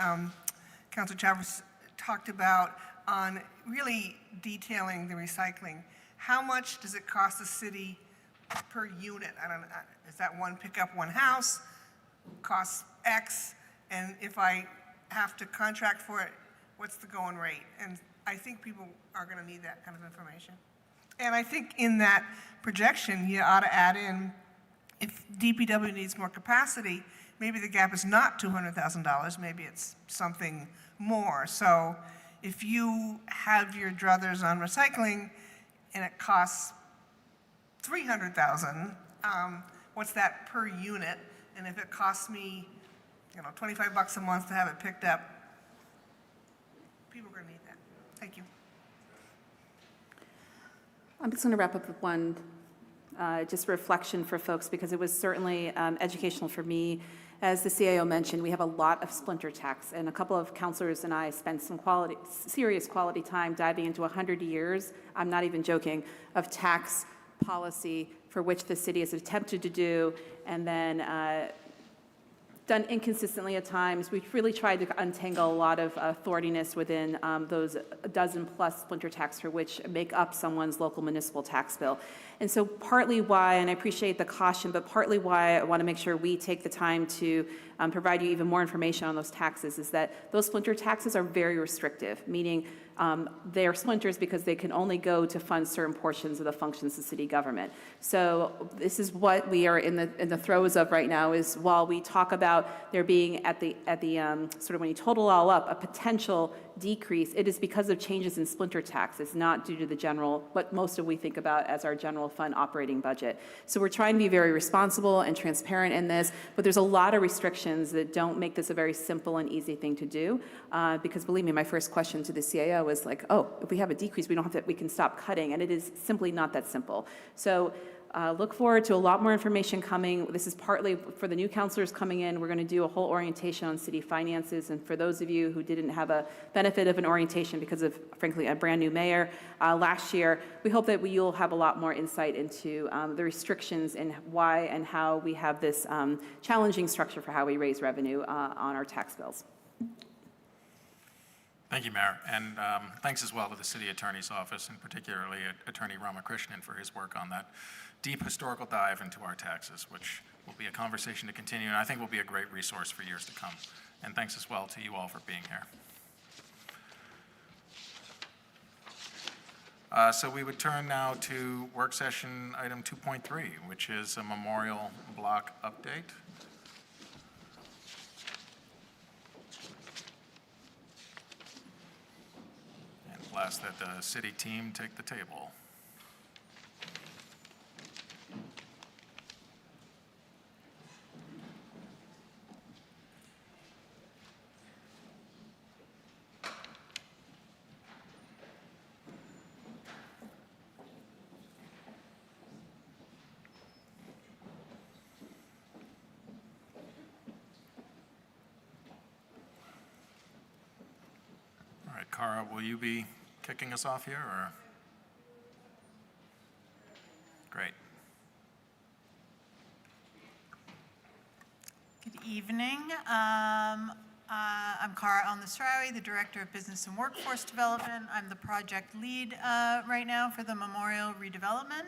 Councilor Chavez talked about on really detailing the recycling. How much does it cost the city per unit? I don't know. Is that one pickup, one house? Costs X. And if I have to contract for it, what's the going rate? And I think people are going to need that kind of information. And I think in that projection, you ought to add in, if DPW needs more capacity, maybe the gap is not $200,000, maybe it's something more. So if you have your druthers on recycling and it costs $300,000, what's that per unit? And if it costs me, $25 a month to have it picked up, people are going to need that. Thank you. I'm just going to wrap up with one just reflection for folks, because it was certainly educational for me. As the CAO mentioned, we have a lot of splinter tax, and a couple of counselors and I spent some serious quality time diving into 100 years, I'm not even joking, of tax policy for which the city has attempted to do, and then done inconsistently at times. We've really tried to untangle a lot of thorniness within those dozen plus splinter tax for which make up someone's local municipal tax bill. And so partly why, and I appreciate the caution, but partly why I want to make sure we take the time to provide you even more information on those taxes is that those splinter taxes are very restrictive, meaning they are splinters because they can only go to fund certain portions of the functions of city government. So this is what we are in the throes of right now, is while we talk about there being at the sort of when you total all up a potential decrease, it is because of changes in splinter tax. It's not due to the general, what most of we think about as our general fund operating budget. So we're trying to be very responsible and transparent in this, but there's a lot of restrictions that don't make this a very simple and easy thing to do. Because believe me, my first question to the CAO was like, oh, if we have a decrease, we don't have to, we can stop cutting. And it is simply not that simple. So look forward to a lot more information coming. This is partly for the new counselors coming in. We're going to do a whole orientation on city finances. And for those of you who didn't have a benefit of an orientation because of, frankly, a brand new mayor last year, we hope that you'll have a lot more insight into the restrictions and why and how we have this challenging structure for how we raise revenue on our tax bills. Thank you, Mayor, and thanks as well to the City Attorney's Office, and particularly Attorney Ramakrishnan for his work on that deep historical dive into our taxes, which will be a conversation to continue, and I think will be a great resource for years to come. And thanks as well to you all for being here. So we would turn now to work session item 2.3, which is a memorial block update. We'll ask that the city team take the table. All right, Cara, will you be kicking us off here, or? Great. Good evening. I'm Cara Al-Nasrawi, the Director of Business and Workforce Development. I'm the project lead right now for the Memorial Redevelopment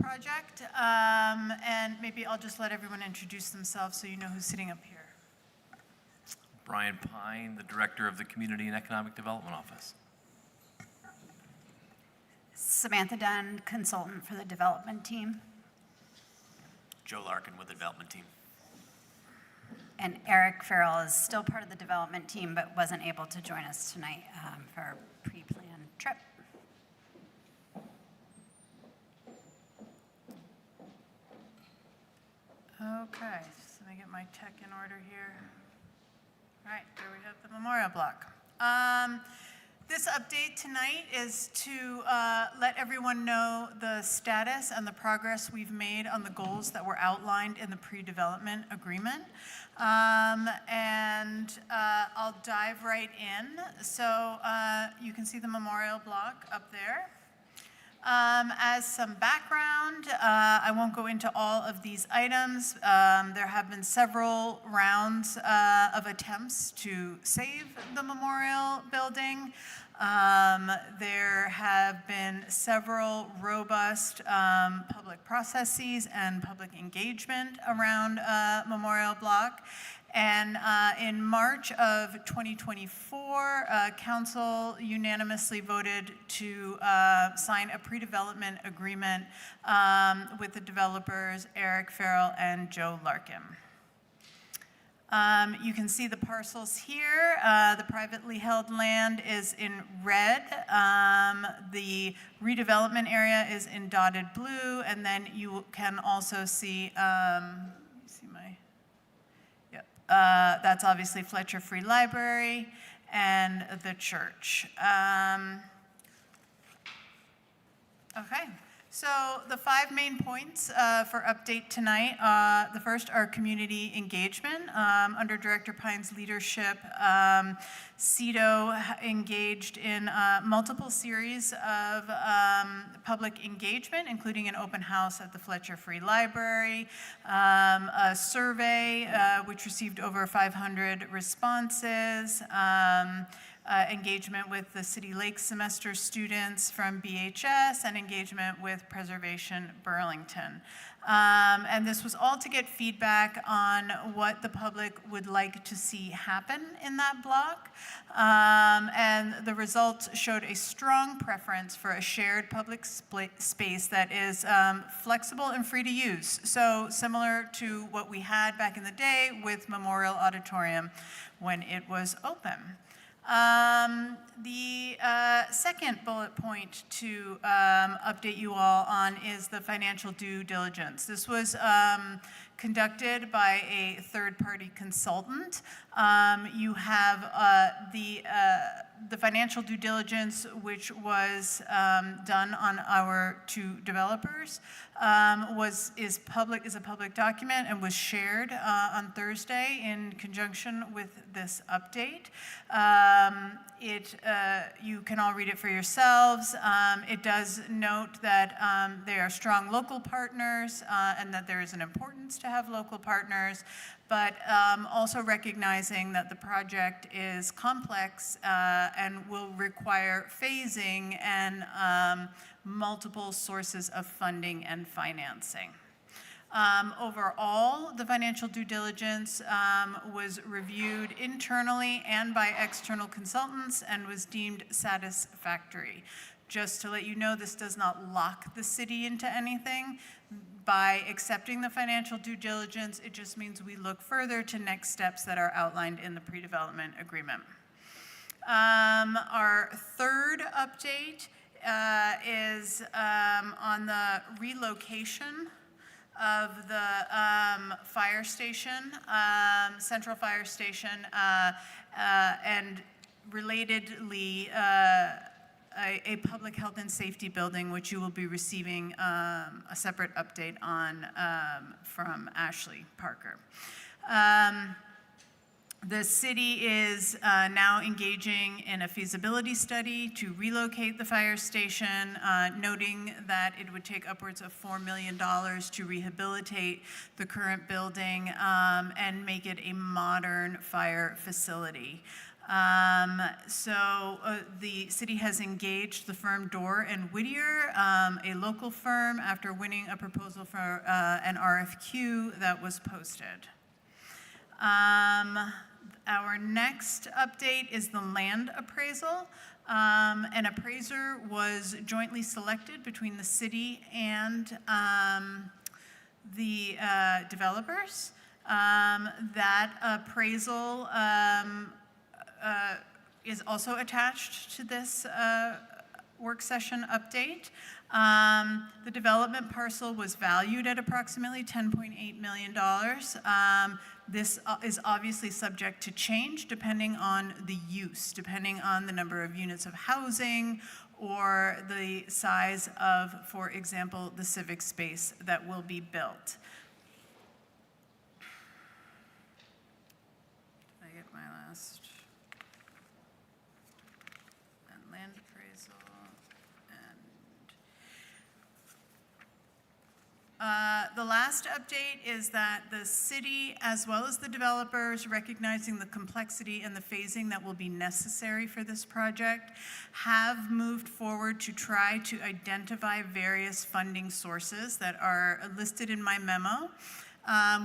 Project. And maybe I'll just let everyone introduce themselves so you know who's sitting up here. Brian Pine, the Director of the Community and Economic Development Office. Samantha Dunn, consultant for the development team. Joe Larkin with the development team. And Eric Farrell is still part of the development team, but wasn't able to join us tonight for a pre-planned trip. Okay, so let me get my tech in order here. All right, there we have the memorial block. This update tonight is to let everyone know the status and the progress we've made on the goals that were outlined in the pre-development agreement. I'll dive right in. So you can see the memorial block up there. As some background, I won't go into all of these items. There have been several rounds of attempts to save the memorial building. There have been several robust public processes and public engagement around Memorial Block. And in March of 2024, Council unanimously voted to sign a pre-development agreement with the developers Eric Farrell and Joe Larkin. You can see the parcels here. The privately held land is in red. The redevelopment area is in dotted blue. And then you can also see, that's obviously Fletcher Free Library and the church. Okay. So the 5 main points for update tonight, the first are community engagement. Under Director Pine's leadership, CEDO engaged in multiple series of public engagement, including an open house at the Fletcher Free Library, a survey which received over 500 responses, engagement with the City Lake semester students from BHS, and engagement with Preservation Burlington. And this was all to get feedback on what the public would like to see happen in that block. And the results showed a strong preference for a shared public space that is flexible and free to use. So similar to what we had back in the day with Memorial Auditorium when it was open. The second bullet point to update you all on is the financial due diligence. This was conducted by a third-party consultant. You have the financial due diligence, which was done on our 2 developers, is a public document and was shared on Thursday in conjunction with this update. You can all read it for yourselves. It does note that they are strong local partners and that there is an importance to have local partners, but also recognizing that the project is complex and will require phasing and multiple sources of funding and financing. Overall, the financial due diligence was reviewed internally and by external consultants and was deemed satisfactory. Just to let you know, this does not lock the city into anything. By accepting the financial due diligence, it just means we look further to next steps that are outlined in the pre-development agreement. Our third update is on the relocation of the fire station, Central Fire Station, and relatedly, a public health and safety building, which you will be receiving a separate update on from Ashley Parker. The city is now engaging in a feasibility study to relocate the fire station, noting that it would take upwards of $4 million to rehabilitate the current building and make it a modern fire facility. The city has engaged the firm Dorr and Whittier, a local firm, after winning a proposal for an RFQ that was posted. Our next update is the land appraisal. An appraiser was jointly selected between the city and the developers. That appraisal is also attached to this work session update. The development parcel was valued at approximately $10.8 million. This is obviously subject to change depending on the use, depending on the number of units of housing or the size of, for example, the civic space that will be built. Did I get my last? And land appraisal and the last update is that the city, as well as the developers, recognizing the complexity and the phasing that will be necessary for this project, have moved forward to try to identify various funding sources that are listed in my memo.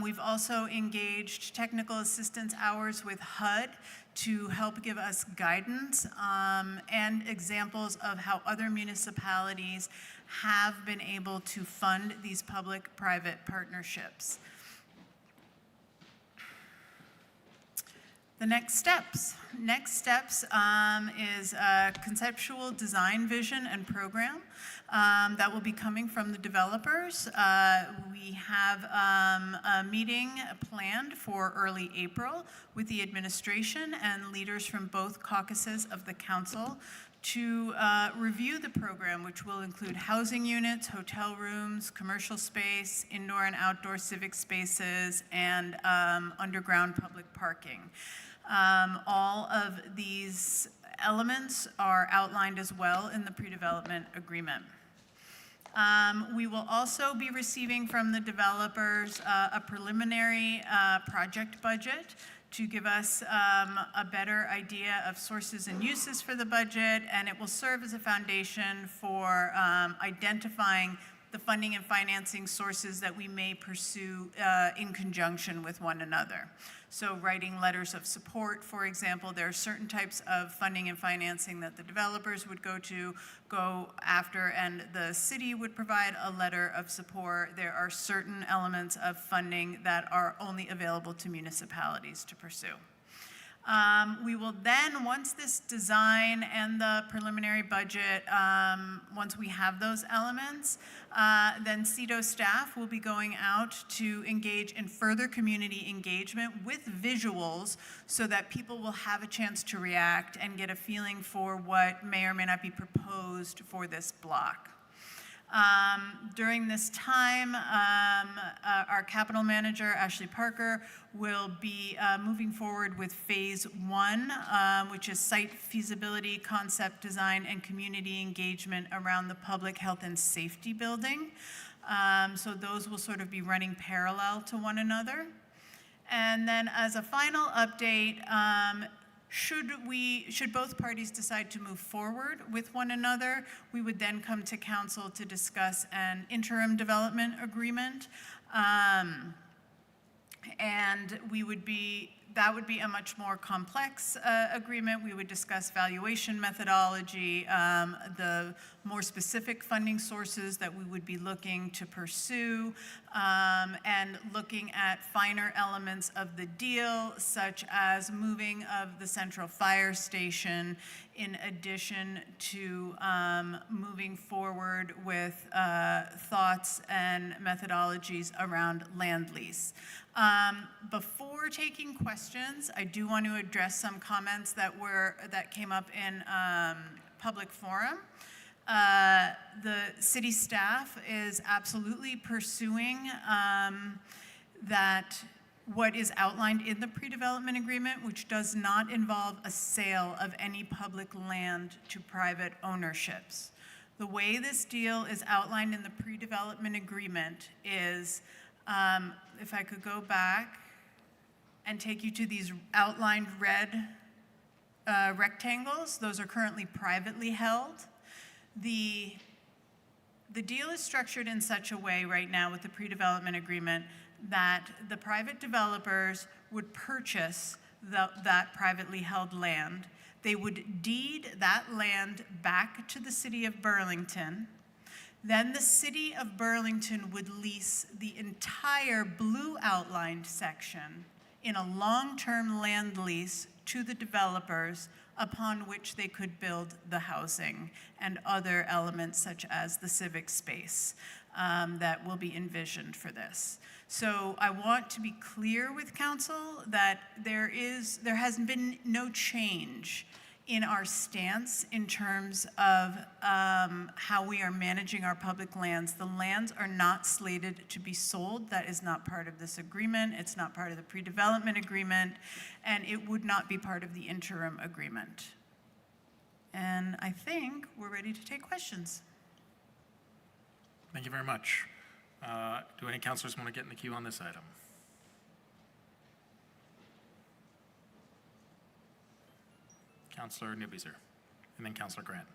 We've also engaged technical assistance hours with HUD to help give us guidance and examples of how other municipalities have been able to fund these public-private partnerships. The next steps. Is a conceptual design vision and program that will be coming from the developers. We have a meeting planned for early April with the administration and leaders from both caucuses of the council to review the program, which will include housing units, hotel rooms, commercial space, indoor and outdoor civic spaces, and underground public parking. All of these elements are outlined as well in the pre-development agreement. We will also be receiving from the developers a preliminary project budget to give us a better idea of sources and uses for the budget, and it will serve as a foundation for identifying the funding and financing sources that we may pursue in conjunction with one another. So writing letters of support, for example, there are certain types of funding and financing that the developers would go after, and the city would provide a letter of support. There are certain elements of funding that are only available to municipalities to pursue. We will then, once this design and the preliminary budget, once we have those elements, then CEDO staff will be going out to engage in further community engagement with visuals so that people will have a chance to react and get a feeling for what may or may not be proposed for this block. During this time, our capital manager, Ashley Parker, will be moving forward with phase 1, which is site feasibility, concept design, and community engagement around the public health and safety building. So those will sort of be running parallel to one another. And then as a final update, should both parties decide to move forward with one another, we would then come to council to discuss an interim development agreement. And that would be a much more complex agreement. We would discuss valuation methodology, the more specific funding sources that we would be looking to pursue, and looking at finer elements of the deal, such as moving of the central fire station, in addition to moving forward with thoughts and methodologies around land lease. Before taking questions, I do want to address some comments that came up in public forum. The city staff is absolutely pursuing that what is outlined in the pre-development agreement, which does not involve a sale of any public land to private ownerships. The way this deal is outlined in the pre-development agreement is, if I could go back and take you to these outlined red rectangles, those are currently privately held. The deal is structured in such a way right now with the pre-development agreement that the private developers would purchase that privately held land. They would deed that land back to the city of Burlington. Then the city of Burlington would lease the entire blue outlined section in a long-term land lease to the developers upon which they could build the housing and other elements such as the civic space that will be envisioned for this. So I want to be clear with council that there has been no change in our stance in terms of how we are managing our public lands. The lands are not slated to be sold. That is not part of this agreement. It's not part of the pre-development agreement, and it would not be part of the interim agreement. And I think we're ready to take questions. Thank you very much. Do any councilors want to get in the queue on this item? Councilor Newbeeser, and then Councilor Grant.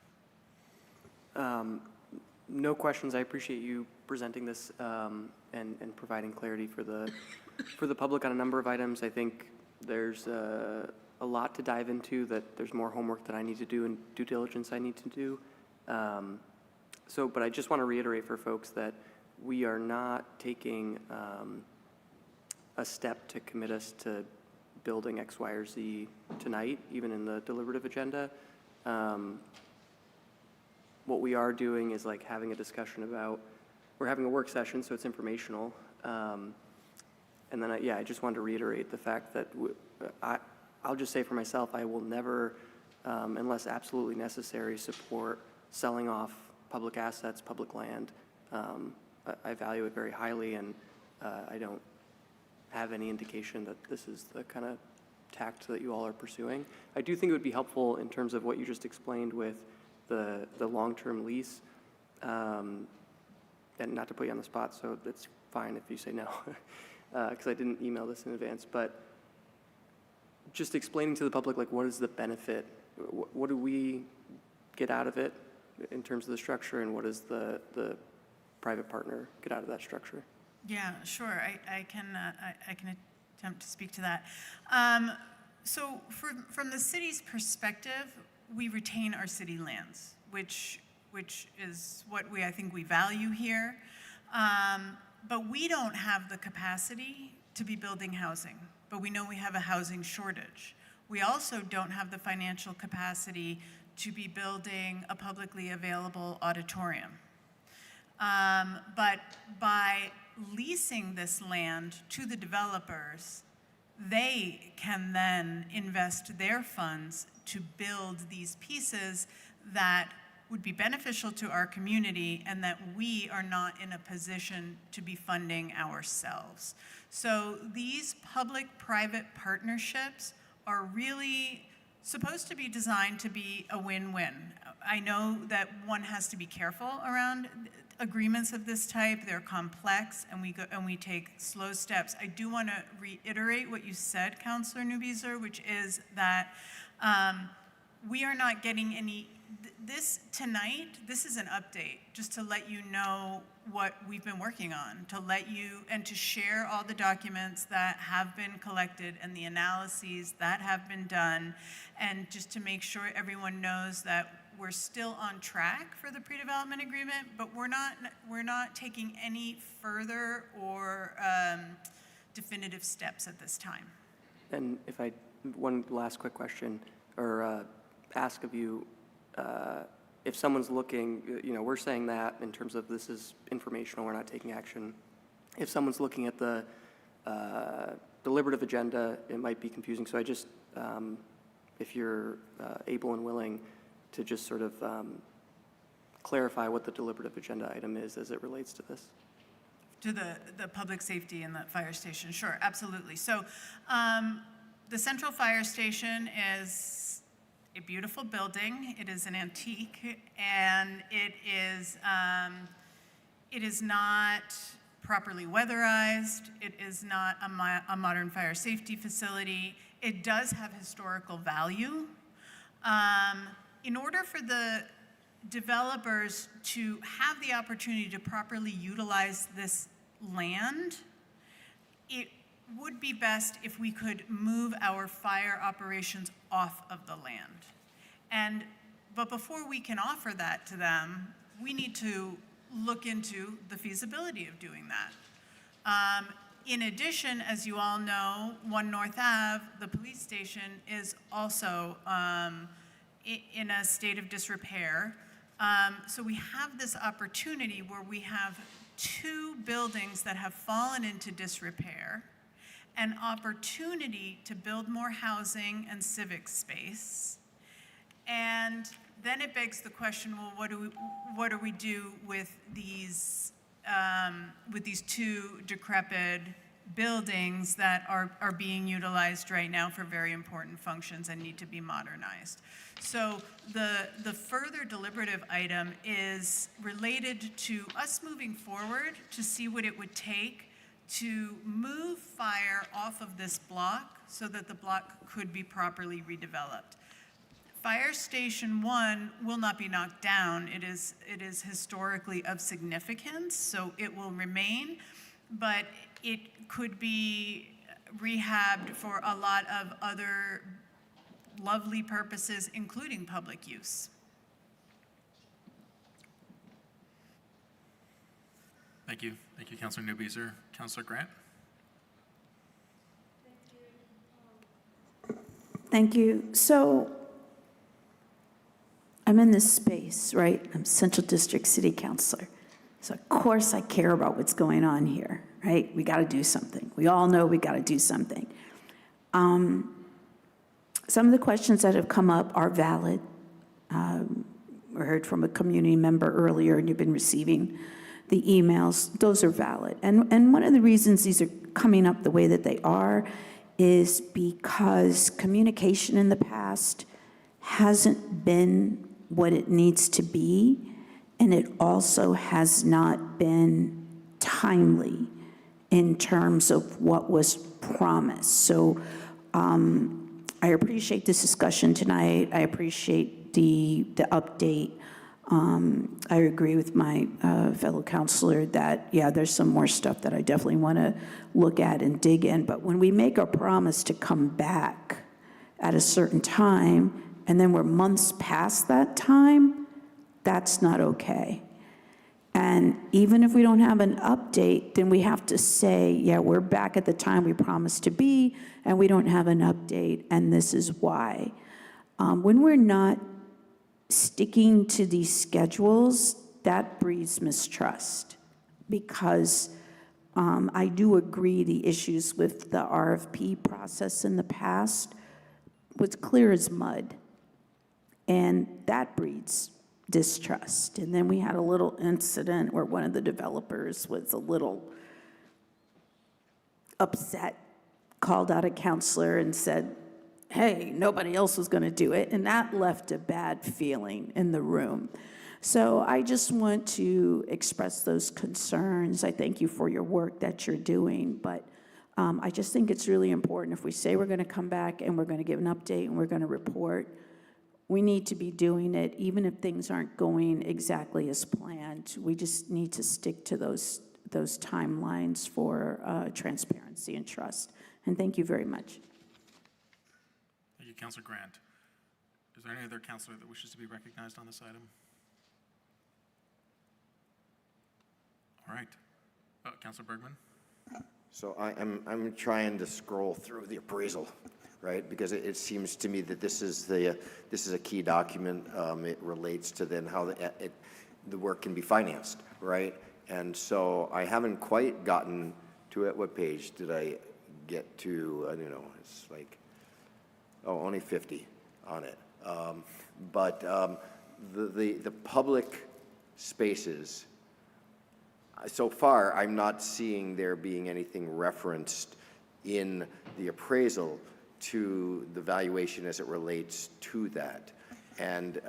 No questions. I appreciate you presenting this and providing clarity for the public on a number of items. I think there's a lot to dive into, that there's more homework that I need to do and due diligence I need to do. But I just want to reiterate for folks that we are not taking a step to commit us to building X, Y, or Z tonight, even in the deliberative agenda. What we are doing is like having a discussion about, we're having a work session, so it's informational. And then, I just wanted to reiterate the fact that I'll just say for myself, I will never, unless absolutely necessary, support selling off public assets, public land. I value it very highly, and I don't have any indication that this is the kind of tact that you all are pursuing. I do think it would be helpful in terms of what you just explained with the long-term lease, and not to put you on the spot, so it's fine if you say no, because I didn't email this in advance, but just explaining to the public, like, what is the benefit? What do we get out of it in terms of the structure, and what does the private partner get out of that structure? Yeah, sure. I can attempt to speak to that. So from the city's perspective, we retain our city lands, which is what I think we value here. But we don't have the capacity to be building housing, but we know we have a housing shortage. We also don't have the financial capacity to be building a publicly available auditorium. But by leasing this land to the developers, they can then invest their funds to build these pieces that would be beneficial to our community and that we are not in a position to be funding ourselves. So these public-private partnerships are really supposed to be designed to be a win-win. I know that one has to be careful around agreements of this type. They're complex, and we take slow steps. I do want to reiterate what you said, Councilor Newbeeser, which is that we are not getting any. This is an update just to let you know what we've been working on, to let you and to share all the documents that have been collected and the analyses that have been done, and just to make sure everyone knows that we're still on track for the pre-development agreement, but we're not taking any further or definitive steps at this time. And one last quick question, or ask of you, if someone's looking, we're saying that in terms of this is informational, we're not taking action. If someone's looking at the deliberative agenda, it might be confusing. So I just, if you're able and willing to just sort of clarify what the deliberative agenda item is as it relates to this. To the public safety and the fire station, sure, absolutely. So the central fire station is a beautiful building. It is an antique, and it is not properly weatherized. It is not a modern fire safety facility. It does have historical value. In order for the developers to have the opportunity to properly utilize this land, it would be best if we could move our fire operations off of the land. But before we can offer that to them, we need to look into the feasibility of doing that. In addition, as you all know, 1 North Ave, the police station, is also in a state of disrepair. So we have this opportunity where we have 2 buildings that have fallen into disrepair, an opportunity to build more housing and civic space. And then it begs the question, well, what do we do with these 2 decrepit buildings that are being utilized right now for very important functions and need to be modernized? So the further deliberative item is related to us moving forward to see what it would take to move fire off of this block so that the block could be properly redeveloped. Fire Station 1 will not be knocked down. It is historically of significance, so it will remain, but it could be rehabbed for a lot of other lovely purposes, including public use. Thank you. Thank you, Councilor Newbeeser. Councilor Grant? Thank you. So I'm in this space, right? I'm Central District City Councilor. So of course I care about what's going on here, right? We got to do something. We all know we got to do something. Some of the questions that have come up are valid. We heard from a community member earlier, and you've been receiving the emails. Those are valid. And one of the reasons these are coming up the way that they are is because communication in the past hasn't been what it needs to be, and it also has not been timely in terms of what was promised. So I appreciate this discussion tonight. I appreciate the update. I agree with my fellow counselor that, yeah, there's some more stuff that I definitely want to look at and dig in. But when we make a promise to come back at a certain time, and then we're months past that time, that's not okay. And even if we don't have an update, then we have to say, yeah, we're back at the time we promised to be, and we don't have an update, and this is why. When we're not sticking to these schedules, that breeds mistrust, because I do agree the issues with the RFP process in the past was clear as mud, and that breeds distrust. And then we had a little incident where one of the developers was a little upset, called out a counselor and said, hey, nobody else was going to do it, and that left a bad feeling in the room. So I just want to express those concerns. I thank you for your work that you're doing, but I just think it's really important if we say we're going to come back and we're going to give an update and we're going to report, we need to be doing it even if things aren't going exactly as planned. We just need to stick to those timelines for transparency and trust. And thank you very much. Thank you, Councilor Grant. Is there any other councilor that wishes to be recognized on this item? All right. Councilor Bergman? So I'm trying to scroll through the appraisal, right? Because it seems to me that this is a key document. It relates to then how the work can be financed, right? And so I haven't quite gotten to it. What page did I get to? I don't know. It's like, only 50 on it. But the public spaces, so far, I'm not seeing there being anything referenced in the appraisal to the valuation as it relates to that. And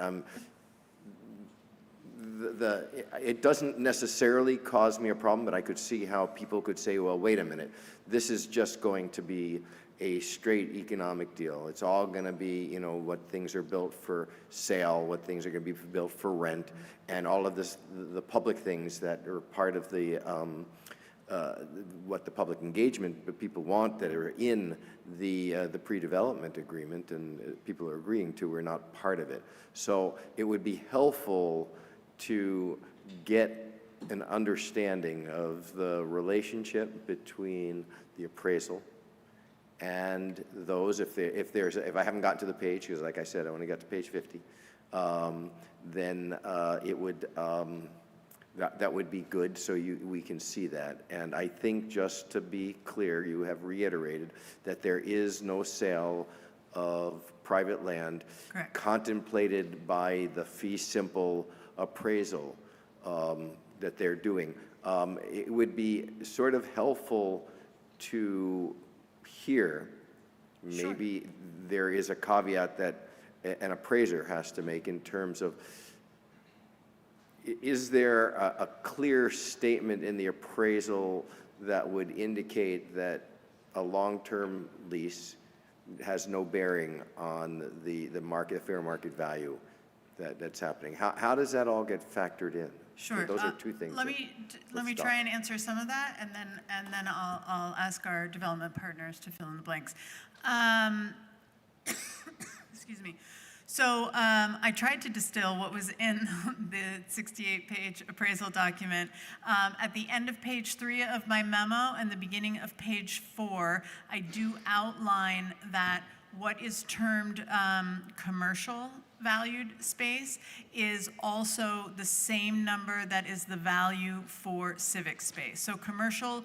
it doesn't necessarily cause me a problem, but I could see how people could say, well, wait a minute, this is just going to be a straight economic deal. It's all going to be, what things are built for sale, what things are going to be built for rent, and all of this, the public things that are part of the what the public engagement but people want that are in the pre-development agreement and people are agreeing to, are not part of it. So it would be helpful to get an understanding of the relationship between the appraisal and those, if I haven't gotten to the page, because like I said, I only got to page 50, then it would, that would be good, so we can see that. And I think, just to be clear, you have reiterated that there is no sale of private land contemplated by the fee simple appraisal that they're doing. It would be sort of helpful to hear, maybe there is a caveat that an appraiser has to make in terms of, is there a clear statement in the appraisal that would indicate that a long-term lease has no bearing on the fair market value that's happening? How does that all get factored in? Sure. Those are two things. Let me try and answer some of that, and then I'll ask our development partners to fill in the blanks. Excuse me. So I tried to distill what was in the 68-page appraisal document. At the end of page 3 of my memo and the beginning of page 4, I do outline that what is termed commercial valued space is also the same number that is the value for civic space. So commercial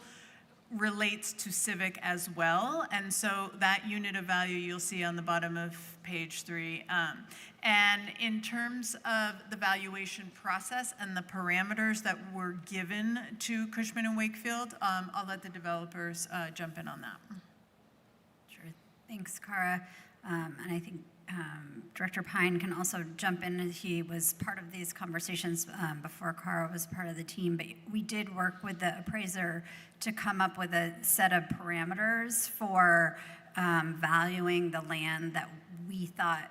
relates to civic as well, and so that unit of value you'll see on the bottom of page 3. And in terms of the valuation process and the parameters that were given to Cushman and Wakefield, I'll let the developers jump in on that. Sure. Thanks, Cara. And I think Director Pine can also jump in. He was part of these conversations before Cara was part of the team, but we did work with the appraiser to come up with a set of parameters for valuing the land that we thought,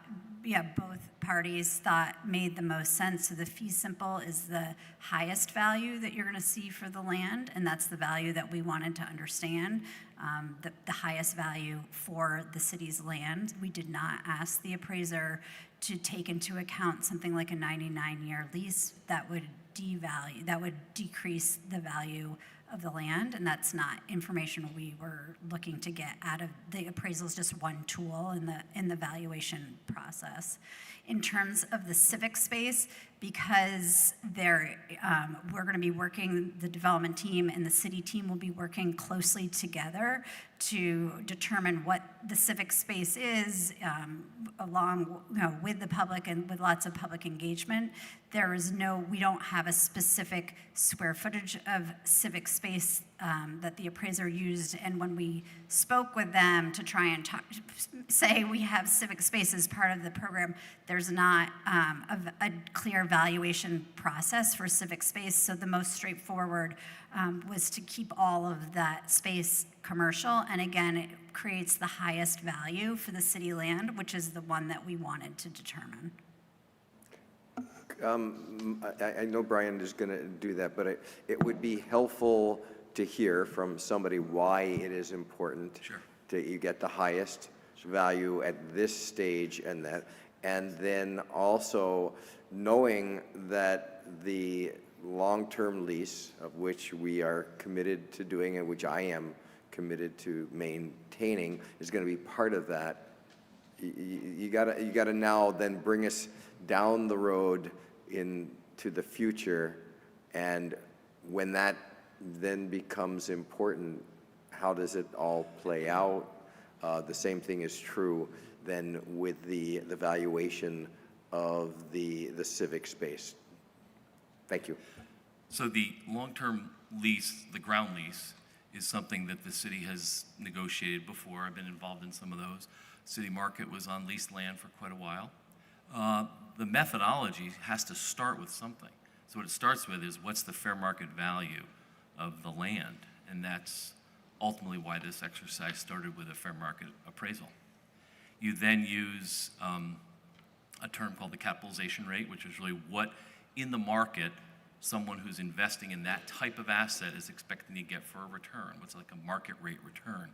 both parties thought made the most sense. So the fee simple is the highest value that you're going to see for the land, and that's the value that we wanted to understand, the highest value for the city's land. We did not ask the appraiser to take into account something like a 99-year lease that would decrease the value of the land, and that's not information we were looking to get out of the appraisal. Is just one tool in the valuation process. In terms of the civic space, because we're going to be working, the development team and the city team will be working closely together to determine what the civic space is, along with the public and with lots of public engagement. We don't have a specific square footage of civic space that the appraiser used, and when we spoke with them to try and say we have civic space as part of the program, there's not a clear valuation process for civic space. So the most straightforward was to keep all of that space commercial, and again, it creates the highest value for the city land, which is the one that we wanted to determine. I know Brian is going to do that, but it would be helpful to hear from somebody why it is important that you get the highest value at this stage, and then also knowing that the long-term lease, of which we are committed to doing and which I am committed to maintaining, is going to be part of that. You gotta now then bring us down the road into the future, and when that then becomes important, how does it all play out? The same thing is true then with the valuation of the civic space. Thank you. So the long-term lease, the ground lease, is something that the city has negotiated before. I've been involved in some of those. City Market was on leased land for quite a while. The methodology has to start with something. So what it starts with is, what's the fair market value of the land? And that's ultimately why this exercise started with a fair market appraisal. You then use a term called the capitalization rate, which is really what in the market someone who's investing in that type of asset is expecting to get for a return. What's like a market rate return?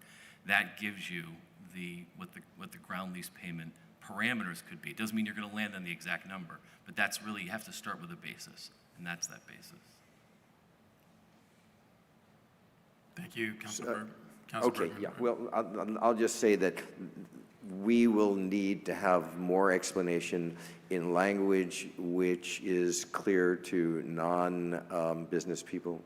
That gives you what the ground lease payment parameters could be. It doesn't mean you're going to land on the exact number, but that's really, you have to start with a basis, and that's that basis. Thank you, Councilor Berg. Councilor Okay, Bergman. yeah, well, I'll just say that we will need to have more explanation in language which is clear to non-business people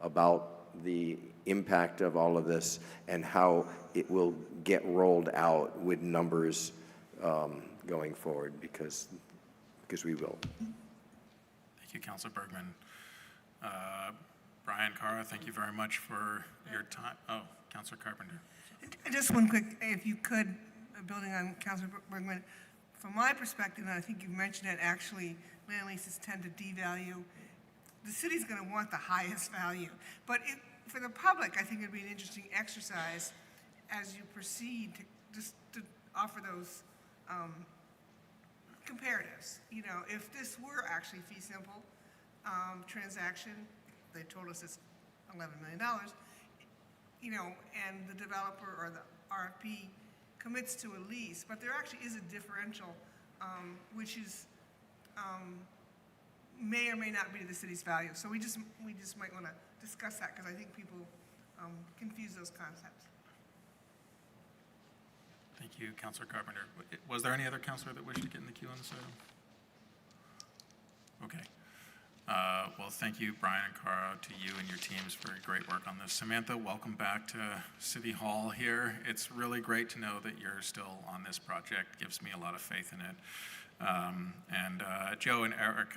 about the impact of all of this and how it will get rolled out with numbers going forward, because we will. Thank you, Councilor Bergman. Brian, Cara, thank you very much for your time. Oh, Councilor Carpenter. Just one quick, if you could, building on Councilor Bergman, from my perspective, and I think you mentioned it, actually, land leases tend to devalue. The city's going to want the highest value. But for the public, I think it'd be an interesting exercise as you proceed to offer those comparatives. You know, if this were actually fee simple transaction, they told us it's $11 million, you know, and the developer or the RFP commits to a lease, but there actually is a differential, which is may or may not be to the city's value. So we just might want to discuss that, because I think people confuse those concepts. Thank you, Councilor Carpenter. Was there any other councilor that wished to get in the queue on this item? Okay. Well, thank you, Brian and Cara, to you and your teams for your great work on this. Samantha, welcome back to City Hall here. It's really great to know that you're still on this project. Gives me a lot of faith in it. Joe and Eric,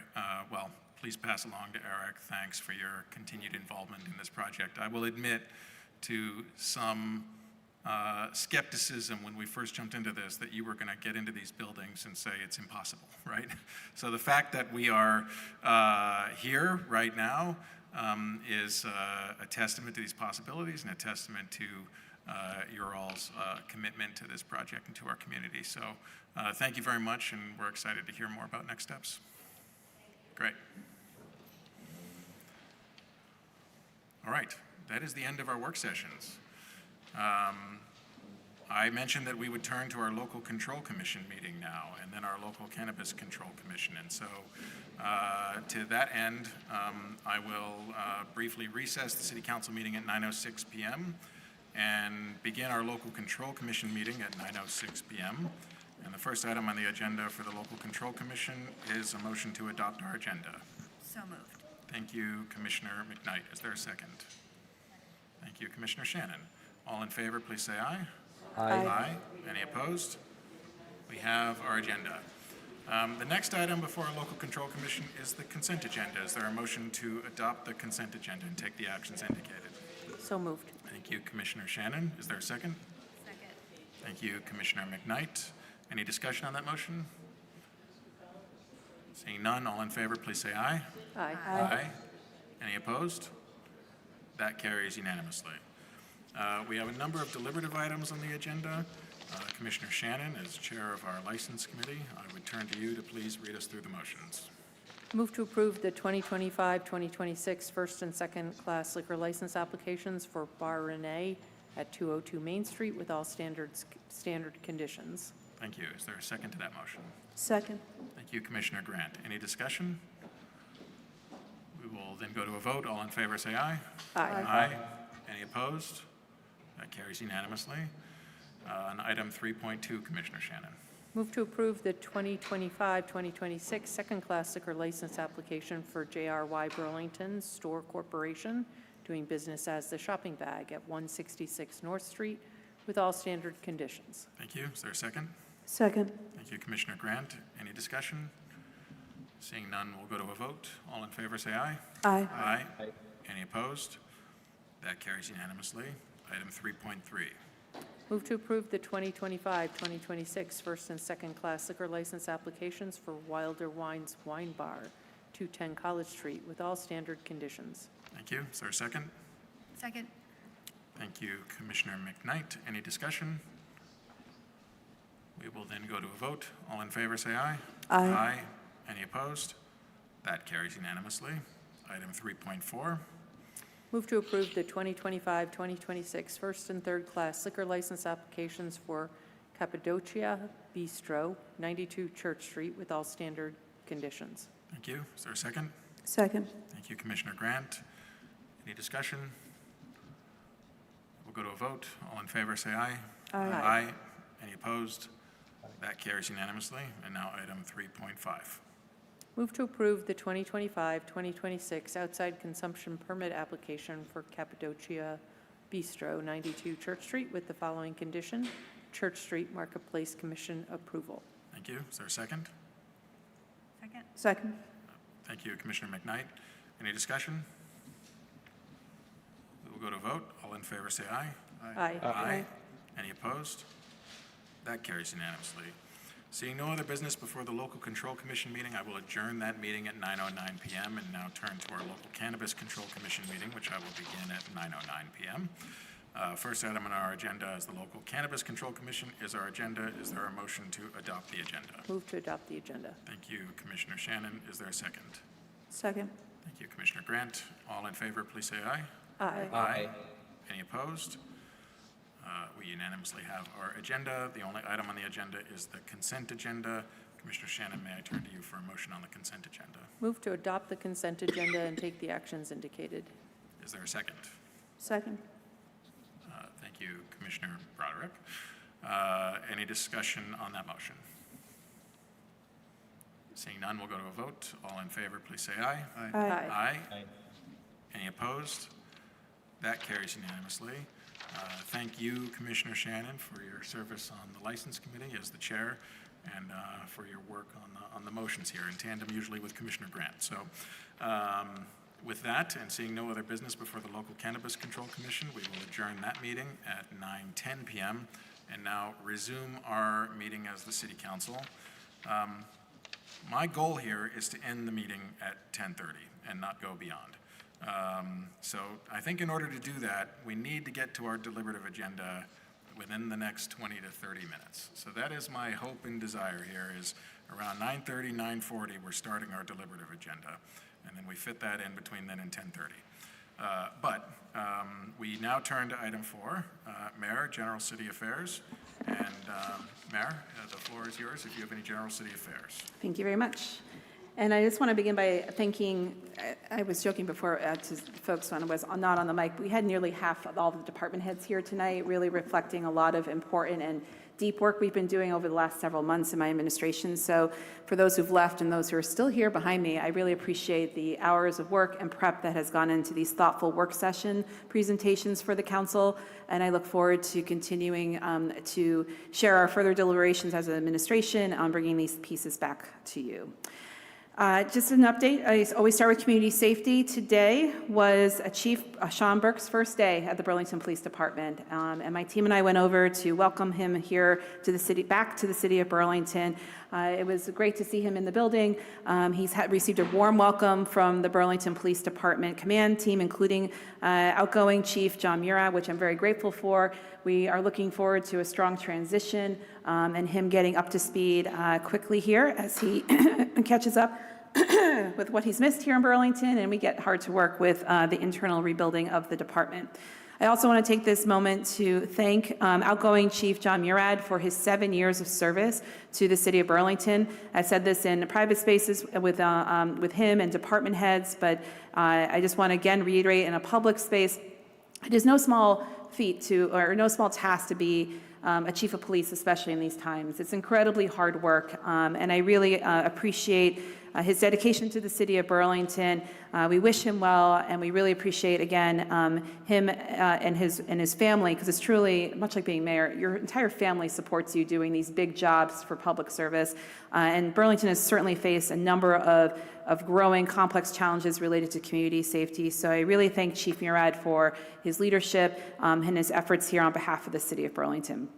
well, please pass along to Eric. Thanks for your continued involvement in this project. I will admit to some skepticism when we first jumped into this, that you were going to get into these buildings and say it's impossible, right? So the fact that we are here right now is a testament to these possibilities and a testament to your all's commitment to this project and to our community. So thank you very much, and we're excited to hear more about next steps. Great. All right, that is the end of our work sessions. I mentioned that we would turn to our local control commission meeting now, and then our local cannabis control commission. And so to that end, I will briefly recess the city council meeting at 9:06 p.m. and begin our local control commission meeting at 9:06 p.m. And the first item on the agenda for the local control commission is a motion to adopt our agenda. So moved. Thank you, Commissioner McKnight. Is there a second? Thank you, Commissioner Shannon. All in favor, please say aye. Aye. Aye. Any opposed? We have our agenda. The next item before our local control commission is the consent agenda. Is there a motion to adopt the consent agenda and take the actions indicated? So moved. Thank you, Commissioner Shannon. Is there a second? Second. Thank you, Commissioner McKnight. Any discussion on that motion? Seeing none, all in favor, please say aye. Aye. Aye. Any opposed? That carries unanimously. We have a number of deliberative items on the agenda. Commissioner Shannon, as chair of our license committee, I would turn to you to please read us through the motions. Move to approve the 2025-2026 first and second class liquor license applications for Bar Renee at 202 Main Street with all standard conditions. Thank you. Is there a second to that motion? Second. Thank you, Commissioner Grant. Any discussion? We will then go to a vote. All in favor, say aye. Aye. Aye. Any opposed? That carries unanimously. On item 3.2, Commissioner Shannon. Move to approve the 2025-2026 second-class liquor license application for JRY Burlington Store Corporation, doing business as The Shopping Bag at 166 North Street, with all standard conditions. Thank you. Is there a second? Second. Thank you, Commissioner Grant. Any discussion? Seeing none, we'll go to a vote. All in favor, say aye. Aye. Aye. Any opposed? That carries unanimously. Item 3.3. Move to approve the 2025-2026 first and second class liquor license applications for Wilder Wines Wine Bar, 210 College Street, with all standard conditions. Thank you. Is there a second? Second. Thank you, Commissioner McKnight. Any discussion? We will then go to a vote. All in favor, say aye. Aye. Aye. Any opposed? That carries unanimously. Item 3.4. Move to approve the 2025-2026 first and third class liquor license applications for Cappadocia Bistro, 92 Church Street, with all standard conditions. Thank you. Is there a second? Second. Thank you, Commissioner Grant. Any discussion? We'll go to a vote. All in favor, say aye. Aye. Any opposed? That carries unanimously. And now item 3.5. Move to approve the 2025-2026 outside consumption permit application for Cappadocia Bistro, 92 Church Street, with the following condition: Church Street Marketplace Commission approval. Thank you. Is there a second? Second. Second. Thank you, Commissioner McKnight. Any discussion? We'll go to a vote. All in favor, say aye. Aye. Any opposed? That carries unanimously. Seeing no other business before the Local Control Commission meeting, I will adjourn that meeting at 9:09 p.m. and now turn to our Local Cannabis Control Commission meeting, which I will begin at 9:09 p.m. First item on our agenda is the Local Cannabis Control Commission is our agenda. Is there a motion to adopt the agenda? Move to adopt the agenda. Thank you, Commissioner Shannon. Is there a second? Second. Thank you, Commissioner Grant. All in favor, please say aye. Aye. Any opposed? We unanimously have our agenda. The only item on the agenda is the consent agenda. Commissioner Shannon, may I turn to you for a motion on the consent agenda? Move to adopt the consent agenda and take the actions indicated. Is there a second? Second. Thank you, Commissioner Broderick. Any discussion on that motion? Seeing none, we'll go to a vote. All in favor, please say aye. Aye. Aye. Any opposed? That carries unanimously. Thank you, Commissioner Shannon, for your service on the License Committee as the chair and for your work on the motions here, in tandem usually with Commissioner Grant. So with that, and seeing no other business before the Local Cannabis Control Commission, we will adjourn that meeting at 9:10 p.m. and now resume our meeting as the City Council. My goal here is to end the meeting at 10:30 and not go beyond. So I think in order to do that, we need to get to our deliberative agenda within the next 20 to 30 minutes. So that is my hope and desire here is around 9:30, 9:40, we're starting our deliberative agenda. And then we fit that in between then and 10:30. But we now turn to item 4, Mayor, General City Affairs. And Mayor, the floor is yours if you have any General City Affairs. Thank you very much. And I just want to begin by thanking, I was joking before to folks when I was not on the mic, we had nearly half of all the department heads here tonight, really reflecting a lot of important and deep work we've been doing over the last several months in my administration. So for those who've left and those who are still here behind me, I really appreciate the hours of work and prep that has gone into these thoughtful work session presentations for the council. And I look forward to continuing to share our further deliberations as an administration on bringing these pieces back to you. Just an update, I always start with community safety. Today was Chief Sean Burke's first day at the Burlington Police Department. And my team and I went over to welcome him here to the city, back to the city of Burlington. It was great to see him in the building. He's received a warm welcome from the Burlington Police Department command team, including outgoing Chief John Murad, which I'm very grateful for. We are looking forward to a strong transition and him getting up to speed quickly here as he catches up with what he's missed here in Burlington, and we get hard to work with the internal rebuilding of the department. I also want to take this moment to thank outgoing Chief John Murad for his 7 years of service to the city of Burlington. I said this in private spaces with him and department heads, but I just want to again reiterate in a public space, it is no small feat or no small task to be a chief of police, especially in these times. It's incredibly hard work, and I really appreciate his dedication to the city of Burlington. We wish him well, and we really appreciate, again, him and his family, because it's truly, much like being mayor, your entire family supports you doing these big jobs for public service. And Burlington has certainly faced a number of growing complex challenges related to community safety. So I really thank Chief Murad for his leadership and his efforts here on behalf of the city of Burlington.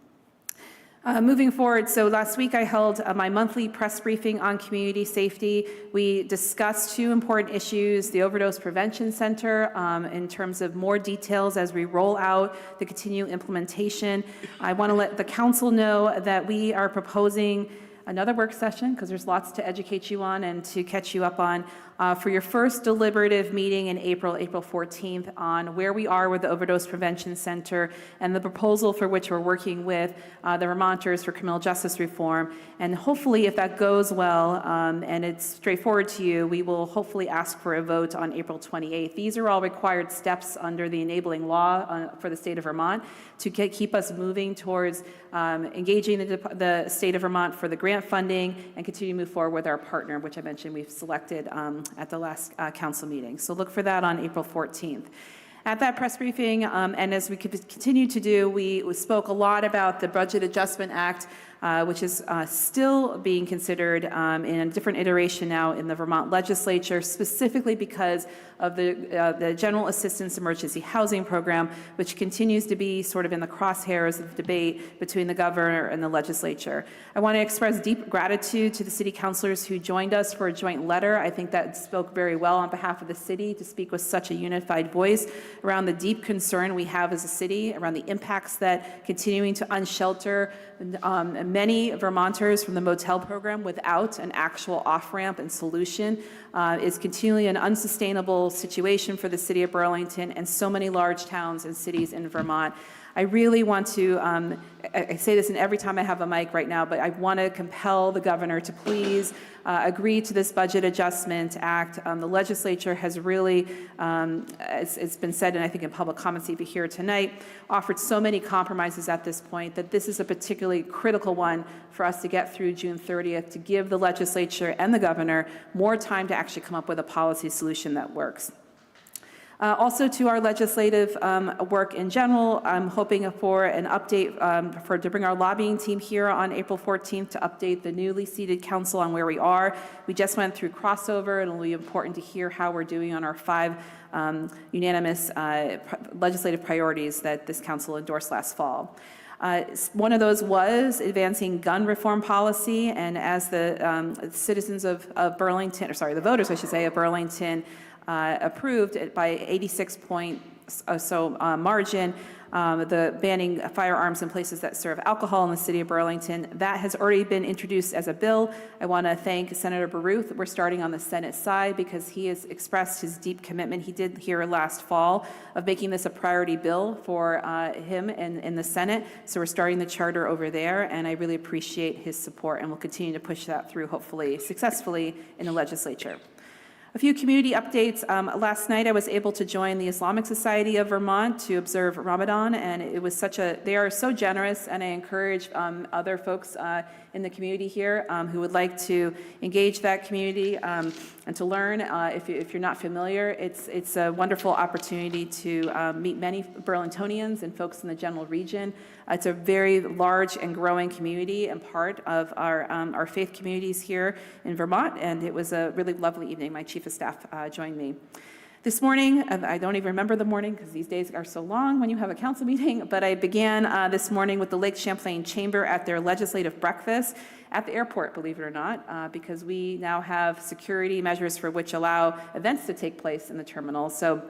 Moving forward, so last week I held my monthly press briefing on community safety. We discussed 2 important issues, the Overdose Prevention Center in terms of more details as we roll out the continued implementation. I want to let the council know that we are proposing another work session, because there's lots to educate you on and to catch you up on for your first deliberative meeting in April 14th, on where we are with the Overdose Prevention Center and the proposal for which we're working with the Vermonters for criminal justice reform. And hopefully, if that goes well and it's straightforward to you, we will hopefully ask for a vote on April 28th. These are all required steps under the enabling law for the state of Vermont to keep us moving towards engaging the state of Vermont for the grant funding and continue to move forward with our partner, which I mentioned we've selected at the last council meeting. So look for that on April 14th. At that press briefing, and as we continue to do, we spoke a lot about the Budget Adjustment Act, which is still being considered in a different iteration now in the Vermont legislature, specifically because of the General Assistance Emergency Housing Program, which continues to be sort of in the crosshairs of debate between the governor and the legislature. I want to express deep gratitude to the city councilors who joined us for a joint letter. I think that spoke very well on behalf of the city to speak with such a unified voice around the deep concern we have as a city, around the impacts that continuing to unshelter many Vermonters from the motel program without an actual off-ramp and solution is continually an unsustainable situation for the city of Burlington and so many large towns and cities in Vermont. I really want to, I say this in every time I have a mic right now, but I want to compel the governor to please agree to this Budget Adjustment Act. The legislature has really, it's been said, and I think in public comments even here tonight, offered so many compromises at this point that this is a particularly critical one for us to get through June 30th to give the legislature and the governor more time to actually come up with a policy solution that works. Also to our legislative work in general, I'm hoping for an update to bring our lobbying team here on April 14th to update the newly seated council on where we are. We just went through crossover, and it'll be important to hear how we're doing on our 5 unanimous legislative priorities that this council endorsed last fall. One of those was advancing gun reform policy, and as the citizens of Burlington, or sorry, the voters, I should say, of Burlington approved it by 86 point margin, the banning firearms in places that serve alcohol in the city of Burlington. That has already been introduced as a bill. I want to thank Senator Baruth. We're starting on the Senate side because he has expressed his deep commitment. He did here last fall of making this a priority bill for him in the Senate. So we're starting the charter over there, and I really appreciate his support, and we'll continue to push that through, hopefully successfully, in the legislature. A few community updates. Last night I was able to join the Islamic Society of Vermont to observe Ramadan, and it was they are so generous, and I encourage other folks in the community here who would like to engage that community and to learn. If you're not familiar, it's a wonderful opportunity to meet many Burlingtonians and folks in the general region. It's a very large and growing community and part of our faith communities here in Vermont, and it was a really lovely evening. My chief of staff joined me. This morning, I don't even remember the morning because these days are so long when you have a council meeting, but I began this morning with the Lake Champlain Chamber at their legislative breakfast at the airport, believe it or not, because we now have security measures for which allow events to take place in the terminal. So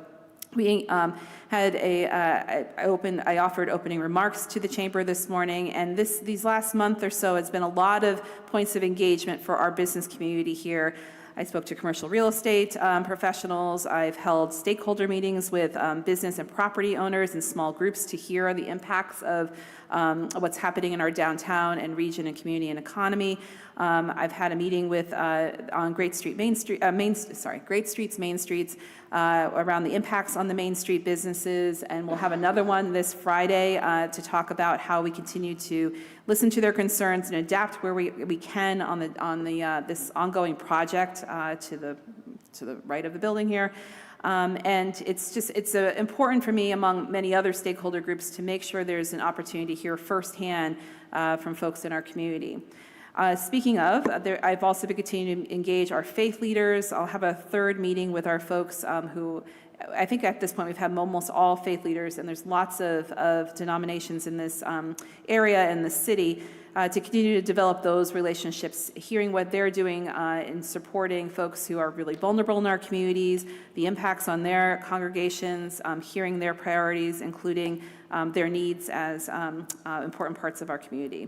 we had I offered opening remarks to the chamber this morning, and these last month or so, it's been a lot of points of engagement for our business community here. I spoke to commercial real estate professionals. I've held stakeholder meetings with business and property owners and small groups to hear the impacts of what's happening in our downtown and region and community and economy. I've had a meeting with on Great Streets Main Streets around the impacts on the Main Street businesses, and we'll have another one this Friday to talk about how we continue to listen to their concerns and adapt where we can on this ongoing project to the right of the building here. And it's important for me, among many other stakeholder groups, to make sure there's an opportunity to hear firsthand from folks in our community. Speaking of, I've also been continuing to engage our faith leaders. I'll have a third meeting with our folks who, I think at this point we've had almost all faith leaders, and there's lots of denominations in this area in the city, to continue to develop those relationships, hearing what they're doing in supporting folks who are really vulnerable in our communities, the impacts on their congregations, hearing their priorities, including their needs as important parts of our community.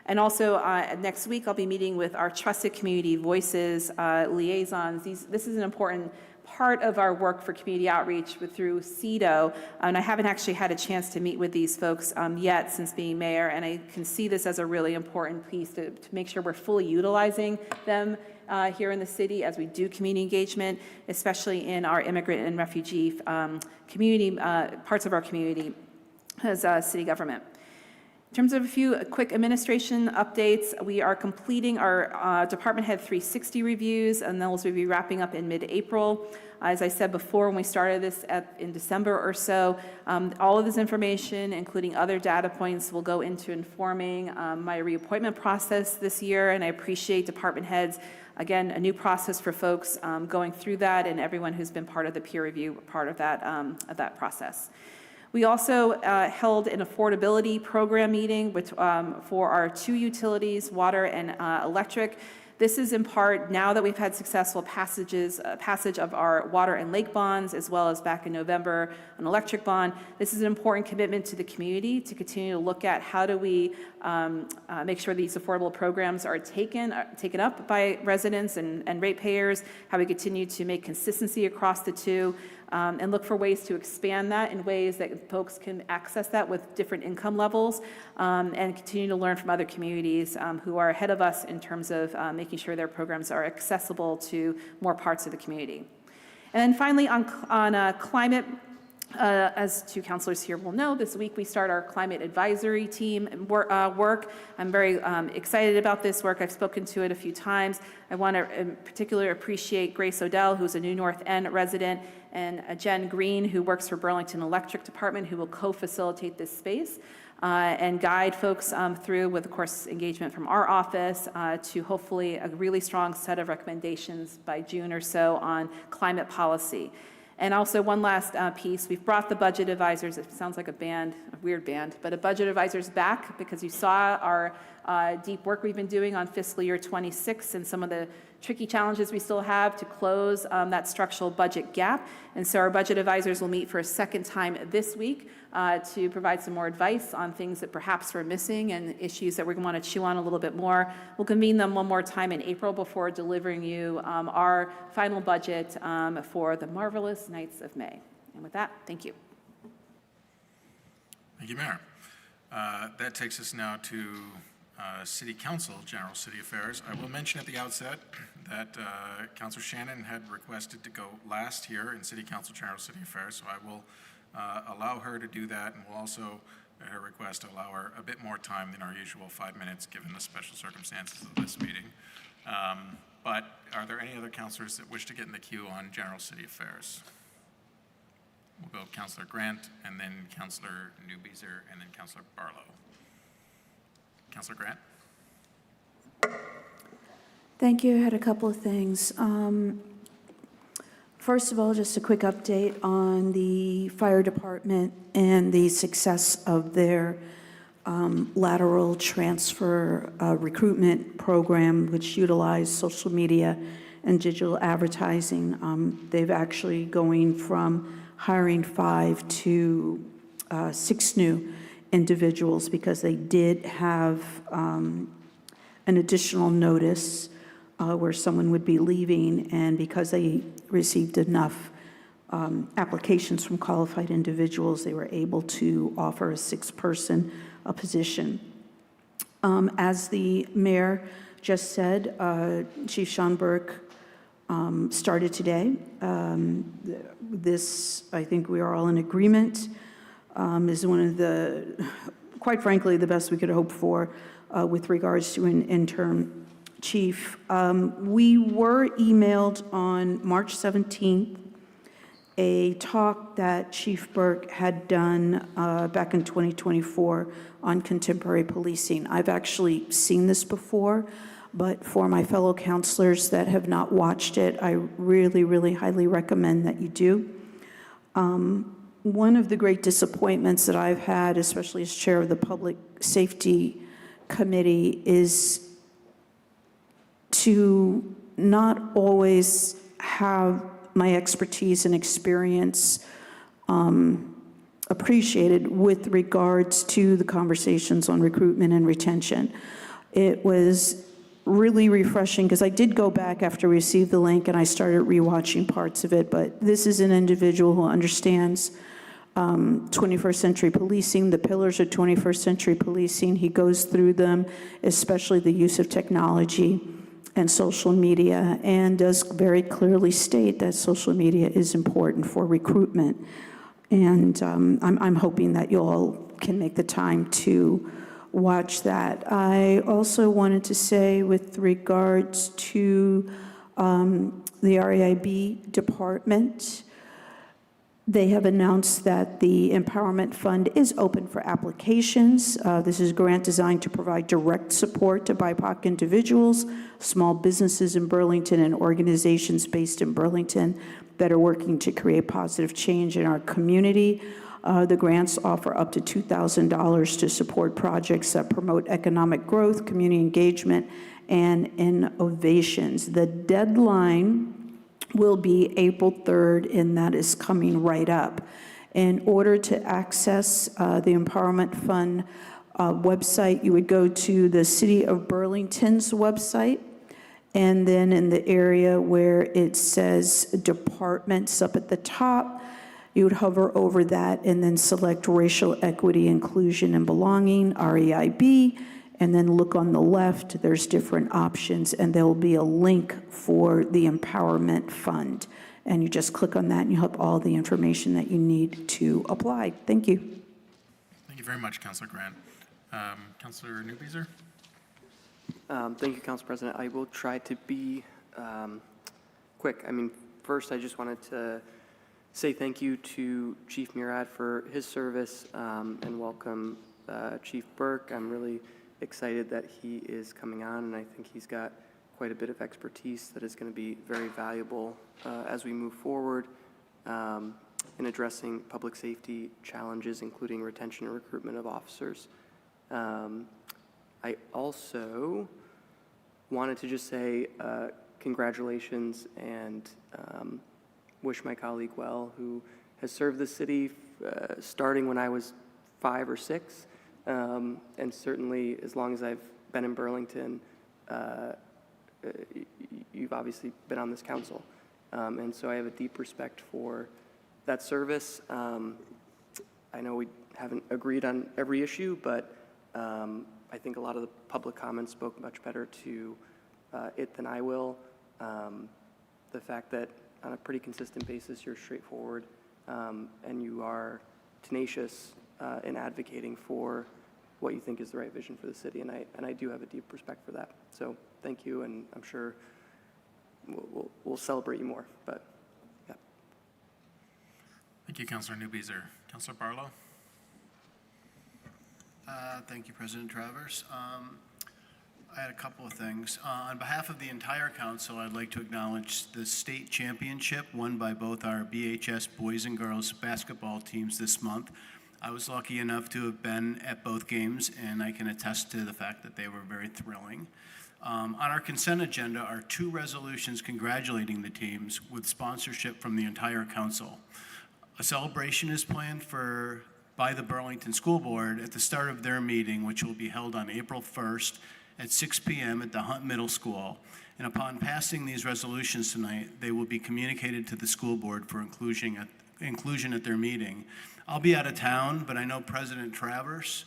And also, next week, I'll be meeting with our Trusted Community Voices liaisons. This is an important part of our work for community outreach through CEDO, and I haven't actually had a chance to meet with these folks yet since being mayor, and I can see this as a really important piece to make sure we're fully utilizing them here in the city as we do community engagement, especially in our immigrant and refugee community, parts of our community as city government. In terms of a few quick administration updates, we are completing our Department Head 360 reviews, and those will be wrapping up in mid-April. As I said before, when we started this in December or so, all of this information, including other data points, will go into informing my reappointment process this year, and I appreciate department heads. Again, a new process for folks going through that, and everyone who's been part of the peer review part of that process. We also held an affordability program meeting for our two utilities, water and electric. This is in part, now that we've had successful passage of our water and lake bonds, as well as back in November, an electric bond. This is an important commitment to the community to continue to look at how do we make sure these affordable programs are taken up by residents and ratepayers, how we continue to make consistency across the two, and look for ways to expand that in ways that folks can access that with different income levels, and continue to learn from other communities who are ahead of us in terms of making sure their programs are accessible to more parts of the community. And then finally, on climate, as two counselors here will know, this week we start our climate advisory team work. I'm very excited about this work. I've spoken to it a few times. I want to in particular appreciate Grace Odell, who's a New North End resident, and Jen Green, who works for Burlington Electric Department, who will co-facilitate this space and guide folks through, with, of course, engagement from our office to hopefully a really strong set of recommendations by June or so on climate policy. And also one last piece, we've brought the budget advisors, it sounds like a band, a weird band, but a budget advisors back because you saw our deep work we've been doing on fiscal year 26 and some of the tricky challenges we still have to close that structural budget gap. And so our budget advisors will meet for a second time this week to provide some more advice on things that perhaps we're missing and issues that we're going to want to chew on a little bit more. We'll convene them one more time in April before delivering you our final budget for the marvelous nights of May. And with that, thank you. Thank you, Mayor. That takes us now to City Council, General City Affairs. I will mention at the outset that Councilor Shannon had requested to go last here in City Council, General City Affairs, so I will allow her to do that, and we'll also, at her request, allow her a bit more time than our usual 5 minutes, given the special circumstances of this meeting. But are there any other councilors that wish to get in the queue on General City Affairs? We'll go Councilor Grant, and then Councilor Newbeezer, and then Councilor Barlow. Councilor Grant. Thank you. I had a couple of things. First of all, just a quick update on the fire department and the success of their lateral transfer recruitment program, which utilized social media and digital advertising. They've actually going from hiring 5 to 6 new individuals because they did have an additional notice where someone would be leaving, and because they received enough applications from qualified individuals, they were able to offer a 6-person position. As the mayor just said, Chief Sean Burke started today. This, I think we are all in agreement, is one of the, quite frankly, the best we could hope for with regards to an interim chief. We were emailed on March 17th a talk that Chief Burke had done back in 2024 on contemporary policing. I've actually seen this before, but for my fellow counselors that have not watched it, I really, really highly recommend that you do. One of the great disappointments that I've had, especially as chair of the Public Safety Committee, is to not always have my expertise and experience appreciated with regards to the conversations on recruitment and retention. It was really refreshing because I did go back after I received the link and I started rewatching parts of it, but this is an individual who understands 21st century policing, the pillars of 21st century policing. He goes through them, especially the use of technology and social media, and does very clearly state that social media is important for recruitment. And I'm hoping that you all can make the time to watch that. I also wanted to say with regards to the REIB department, they have announced that the Empowerment Fund is open for applications. This is a grant designed to provide direct support to BIPOC individuals, small businesses in Burlington, and organizations based in Burlington that are working to create positive change in our community. The grants offer up to $2,000 to support projects that promote economic growth, community engagement, and innovations. The deadline will be April 3rd, and that is coming right up. In order to access the Empowerment Fund website, you would go to the City of Burlington's website, and then in the area where it says departments up at the top, you would hover over that and then select Racial Equity, Inclusion, and Belonging, REIB, and then look on the left, there's different options, and there will be a link for the Empowerment Fund. And you just click on that and you have all the information that you need to apply. Thank you. Thank you very much, Councilor Grant. Councilor Newbeeser? Thank you, Council President. I will try to be quick. I mean, first, I just wanted to say thank you to Chief Murad for his service and welcome Chief Burke. I'm really excited that he is coming on, and I think he's got quite a bit of expertise that is going to be very valuable as we move forward in addressing public safety challenges, including retention and recruitment of officers. I also wanted to just say congratulations and wish my colleague well, who has served the city starting when I was 5 or 6. And certainly, as long as I've been in Burlington, you've obviously been on this council. And so I have a deep respect for that service. I know we haven't agreed on every issue, but I think a lot of the public comments spoke much better to it than I will. The fact that on a pretty consistent basis, you're straightforward and you are tenacious in advocating for what you think is the right vision for the city, and I do have a deep respect for that. So thank you, and I'm sure we'll celebrate you more. But yeah. Thank you, Councilor Newbeeser. Councilor Barlow? Thank you, President Travers. I had a couple of things. On behalf of the entire council, I'd like to acknowledge the state championship won by both our BHS boys and girls basketball teams this month. I was lucky enough to have been at both games, and I can attest to the fact that they were very thrilling. On our consent agenda are 2 resolutions congratulating the teams with sponsorship from the entire council. A celebration is planned by the Burlington School Board at the start of their meeting, which will be held on April 1st at 6 p.m. at the Hunt Middle School. And upon passing these resolutions tonight, they will be communicated to the school board for inclusion at their meeting. I'll be out of town, but I know President Travers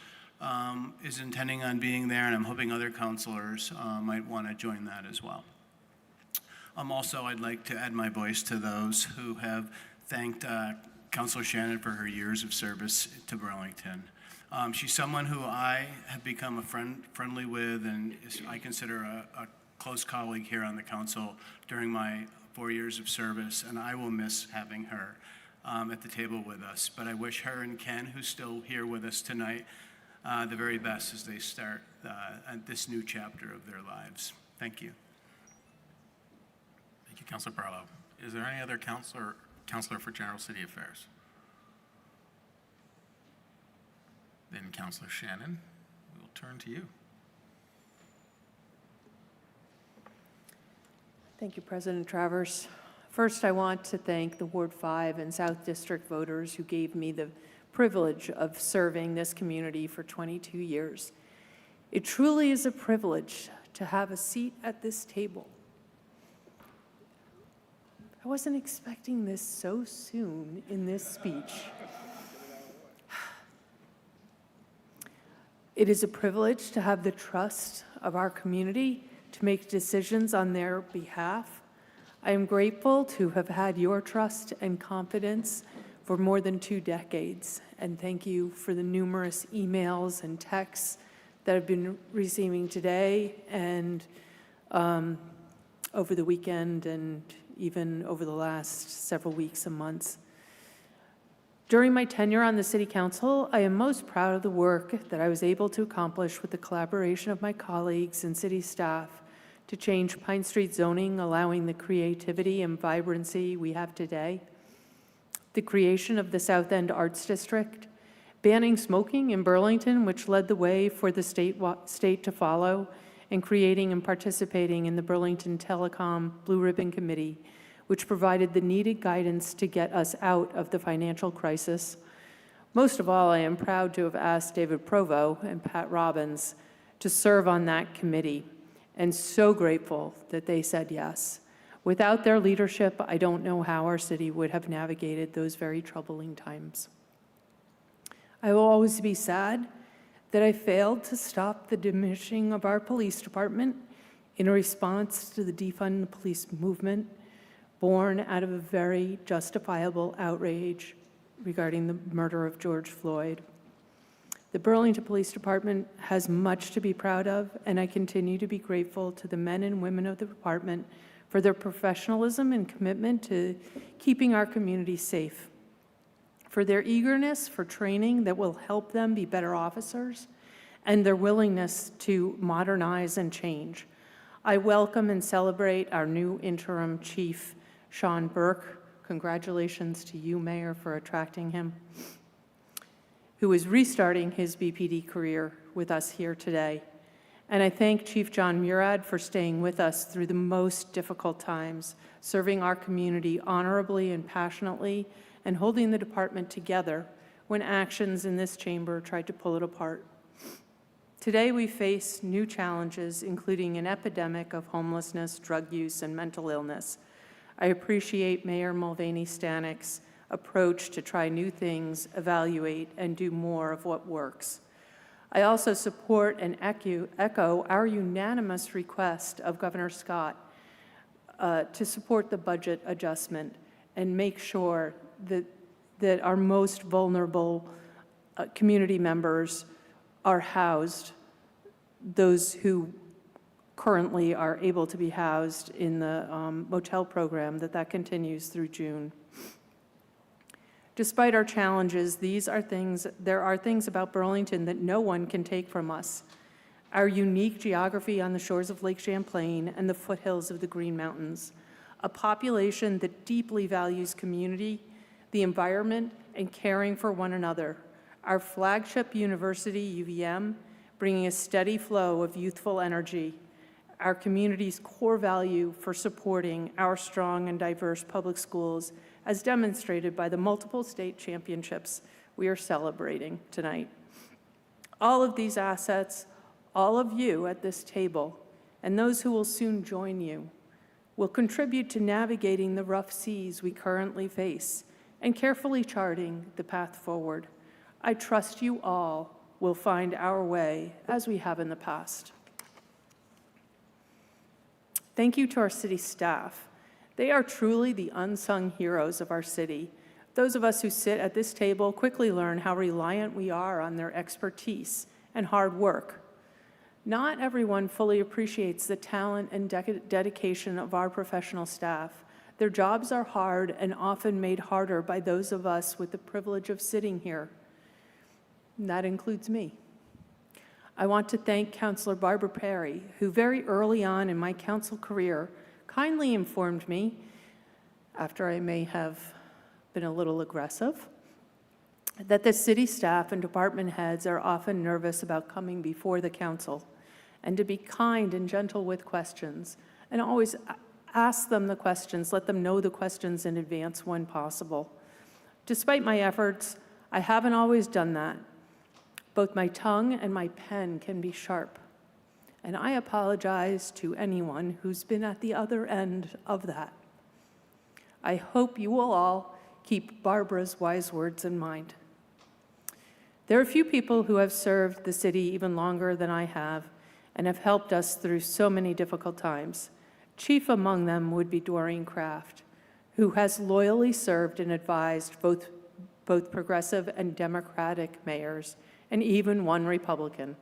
is intending on being there, and I'm hoping other councilors might want to join that as well. Also, I'd like to add my voice to those who have thanked Councilor Shannon for her years of service to Burlington. She's someone who I have become friendly with, and I consider a close colleague here on the council during my 4 years of service, and I will miss having her at the table with us. But I wish her and Ken, who's still here with us tonight, the very best as they start this new chapter of their lives. Thank you. Thank you, Councilor Barlow. Is there any other counselor for General City Affairs? Then Councilor Shannon, we'll turn to you. Thank you, President Travers. First, I want to thank the Ward 5 and South District voters who gave me the privilege of serving this community for 22 years. It truly is a privilege to have a seat at this table. I wasn't expecting this so soon in this speech. It is a privilege to have the trust of our community to make decisions on their behalf. I am grateful to have had your trust and confidence for more than 2 decades, and thank you for the numerous emails and texts that I've been receiving today and over the weekend and even over the last several weeks and months. During my tenure on the City Council, I am most proud of the work that I was able to accomplish with the collaboration of my colleagues and city staff to change Pine Street zoning, allowing the creativity and vibrancy we have today, the creation of the South End Arts District, banning smoking in Burlington, which led the way for the state to follow, and creating and participating in the Burlington Telecom Blue Ribbon Committee, which provided the needed guidance to get us out of the financial crisis. Most of all, I am proud to have asked David Provo and Pat Robbins to serve on that committee, and so grateful that they said yes. Without their leadership, I don't know how our city would have navigated those very troubling times. I will always be sad that I failed to stop the diminishing of our police department in response to the defund the police movement, born out of a very justifiable outrage regarding the murder of George Floyd. The Burlington Police Department has much to be proud of, and I continue to be grateful to the men and women of the department for their professionalism and commitment to keeping our community safe, for their eagerness for training that will help them be better officers, and their willingness to modernize and change. I welcome and celebrate our new interim chief, Sean Burke. Congratulations to you, Mayor, for attracting him, who is restarting his BPD career with us here today. And I thank Chief John Murad for staying with us through the most difficult times, serving our community honorably and passionately, and holding the department together when actions in this chamber tried to pull it apart. Today we face new challenges, including an epidemic of homelessness, drug use, and mental illness. I appreciate Mayor Mulvaney Stanik's approach to try new things, evaluate, and do more of what works. I also support and echo our unanimous request of Governor Scott to support the budget adjustment and make sure that our most vulnerable community members are housed, those who currently are able to be housed in the motel program, that continues through June. Despite our challenges, there are things about Burlington that no one can take from us. Our unique geography on the shores of Lake Champlain and the foothills of the Green Mountains, a population that deeply values community, the environment, and caring for one another. Our flagship university, UVM, bringing a steady flow of youthful energy. Our community's core value for supporting our strong and diverse public schools, as demonstrated by the multiple state championships we are celebrating tonight. All of these assets, all of you at this table, and those who will soon join you, will contribute to navigating the rough seas we currently face and carefully charting the path forward. I trust you all will find our way as we have in the past. Thank you to our city staff. They are truly the unsung heroes of our city. Those of us who sit at this table quickly learn how reliant we are on their expertise and hard work. Not everyone fully appreciates the talent and dedication of our professional staff. Their jobs are hard and often made harder by those of us with the privilege of sitting here. And that includes me. I want to thank Councilor Barbara Perry, who very early on in my council career kindly informed me, after I may have been a little aggressive, that the city staff and department heads are often nervous about coming before the council, and to be kind and gentle with questions, and always ask them the questions, let them know the questions in advance when possible. Despite my efforts, I haven't always done that. Both my tongue and my pen can be sharp. and I apologize to anyone who's been at the other end of that. I hope you will all keep Barbara's wise words in mind. There are few people who have served the city even longer than I have and have helped us through so many difficult times. Chief among them would be Doreen Kraft, who has loyally served and advised both progressive and Democratic mayors, and even one Republican.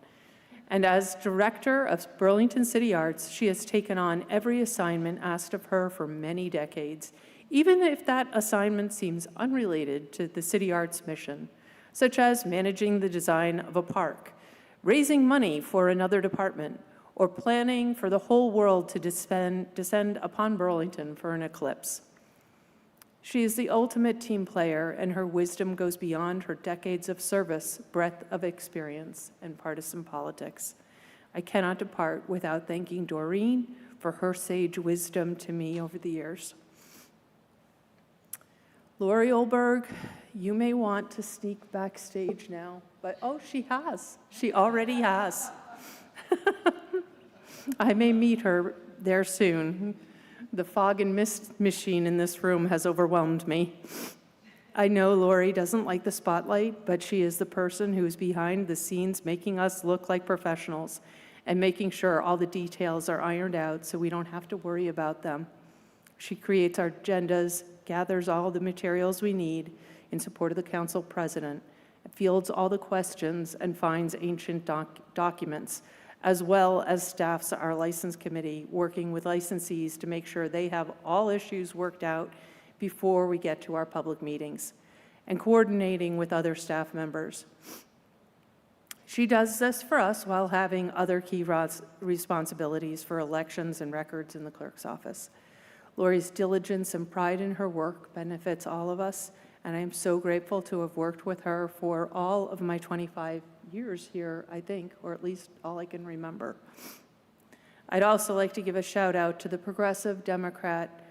And as director of Burlington City Arts, she has taken on every assignment asked of her for many decades, even if that assignment seems unrelated to the city arts mission, such as managing the design of a park, raising money for another department, or planning for the whole world to descend upon Burlington for an eclipse. She is the ultimate team player, and her wisdom goes beyond her decades of service, breadth of experience, and partisan politics. I cannot depart without thanking Doreen for her sage wisdom to me over the years. Lori Olberg, you may want to sneak backstage now, but oh, she has. She already has. I may meet her there soon. The fog and mist machine in this room has overwhelmed me. I know Lori doesn't like the spotlight, but she is the person who is behind the scenes making us look like professionals and making sure all the details are ironed out so we don't have to worry about them. She creates our agendas, gathers all the materials we need in support of the council president, fields all the questions, and finds ancient documents, as well as staffs our license committee, working with licensees to make sure they have all issues worked out before we get to our public meetings, and coordinating with other staff members. She does this for us while having other key responsibilities for elections and records in the clerk's office. Lori's diligence and pride in her work benefits all of us, and I am so grateful to have worked with her for all of my 25 years here, I think, or at least all I can remember. I'd also like to give a shout out to the Progressive Democrat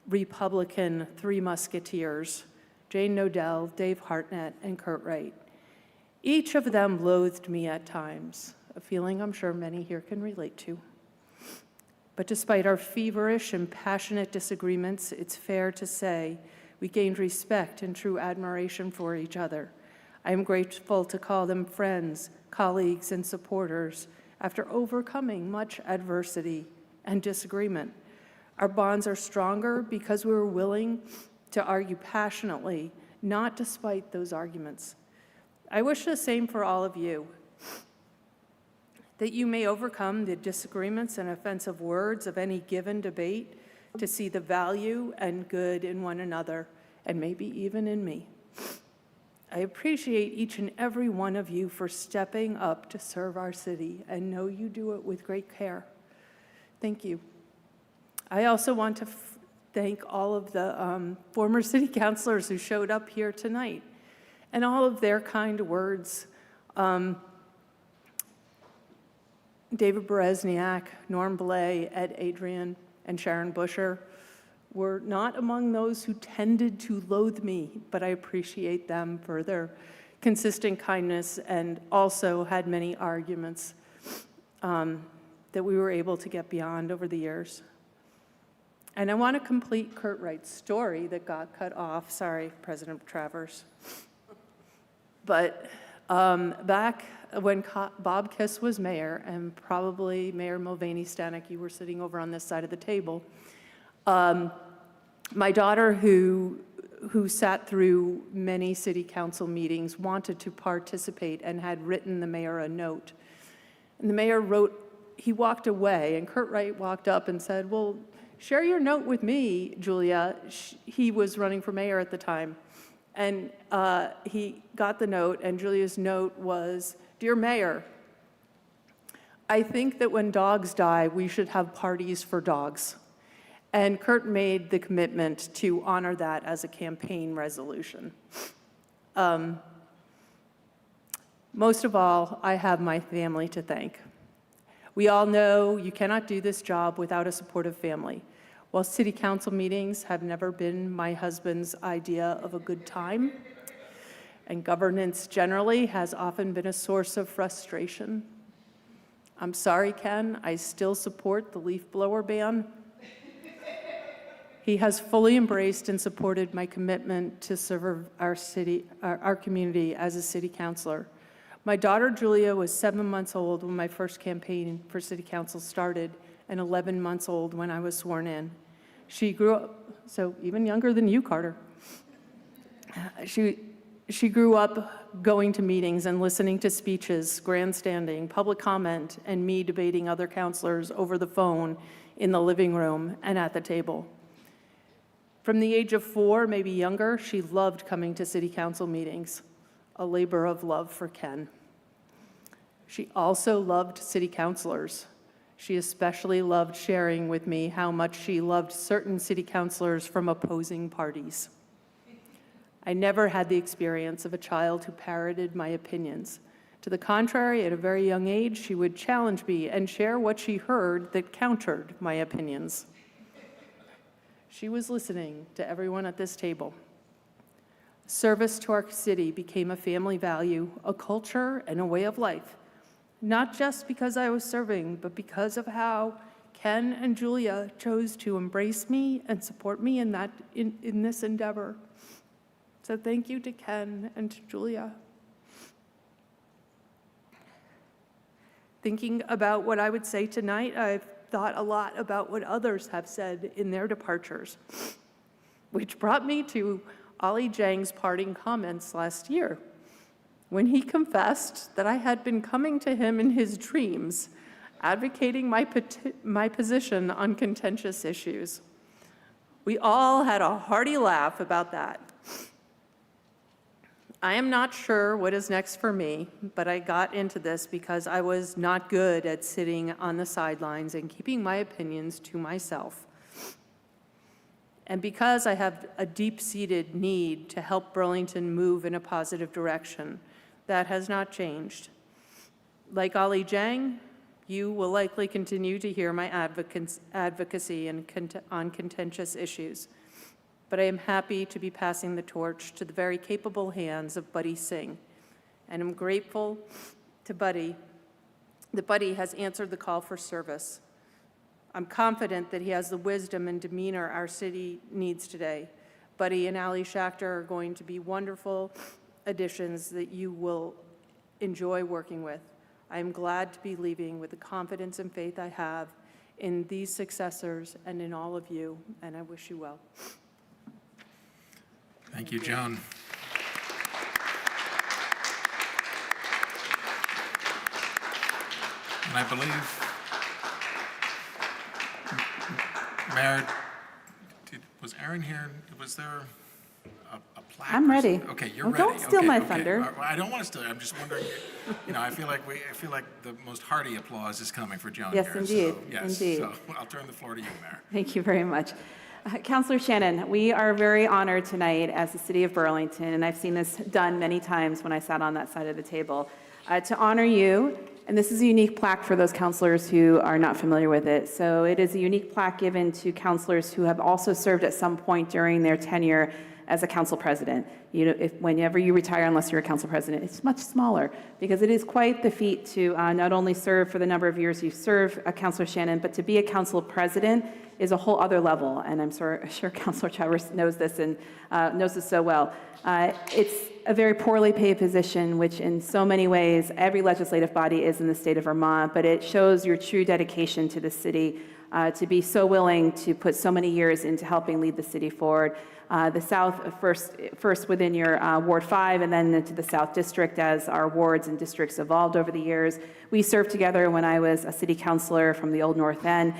Republican Three Musketeers, Jane Nodell, Dave Hartnett, and Kurt Wright. Each of them loathed me at times, a feeling I'm sure many here can relate to. But despite our feverish and passionate disagreements, it's fair to say we gained respect and true admiration for each other. I am grateful to call them friends, colleagues, and supporters after overcoming much adversity and disagreement. Our bonds are stronger because we were willing to argue passionately, not despite those arguments. I wish the same for all of you, that you may overcome the disagreements and offensive words of any given debate to see the value and good in one another, and maybe even in me. I appreciate each and every one of you for stepping up to serve our city, and know you do it with great care. Thank you. I also want to thank all of the former city councilors who showed up here tonight, and all of their kind words. David Berezniak, Norm Blay, Ed Adrian, and Sharon Busher were not among those who tended to loathe me, but I appreciate them for their consistent kindness, and also had many arguments that we were able to get beyond over the years. And I want to complete Kurt Wright's story that got cut off. Sorry, President Travers. But back when Bob Kiss was mayor, and probably Mayor Mulvaney Stanek, you were sitting over on this side of the table, my daughter, who sat through many city council meetings, wanted to participate and had written the mayor a note. And the mayor he walked away, and Kurt Wright walked up and said, well, share your note with me, Julia. He was running for mayor at the time. And he got the note, and Julia's note was, Dear Mayor, I think that when dogs die, we should have parties for dogs. And Kurt made the commitment to honor that as a campaign resolution. Most of all, I have my family to thank. We all know you cannot do this job without a supportive family. While city council meetings have never been my husband's idea of a good time, and governance generally has often been a source of frustration, I'm sorry, Ken, I still support the leaf blower ban. He has fully embraced and supported my commitment to serve our city, our community as a city councilor. My daughter Julia was 7 months old when my first campaign for city council started, and 11 months old when I was sworn in. She grew up, so even younger than you, Carter. She grew up going to meetings and listening to speeches, grandstanding, public comment, and me debating other counselors over the phone in the living room and at the table. From the age of 4, maybe younger, she loved coming to city council meetings, a labor of love for Ken. She also loved city councilors. She especially loved sharing with me how much she loved certain city councilors from opposing parties. I never had the experience of a child who parroted my opinions. To the contrary, at a very young age, she would challenge me and share what she heard that countered my opinions. She was listening to everyone at this table. Service to our city became a family value, a culture, and a way of life, not just because I was serving, but because of how Ken and Julia chose to embrace me and support me in this endeavor. So thank you to Ken and to Julia. Thinking about what I would say tonight, I've thought a lot about what others have said in their departures, which brought me to Ollie Jang's parting comments last year, when he confessed that I had been coming to him in his dreams, advocating my position on contentious issues. We all had a hearty laugh about that. I am not sure what is next for me, but I got into this because I was not good at sitting on the sidelines and keeping my opinions to myself. And because I have a deep-seated need to help Burlington move in a positive direction, that has not changed. Like Ollie Jang, you will likely continue to hear my advocacy on contentious issues. But I am happy to be passing the torch to the very capable hands of Buddy Singh. And I'm grateful to Buddy that Buddy has answered the call for service. I'm confident that he has the wisdom and demeanor our city needs today. Buddy and Ali Schachter are going to be wonderful additions that you will enjoy working with. I am glad to be leaving with the confidence and faith I have in these successors and in all of you, and I wish you well. Thank you, Joan. And I believe, Mayor, was Aaron here? Was there a plaque? I'm ready. Okay, you're Well, ready. don't steal Okay, my okay. thunder. I don't want to steal it. I'm just wondering, I feel like the most hearty applause is coming for Joan Yes, here. indeed, So, yes, indeed. so I'll turn the floor to you, Mayor. Thank you very much. Councilor Shannon, we are very honored tonight as the City of Burlington, and I've seen this done many times when I sat on that side of the table, to honor you. And this is a unique plaque for those councilors who are not familiar with it. So it is a unique plaque given to councilors who have also served at some point during their tenure as a council president. You know, whenever you retire, unless you're a council president, it's much smaller, because it is quite the feat to not only serve for the number of years you serve, Councilor Shannon, but to be a council president is a whole other level. And I'm sure Councilor Chavez knows this and knows this so well. It's a very poorly paid position, which in so many ways every legislative body is in the state of Vermont, but it shows your true dedication to the city, to be so willing to put so many years into helping lead the city forward. The South, first within your Ward 5 and then into the South District as our wards and districts evolved over the years. We served together when I was a city councilor from the Old North End.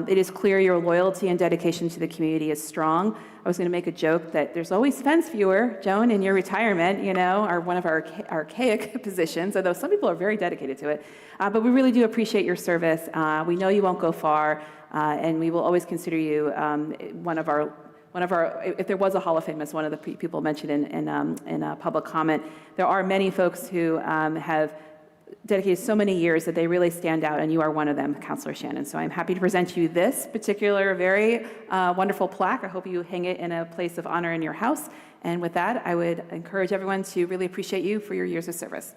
It is clear your loyalty and dedication to the community is strong. I was going to make a joke that there's always fence viewer, Joan, in your retirement, are one of our archaic positions, although some people are very dedicated to it. But we really do appreciate your service. We know you won't go far, and we will always consider you one of our, if there was a Hall of Fame, as one of the people mentioned in public comment, there are many folks who have dedicated so many years that they really stand out, and you are one of them, Councilor Shannon. So I'm happy to present you this particular very wonderful plaque. I hope you hang it in a place of honor in your house. And with that, I would encourage everyone to really appreciate you for your years of service.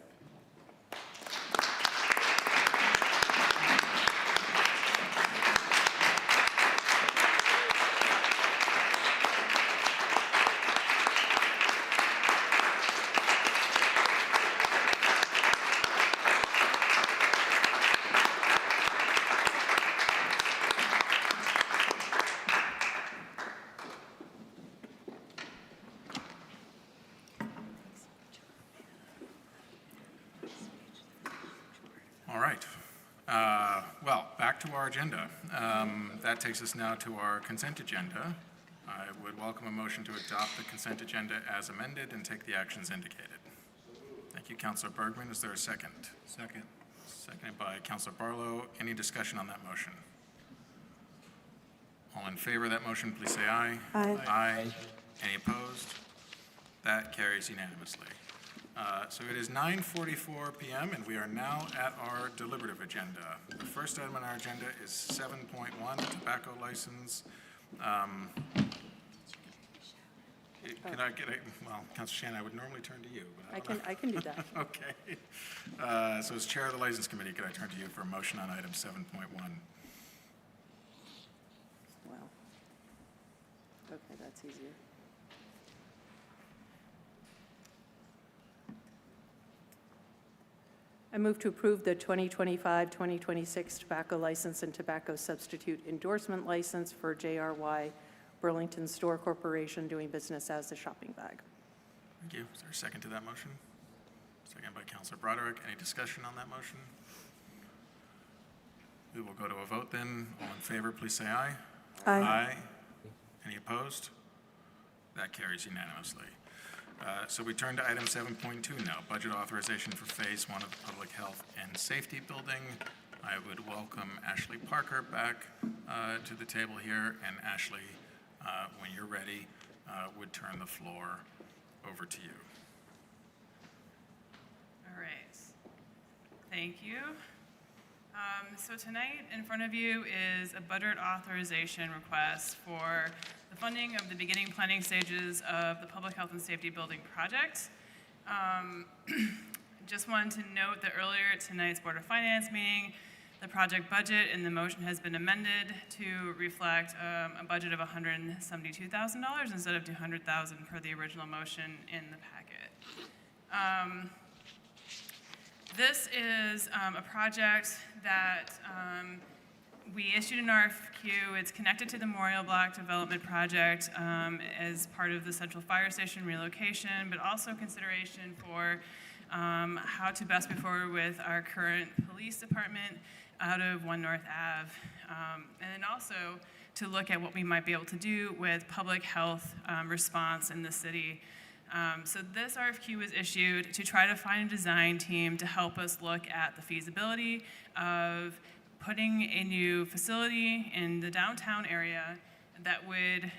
All right. Well, back to our agenda. That takes us now to our consent agenda. I would welcome a motion to adopt the consent agenda as amended and take the actions indicated. Thank you, Councilor Bergman. Is there a second? Second. Seconded by Councilor Barlow. Any discussion on that motion? All in favor of that motion, please say aye. Aye. Aye. Any opposed? That carries unanimously. So it is 9:44 p.m. and we are now at our deliberative agenda. The first item on our agenda is 7.1, tobacco license. Can I get a, well, Councilor Shannon, I would normally turn to you, but I can do that. Okay. So as Chair of the License Committee, could I turn to you for a motion on item 7.1? Wow. Okay, that's easier. I move to approve the 2025-2026 tobacco license and tobacco substitute endorsement license for JRY Burlington Store Corporation doing business as the Shopping Bag. Thank you. Is there a second to that motion? Second by Councilor Broderick. Any discussion on that motion? We will go to a vote then. All in favor, please say aye. Aye. Any opposed? That carries unanimously. So we turn to item 7.2 now, budget authorization for Phase 1 of the Public Health and Safety Building. I would welcome Ashley Parker back to the table here, and Ashley, when you're ready, would turn the floor over to you. All right. Thank you. So tonight in front of you is a budget authorization request for the funding of the beginning planning stages of the Public Health and Safety Building project. Just wanted to note that earlier at tonight's Board of Finance meeting, the project budget in the motion has been amended to reflect a budget of $172,000 instead of $200,000 per the original motion in the packet. This is a project that we issued an RFQ. It's connected to the Memorial Block Development Project as part of the Central Fire Station relocation, but also consideration for how to best move forward with our current police department out of 1 North Ave. And then also to look at what we might be able to do with public health response in the city. So this RFQ was issued to try to find a design team to help us look at the feasibility of putting a new facility in the downtown area that would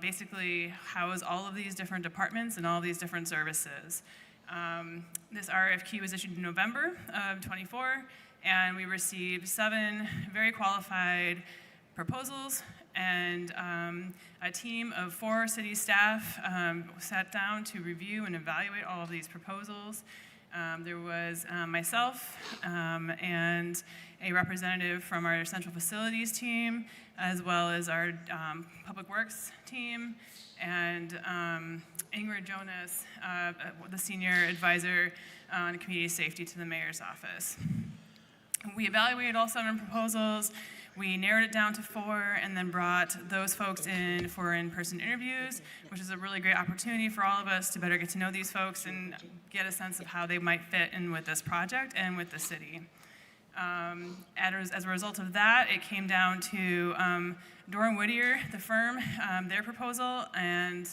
basically house all of these different departments and all these different services. This RFQ was issued in November of '24, and we received 7 very qualified proposals, and a team of 4 city staff sat down to review and evaluate all of these proposals. There was myself and a representative from our central facilities team, as well as our public works team, and Ingrid Jonas, the senior advisor on community safety to the mayor's office. We evaluated all 7 proposals. We narrowed it down to 4 and then brought those folks in for in-person interviews, which is a really great opportunity for all of us to better get to know these folks and get a sense of how they might fit in with this project and with the city. As a result of that, it came down to Doran Whittier, the firm, their proposal, and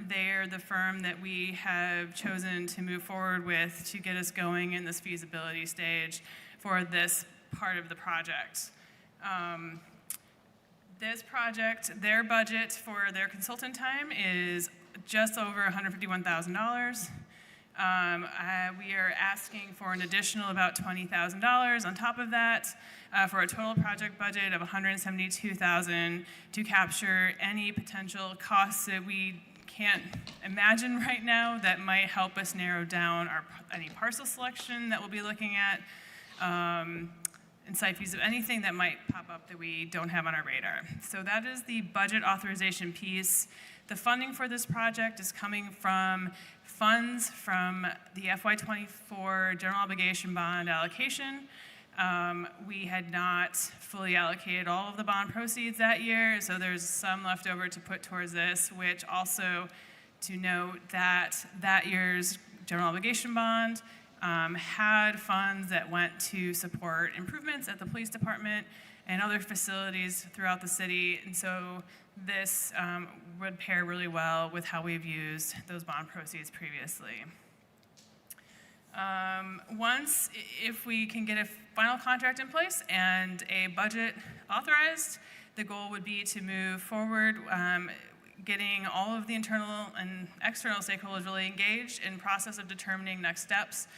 they're the firm that we have chosen to move forward with to get us going in this feasibility stage for this part of the project. This project, their budget for their consultant time is just over $151,000. We are asking for an additional about $20,000 on top of that for a total project budget of $172,000 to capture any potential costs that we can't imagine right now that might help us narrow down any parcel selection that we'll be looking at, and site fees of anything that might pop up that we don't have on our radar. So that is the budget authorization piece. The funding for this project is coming from funds from the FY24 general obligation bond allocation. We had not fully allocated all of the bond proceeds that year, so there's some left over to put towards this, which also to note that that year's general obligation bond had funds that went to support improvements at the police department and other facilities throughout the city. And so this would pair really well with how we've used those bond proceeds previously. Once, if we can get a final contract in place and a budget authorized, the goal would be to move forward, getting all of the internal and external stakeholders really engaged in process of determining next steps,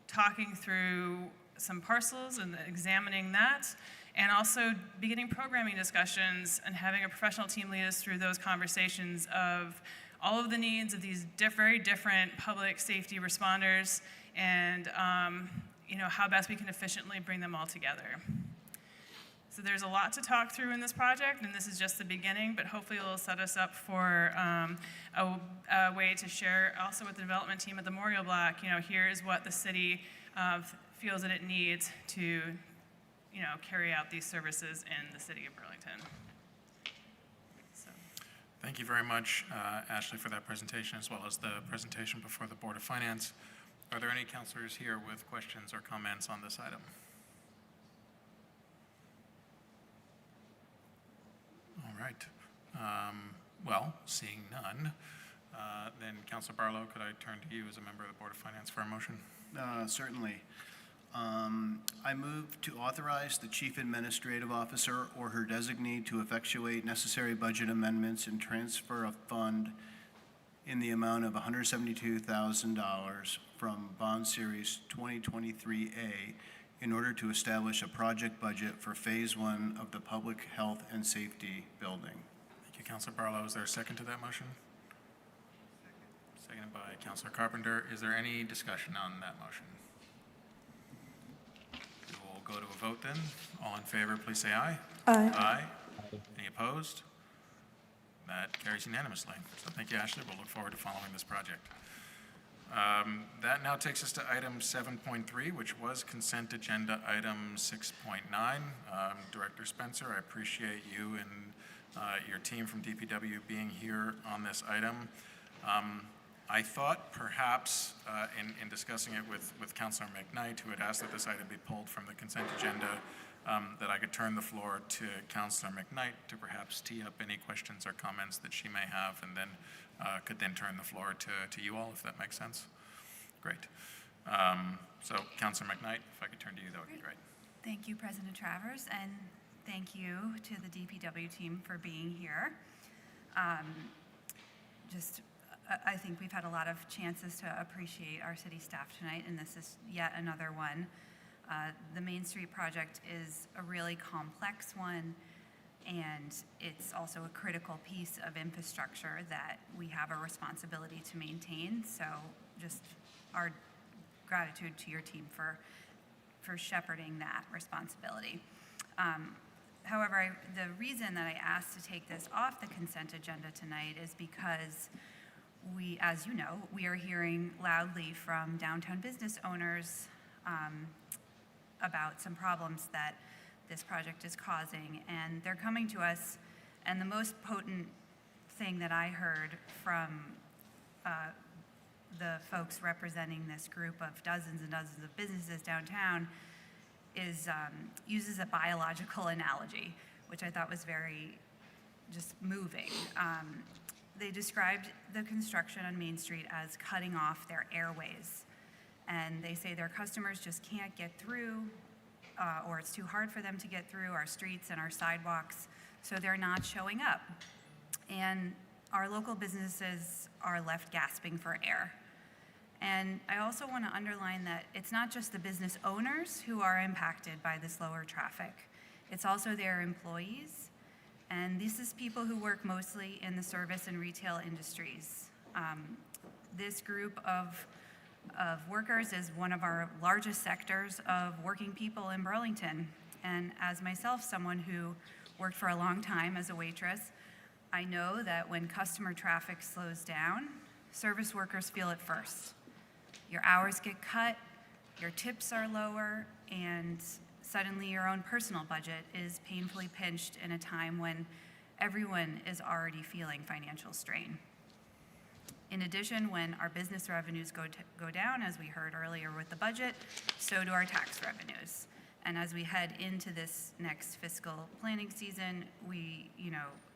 talking through some parcels and examining that, and also beginning programming discussions and having a professional team lead us through those conversations of all of the needs of these very different public safety responders and how best we can efficiently bring them all together. So there's a lot to talk through in this project, and this is just the beginning, but hopefully it will set us up for a way to share also with the development team at the Memorial Block, here is what the city feels that it needs to carry out these services in the city of Burlington. So. Thank you very much, Ashley, for that presentation, as well as the presentation before the Board of Finance. Are there any councilors here with questions or comments on this item? All right. Well, seeing none, then Councilor Barlow, could I turn to you as a member of the Board of Finance for a motion? Certainly. I move to authorize the Chief Administrative Officer or her designee to effectuate necessary budget amendments and transfer a fund in the amount of $172,000 from Bond Series 2023A in order to establish a project budget for Phase 1 of the Public Health and Safety Building. Thank you, Councilor Barlow. Is there a second to that motion? Seconded by Councilor Carpenter. Is there any discussion on that motion? We will go to a vote then. All in favor, please say aye. Aye. Aye. Any opposed? That carries unanimously. So thank you, Ashley. We'll look forward to following this project. That now takes us to item 7.3, which was consent agenda item 6.9. Director Spencer, I appreciate you and your team from DPW being here on this item. I thought perhaps in discussing it with Councilor McKnight, who had asked that this item be pulled from the consent agenda, that I could turn the floor to Councilor McKnight to perhaps tee up any questions or comments that she may have, and then could then turn the floor to you all, if that makes sense. Great. So Councilor McKnight, if I could turn to you, that would be great. Thank you, President Travers, and thank you to the DPW team for being here. I think we've had a lot of chances to appreciate our city staff tonight, and this is yet another one. The Main Street project is a really complex one, and it's also a critical piece of infrastructure that we have a responsibility to maintain. So just our gratitude to your team for shepherding that responsibility. However, the reason that I asked to take this off the consent agenda tonight is because we, as you know, we are hearing loudly from downtown business owners about some problems that this project is causing, and they're coming to us, and the most potent thing that I heard from the folks representing this group of dozens and dozens of businesses downtown is uses a biological analogy, which I thought was very just moving. They described the construction on Main Street as cutting off their airways. And they say their customers just can't get through, or it's too hard for them to get through our streets and our sidewalks, so they're not showing up. And our local businesses are left gasping for air. And I also want to underline that it's not just the business owners who are impacted by this lower traffic. It's also their employees. And this is people who work mostly in the service and retail industries. This group of workers is one of our largest sectors of working people in Burlington. And as myself, someone who worked for a long time as a waitress, I know that when customer traffic slows down, service workers feel it first. Your hours get cut, your tips are lower, and suddenly your own personal budget is painfully pinched in a time when everyone is already feeling financial strain. In addition, when our business revenues go down, as we heard earlier with the budget, so do our tax revenues. And as we head into this next fiscal planning season, we,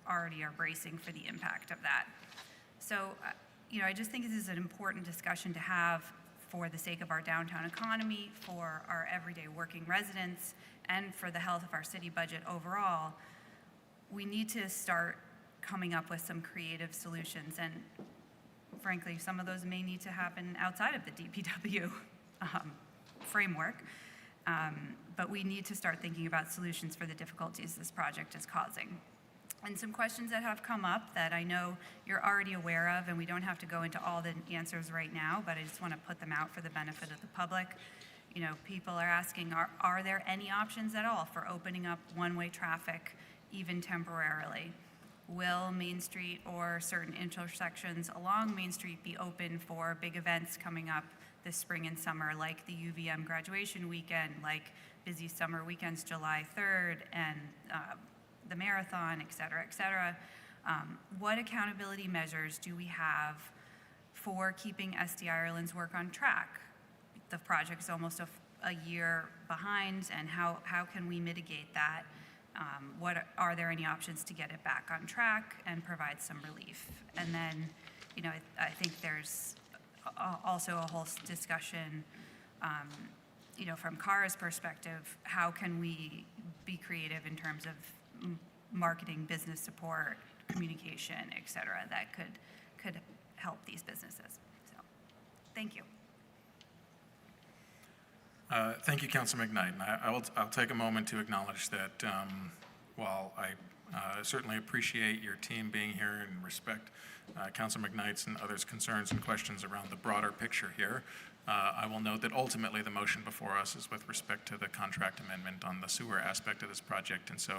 already are bracing for the impact of that. So, I just think this is an important discussion to have for the sake of our downtown economy, for our everyday working residents, and for the health of our city budget overall. We need to start coming up with some creative solutions, and frankly, some of those may need to happen outside of the DPW framework. But we need to start thinking about solutions for the difficulties this project is causing. And some questions that have come up that I know you're already aware of, and we don't have to go into all the answers right now, but I just want to put them out for the benefit of the public. People are asking, are there any options at all for opening up one-way traffic, even temporarily? Will Main Street or certain intersections along Main Street be open for big events coming up this spring and summer, like the UVM graduation weekend, like busy summer weekends, July 3rd, and the marathon, et cetera, et cetera? What accountability measures do we have for keeping SD Ireland's work on track? The project's almost a year behind, and how can we mitigate that? Are there any options to get it back on track and provide some relief? And then, I think there's also a whole discussion, from Cara's perspective, how can we be creative in terms of marketing, business support, communication, et cetera, that could help these businesses. So, thank you. Thank you, Councilor McKnight. And I'll take a moment to acknowledge that while I certainly appreciate your team being here and respect Councilor McKnight's and others' concerns and questions around the broader picture here, I will note that ultimately the motion before us is with respect to the contract amendment on the sewer aspect of this project, and so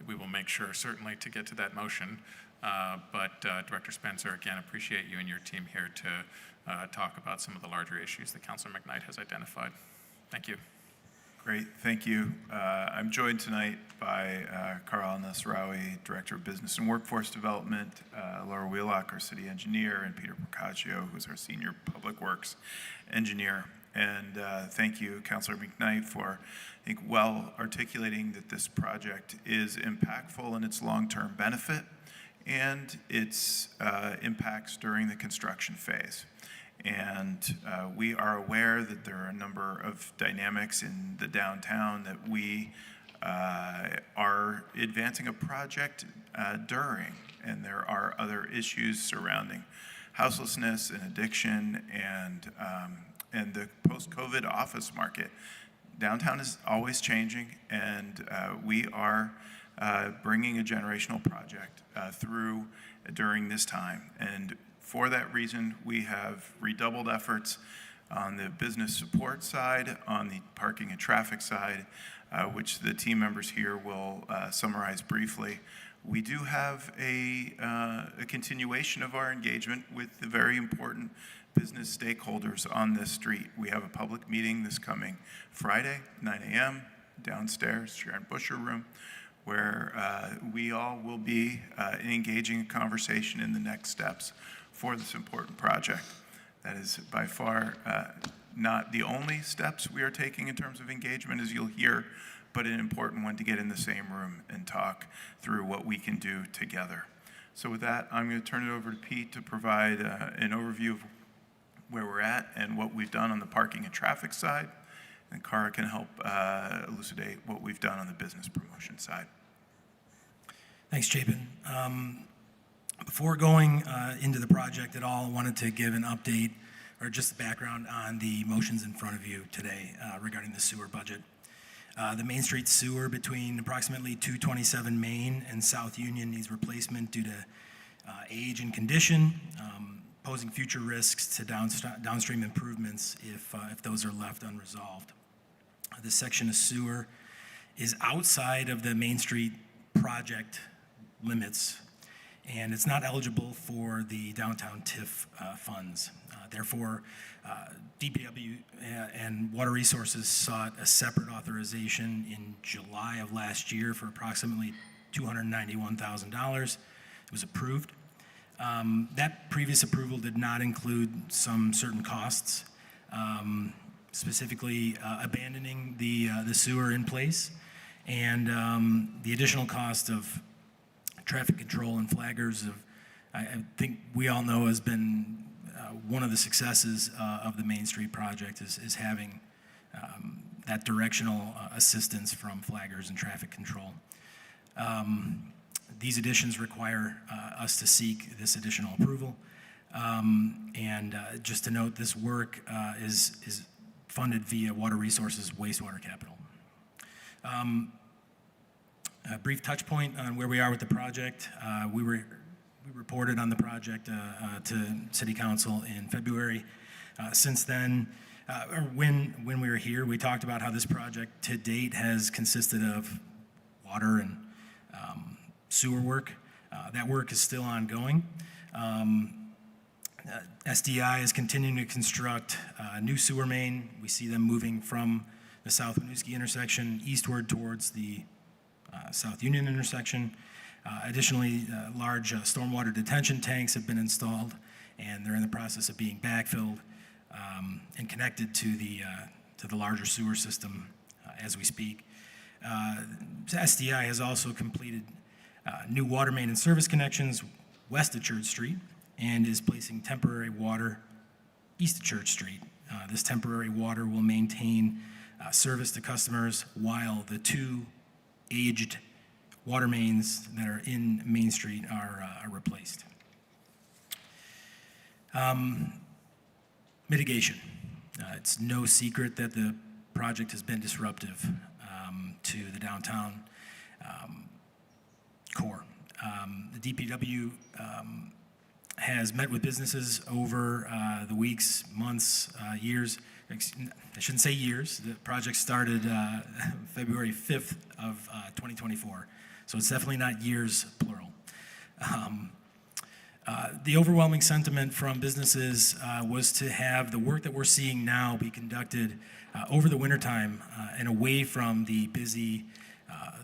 we will make sure certainly to get to that motion. But Director Spencer, again, appreciate you and your team here to talk about some of the larger issues that Councilor McKnight has identified. Thank you. Great, thank you. I'm joined tonight by Carl Nasraoui, Director of Business and Workforce Development, Laura Wheelock, our City Engineer, and Peter Procaccio, who's our Senior Public Works Engineer. And thank you, Councilor McKnight, for, I think, well articulating that this project is impactful in its long-term benefit and its impacts during the construction phase. And we are aware that there are a number of dynamics in the downtown that we are advancing a project during, and there are other issues surrounding houselessness and addiction and the post-COVID office market. Downtown is always changing, and we are bringing a generational project through during this time. And for that reason, we have redoubled efforts on the business support side, on the parking and traffic side, which the team members here will summarize briefly. We do have a continuation of our engagement with the very important business stakeholders on this street. We have a public meeting this coming Friday, 9 a.m., downstairs, Sharon Busher Room, where we all will be engaging in conversation in the next steps for this important project. That is by far not the only steps we are taking in terms of engagement, as you'll hear, but an important one to get in the same room and talk through what we can do together. So with that, I'm going to turn it over to Pete to provide an overview of where we're at and what we've done on the parking and traffic side, and Cara can help elucidate what we've done on the business promotion side. Thanks, Chapin. Before going into the project at all, I wanted to give an update or just the background on the motions in front of you today regarding the sewer budget. The Main Street sewer between approximately 227 Main and South Union needs replacement due to age and condition, posing future risks to downstream improvements if those are left unresolved. This section of sewer is outside of the Main Street project limits, and it's not eligible for the downtown TIF funds. Therefore, DPW and Water Resources sought a separate authorization in July of last year for approximately $291,000. It was approved. That previous approval did not include some certain costs, specifically abandoning the sewer in place, and the additional cost of traffic control and flaggers. I think we all know has been one of the successes of the Main Street project is having that directional assistance from flaggers and traffic control. These additions require us to seek this additional approval. And just to note, this work is funded via Water Resources Wastewater Capital. A brief touch point on where we are with the project. We reported on the project to City Council in February. Since then, or when we were here, we talked about how this project to date has consisted of water and sewer work. That work is still ongoing. SDI is continuing to construct a new sewer main. We see them moving from the South Winooski intersection eastward towards the South Union intersection. Additionally, large stormwater detention tanks have been installed, and they're in the process of being backfilled and connected to the larger sewer system as we speak. SDI has also completed new water main and service connections west of Church Street and is placing temporary water east of Church Street. This temporary water will maintain service to customers while the two aged water mains that are in Main Street are replaced. Mitigation. It's no secret that the project has been disruptive to the downtown core. The DPW has met with businesses over the weeks, months, years. I shouldn't say years. The project started February 5th of 2024. So it's definitely not years, plural. The overwhelming sentiment from businesses was to have the work that we're seeing now be conducted over the wintertime and away from the busy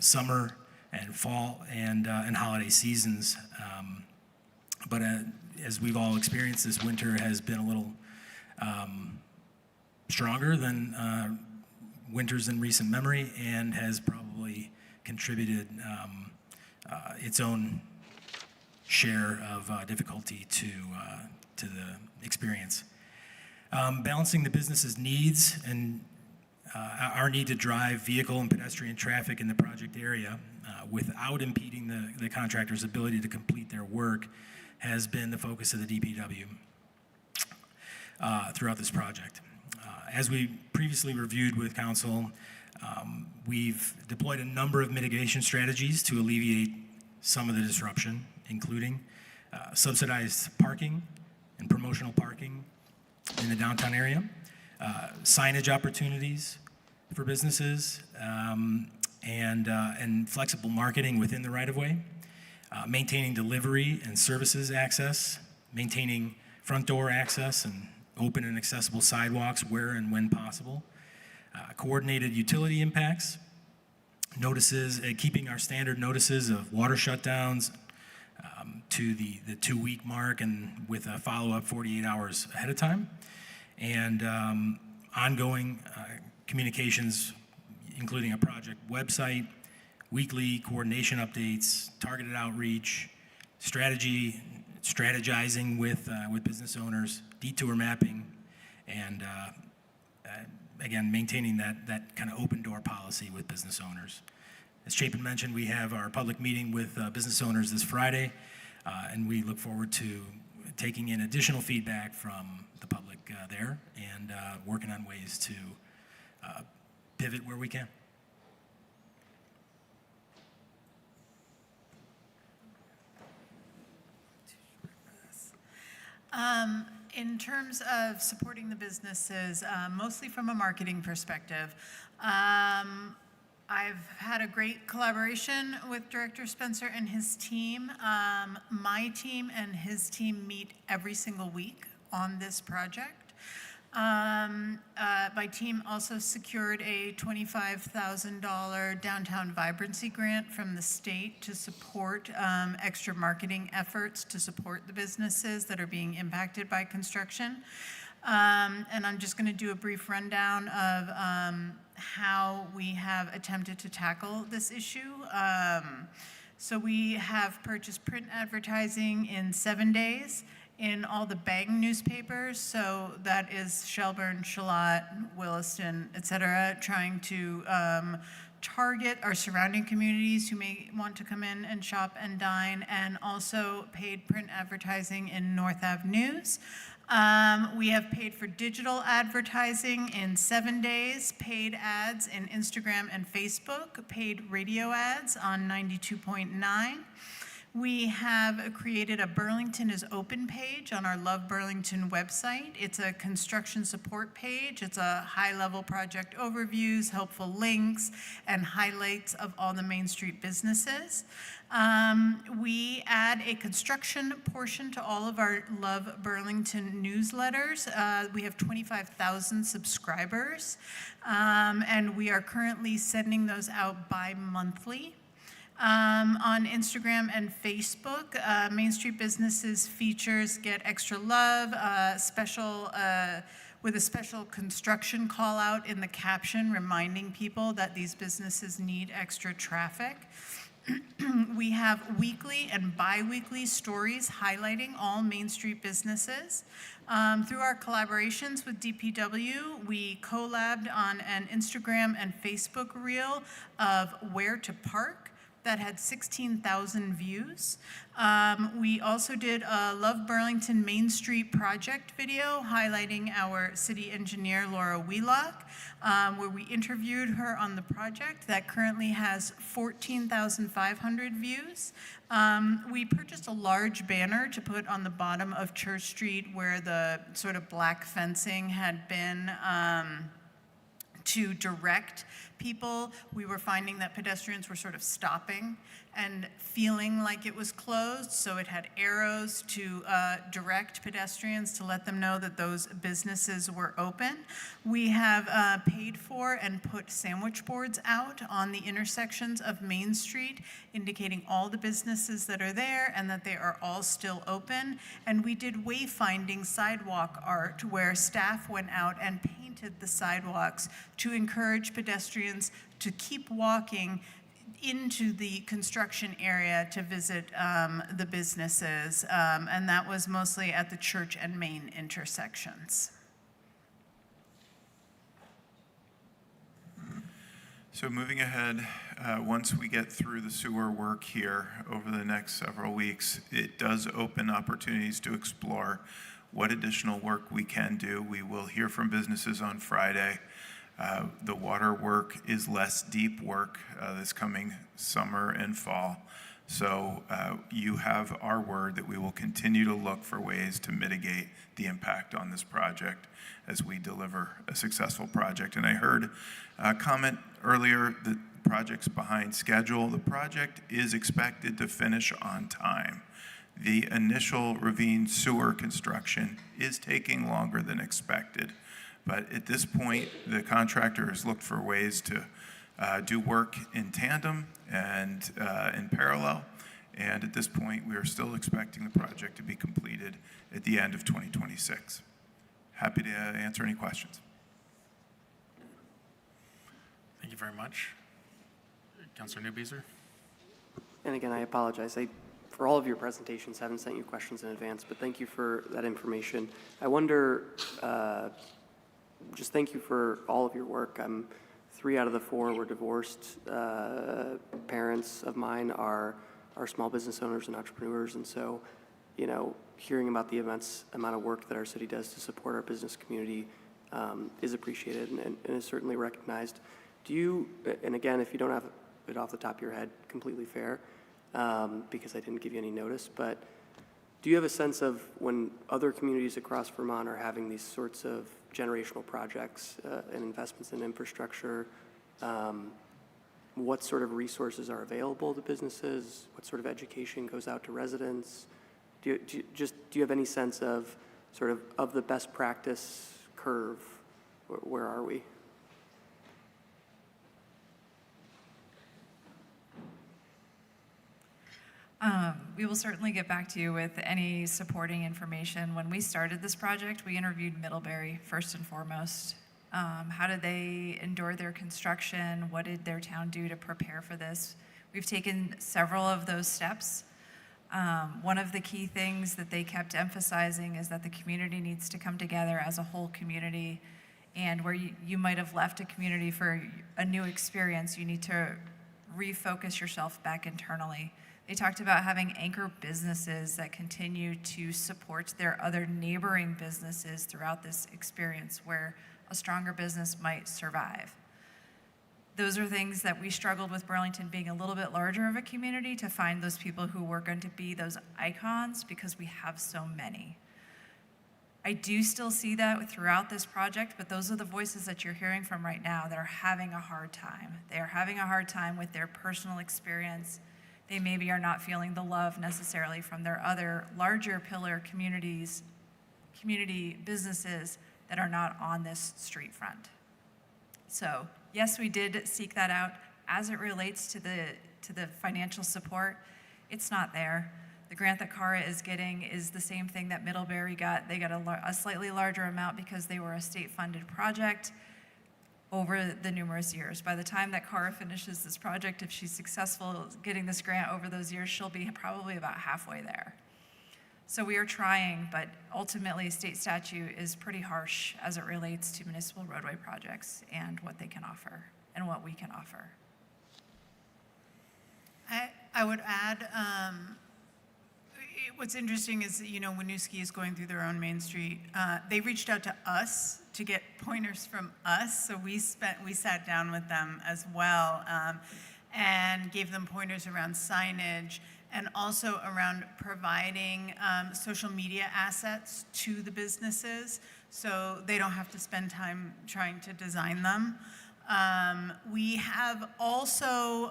summer and fall and holiday seasons. But as we've all experienced, this winter has been a little stronger than winters in recent memory and has probably contributed its own share of difficulty to the experience. Balancing the business's needs and our need to drive vehicle and pedestrian traffic in the project area without impeding the contractor's ability to complete their work has been the focus of the DPW throughout this project. As we previously reviewed with council, we've deployed a number of mitigation strategies to alleviate some of the disruption, including subsidized parking and promotional parking in the downtown area, signage opportunities for businesses, and flexible marketing within the right-of-way, maintaining delivery and services access, maintaining front door access and open and accessible sidewalks where and when possible, coordinated utility impacts, notices, keeping our standard notices of water shutdowns to the 2-week mark and with a follow-up 48 hours ahead of time, and ongoing communications, including a project website, weekly coordination updates, targeted outreach, strategizing with business owners, detour mapping, and again, maintaining that kind of open door policy with business owners. As Chapin mentioned, we have our public meeting with business owners this Friday, and we look forward to taking in additional feedback from the public there and working on ways to pivot where we can. In terms of supporting the businesses, mostly from a marketing perspective, I've had a great collaboration with Director Spencer and his team. My team and his team meet every single week on this project. My team also secured a $25,000 downtown vibrancy grant from the state to support extra marketing efforts to support the businesses that are being impacted by construction. And I'm just going to do a brief rundown of how we have attempted to tackle this issue. So we have purchased print advertising in 7 days in all the Bang newspapers, so that is Shelburne, Charlotte, Williston, et cetera, trying to target our surrounding communities who may want to come in and shop and dine, and also paid print advertising in North Ave News. We have paid for digital advertising in 7 days, paid ads in Instagram and Facebook, paid radio ads on 92.9. We have created a Burlington is Open page on our Love Burlington website. It's a construction support page. It's a high-level project overviews, helpful links, and highlights of all the Main Street businesses. We add a construction portion to all of our Love Burlington newsletters. We have 25,000 subscribers, and we are currently sending those out bi-monthly. On Instagram and Facebook, Main Street Businesses features get extra love, with a special construction call out in the caption reminding people that these businesses need extra traffic. We have weekly and bi-weekly stories highlighting all Main Street businesses. Through our collaborations with DPW, we collabed on an Instagram and Facebook reel of where to park that had 16,000 views. We also did a Love Burlington Main Street project video highlighting our city engineer, Laura Wheelock, where we interviewed her on the project that currently has 14,500 views. We purchased a large banner to put on the bottom of Church Street where the sort of black fencing had been to direct people. We were finding that pedestrians were sort of stopping and feeling like it was closed, so it had arrows to direct pedestrians to let them know that those businesses were open. We have paid for and put sandwich boards out on the intersections of Main Street, indicating all the businesses that are there and that they are all still open. And we did wayfinding sidewalk art where staff went out and painted the sidewalks to encourage pedestrians to keep walking into the construction area to visit the businesses, and that was mostly at the Church and Main intersections. So moving ahead, once we get through the sewer work here over the next several weeks, it does open opportunities to explore what additional work we can do. We will hear from businesses on Friday. The water work is less deep work this coming summer and fall. So you have our word that we will continue to look for ways to mitigate the impact on this project as we deliver a successful project. And I heard a comment earlier that the project's behind schedule. The project is expected to finish on time. The initial ravine sewer construction is taking longer than expected. But at this point, the contractor has looked for ways to do work in tandem and in parallel. And at this point, we are still expecting the project to be completed at the end of 2026. Happy to answer any questions. Thank you very much. Councilor Newbeeser? And again, I apologize. For all of your presentations, haven't sent you questions in advance, but thank you for that information. I wonder, just thank you for all of your work. 3 out of the 4 were divorced. Parents of mine are small business owners and entrepreneurs, and so, you know, hearing about the amount of work that our city does to support our business community is appreciated and is certainly recognized. Do you, and again, if you don't have it off the top of your head, completely fair, because I didn't give you any notice, but do you have a sense of when other communities across Vermont are having these sorts of generational projects and investments in infrastructure, what sort of resources are available to businesses? What sort of education goes out to residents? Do you have any sense of sort of the best practice curve? Where are we? We will certainly get back to you with any supporting information. When we started this project, we interviewed Middlebury first and foremost. How did they endure their construction? What did their town do to prepare for this? We've taken several of those steps. One of the key things that they kept emphasizing is that the community needs to come together as a whole community. And where you might have left a community for a new experience, you need to refocus yourself back internally. They talked about having anchor businesses that continue to support their other neighboring businesses throughout this experience where a stronger business might survive. Those are things that we struggled with Burlington being a little bit larger of a community to find those people who were going to be those icons because we have so many. I do still see that throughout this project, but those are the voices that you're hearing from right now that are having a hard time. They are having a hard time with their personal experience. They maybe are not feeling the love necessarily from their other larger pillar community businesses that are not on this street front. So yes, we did seek that out. As it relates to the financial support, it's not there. The grant that Cara is getting is the same thing that Middlebury got. They got a slightly larger amount because they were a state-funded project over the numerous years. By the time that Cara finishes this project, if she's successful getting this grant over those years, she'll be probably about halfway there. So we are trying, but ultimately state statute is pretty harsh as it relates to municipal roadway projects and what they can offer and what we can offer. I would add, what's interesting is, Winooski is going through their own Main Street. They reached out to us to get pointers from us, so we sat down with them as well and gave them pointers around signage and also around providing social media assets to the businesses so they don't have to spend time trying to design them. We have also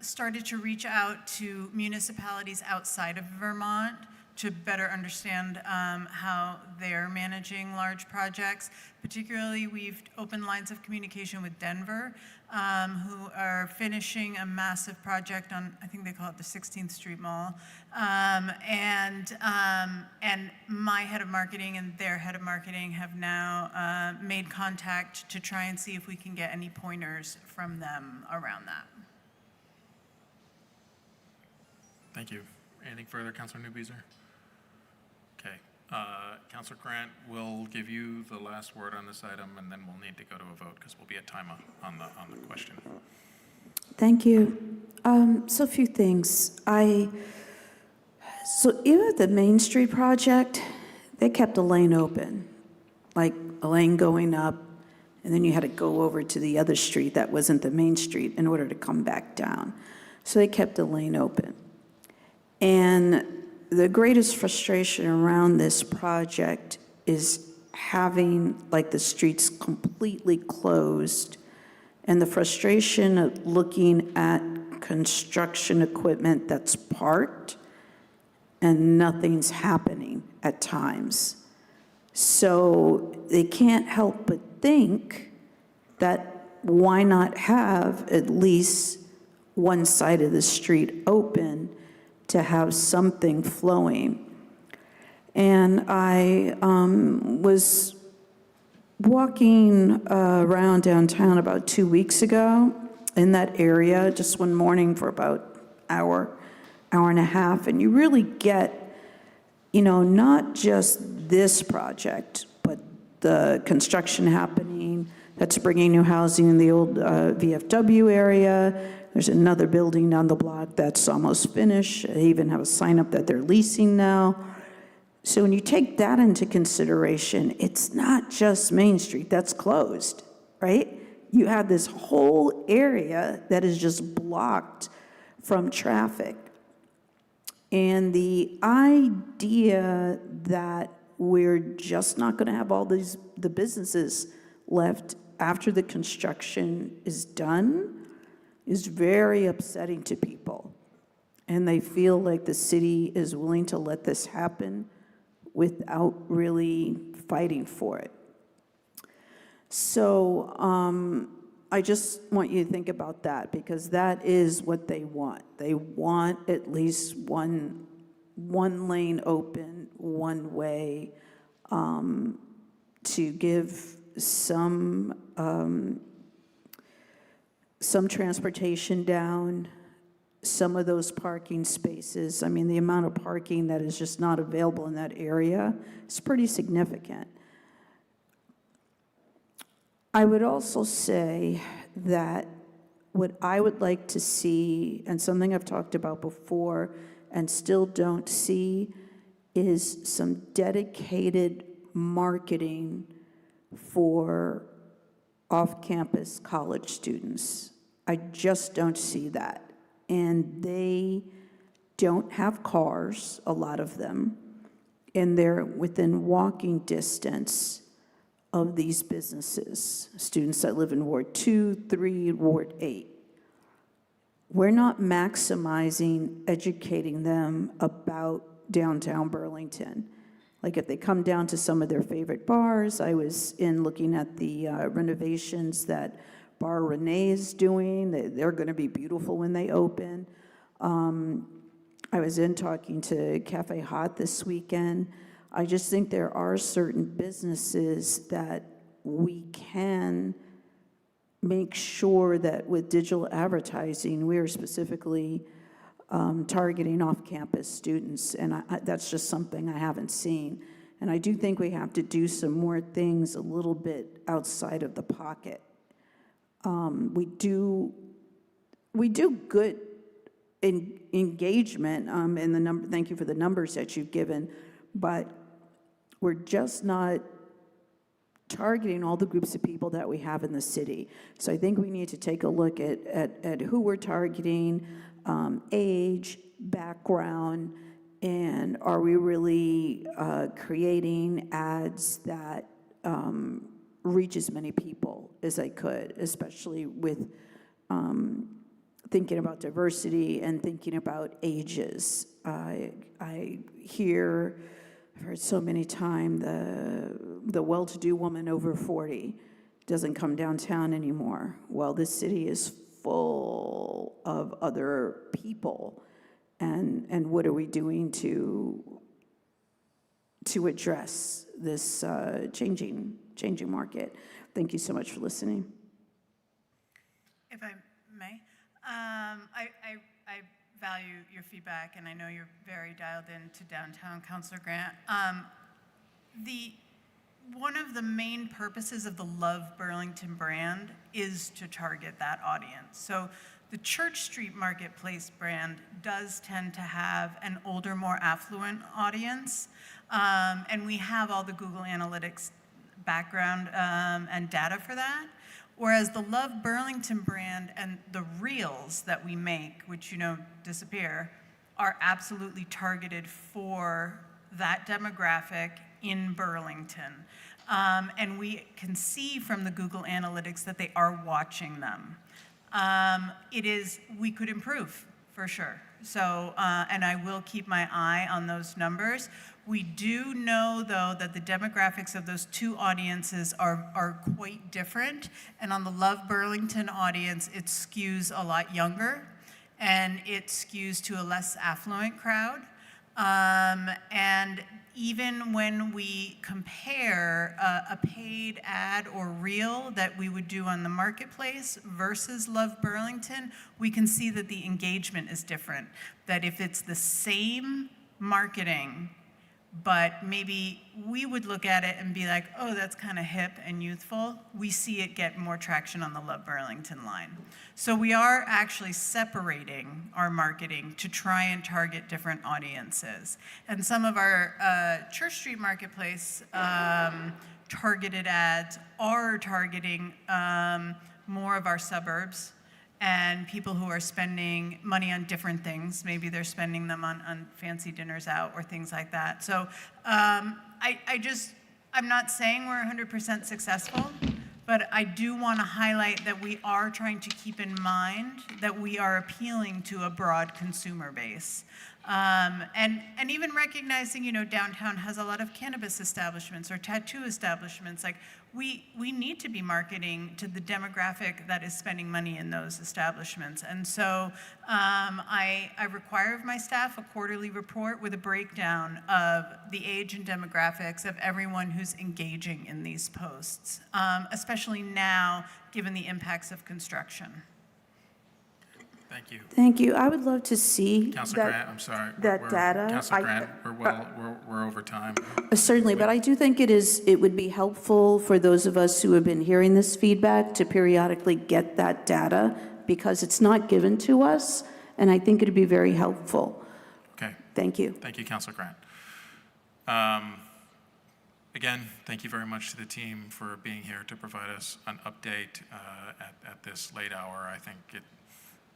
started to reach out to municipalities outside of Vermont to better understand how they're managing large projects. Particularly, we've opened lines of communication with Denver, who are finishing a massive project on, I think they call it the 16th Street Mall. And my head of marketing and their head of marketing have now made contact to try and see if we can get any pointers from them around that. Thank you. Anything further, Councilor Newbeezer? Okay. Councilor Grant, we'll give you the last word on this item, and then we'll need to go to a vote because we'll be at time on the question. Thank you. So a few things. So even with the Main Street project, they kept a lane open, like a lane going up, and then you had to go over to the other street that wasn't the Main Street in order to come back down. So they kept the lane open. And the greatest frustration around this project is having like the streets completely closed, and the frustration of looking at construction equipment that's parked and nothing's happening at times. So they can't help but think that why not have at least one side of the street open to have something flowing. And I was walking around downtown about 2 weeks ago in that area, just one morning for about hour and a half, and you really get, not just this project, but the construction happening that's bringing new housing in the old VFW area. There's another building down the block that's almost finished. They even have a sign up that they're leasing now. So when you take that into consideration, it's not just Main Street that's closed, right? You have this whole area that is just blocked from traffic. And the idea that we're just not going to have all the businesses left after the construction is done is very upsetting to people. And they feel like the city is willing to let this happen without really fighting for it. So I just want you to think about that, because that is what they want. They want at least one lane open, one way, to give some transportation down, some of those parking spaces. I mean, the amount of parking that is just not available in that area is pretty significant. I would also say that what I would like to see, and something I've talked about before and still don't see, is some dedicated marketing for off-campus college students. I just don't see that. And they don't have cars, a lot of them, and they're within walking distance of these businesses, students that live in Ward 2, 3, Ward 8. We're not maximizing educating them about downtown Burlington. Like if they come down to some of their favorite bars, I was in looking at the renovations that Bar Renee is doing. They're going to be beautiful when they open. I was in talking to Cafe Hot this weekend. I just think there are certain businesses that we can make sure that with digital advertising, we are specifically targeting off-campus students, and that's just something I haven't seen. And I do think we have to do some more things a little bit outside of the pocket. We do good engagement in the number. Thank you for the numbers that you've given, but we're just not targeting all the groups of people that we have in the city. So I think we need to take a look at who we're targeting, age, background, and are we really creating ads that reach as many people as I could, especially with thinking about diversity and thinking about ages. I've heard so many times the well-to-do woman over 40 doesn't come downtown anymore. Well, this city is full of other people, and what are we doing to address this changing market? Thank you so much for listening. If I may, I value your feedback, and I know you're very dialed into downtown, Councilor Grant. One of the main purposes of the Love Burlington brand is to target that audience. So the Church Street Marketplace brand does tend to have an older, more affluent audience, and we have all the Google Analytics background and data for that. Whereas the Love Burlington brand and the reels that we make, which disappear, are absolutely targeted for that demographic in Burlington. And we can see from the Google Analytics that they are watching them. We could improve, for sure. So, and I will keep my eye on those numbers. We do know, though, that the demographics of those two audiences are quite different. And on the Love Burlington audience, it skews a lot younger, and it skews to a less affluent crowd. And even when we compare a paid ad or reel that we would do on the marketplace versus Love Burlington, we can see that the engagement is different. That if it's the same marketing, but maybe we would look at it and be like, oh, that's kind of hip and youthful, we see it get more traction on the Love Burlington line. So we are actually separating our marketing to try and target different audiences. And some of our Church Street Marketplace targeted ads are targeting more of our suburbs and people who are spending money on different things. Maybe they're spending them on fancy dinners out or things like that. So I'm not saying we're 100% successful, but I do want to highlight that we are trying to keep in mind that we are appealing to a broad consumer base. And even recognizing, downtown has a lot of cannabis establishments or tattoo establishments. Like, we need to be marketing to the demographic that is spending money in those establishments. And so I require of my staff a quarterly report with a breakdown of the age and demographics of everyone who's engaging in these posts, especially now, given the impacts of construction. Thank you. Thank you. I would love to see Councilor that. Grant, I'm sorry. that We're- data, Councilor I- Grant, we're over time. Certainly, but I do think it would be helpful for those of us who have been hearing this feedback to periodically get that data, because it's not given to us, and I think it'd be very helpful. Okay. Thank you. Thank you, Councilor Grant. Again, thank you very much to the team for being here to provide us an update at this late hour. I think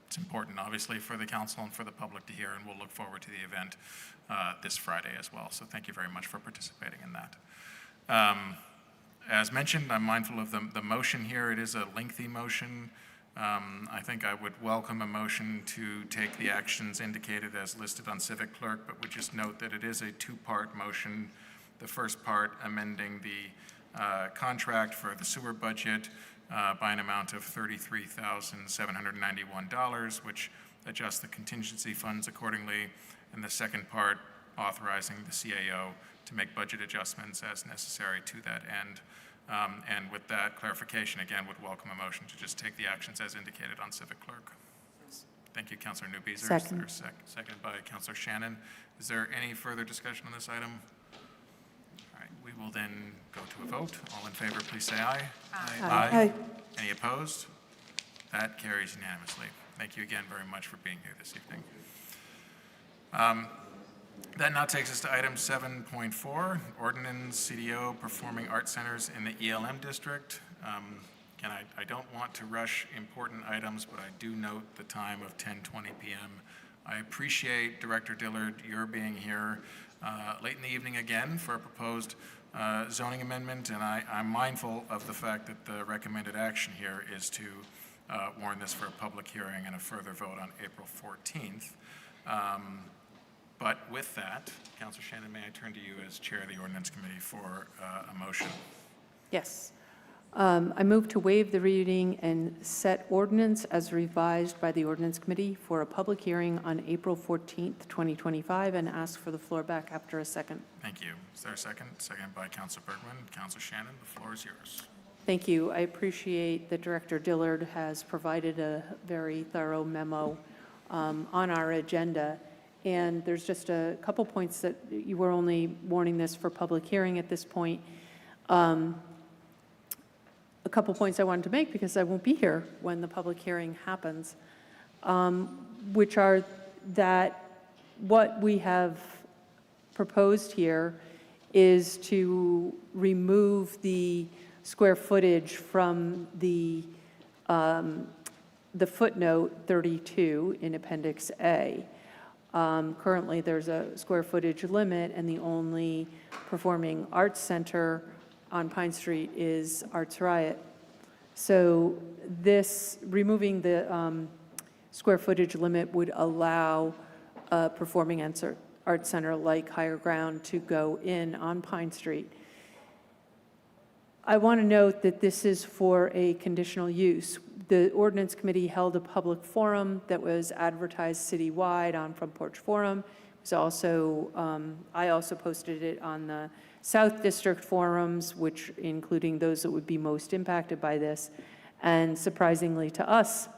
it's important, obviously, for the council and for the public to hear, and we'll look forward to the event this Friday as well. So thank you very much for participating in that. As mentioned, I'm mindful of the motion here. It is a lengthy motion. I think I would welcome a motion to take the actions indicated as listed on Civic Clerk, but would just note that it is a two-part motion. The first part amending the contract for the sewer budget by an amount of $33,791, which adjusts the contingency funds accordingly. And the second part authorizing the CAO to make budget adjustments as necessary to that end. And with that clarification, again, would welcome a motion to just take the actions as indicated on Civic Clerk. Thank you, Councilor Newbeezer. Second. Is there second by Councilor Shannon. Is there any further discussion on this item? All right, we will then go to a vote. All in favor, please say aye. Aye. Any opposed? That carries unanimously. Thank you again very much for being here this evening. That now takes us to item 7.4, Ordinance CDO Performing Arts Centers in the ELM District. Again, I don't want to rush important items, but I do note the time of 10:20 p.m. I appreciate, Director Dillard, your being here late in the evening again for a proposed zoning amendment, and I'm mindful of the fact that the recommended action here is to warn this for a public hearing and a further vote on April 14th. But with that, Councilor Shannon, may I turn to you as Chair of the Ordinance Committee for a motion? Yes. I move to waive the reading and set ordinance as revised by the Ordinance Committee for a public hearing on April 14th, 2025, and ask for the floor back after a second. Thank you. Is there a second? Second by Councilor Bergman. Councilor Shannon, the floor is yours. Thank you. I appreciate that Director Dillard has provided a very thorough memo on our agenda. And there's just a couple points that you were only warning this for public hearing at this point. A couple points I wanted to make because I won't be here when the public hearing happens, which are that what we have proposed here is to remove the square footage from the footnote 32 in Appendix A. Currently, there's a square footage limit, and the only performing arts center on Pine Street is Arts Riot. So this, removing the square footage limit would allow a performing arts center like Higher Ground to go in on Pine Street. I want to note that this is for a conditional use. The Ordinance Committee held a public forum that was advertised citywide on Front Porch Forum. It was also, I also posted it on the South District forums, which including those that would be most impacted by this. And surprisingly to us,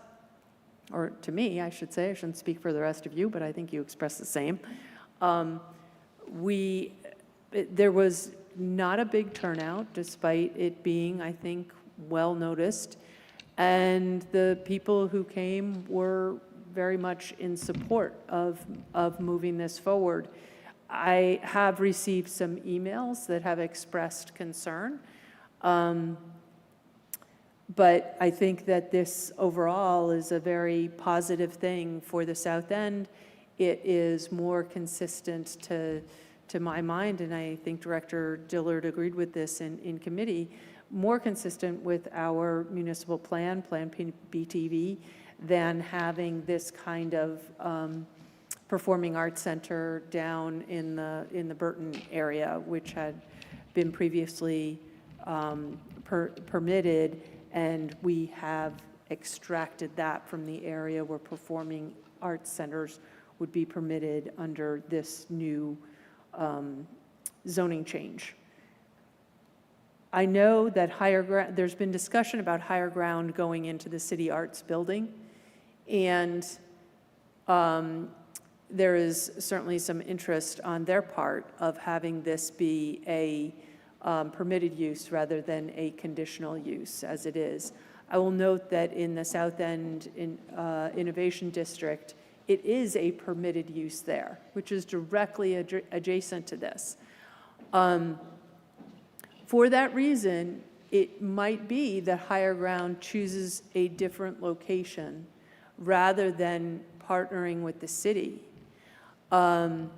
or to me, I should say, I shouldn't speak for the rest of you, but I think you expressed the same. There was not a big turnout, despite it being, I think, well noticed. And the people who came were very much in support of moving this forward. I have received some emails that have expressed concern. But I think that this overall is a very positive thing for the South End. It is more consistent to my mind, and I think Director Dillard agreed with this in committee, more consistent with our municipal plan, Plan BTV, than having this kind of performing arts center down in the Burton area, which had been previously permitted, and we have extracted that from the area where performing arts centers would be permitted under this new zoning change. I know that there's been discussion about higher ground going into the City Arts building, and there is certainly some interest on their part of having this be a permitted use rather than a conditional use as it is. I will note that in the South End Innovation District, it is a permitted use there, which is directly adjacent to this. For that reason, it might be that higher ground chooses a different location rather than partnering with the city. And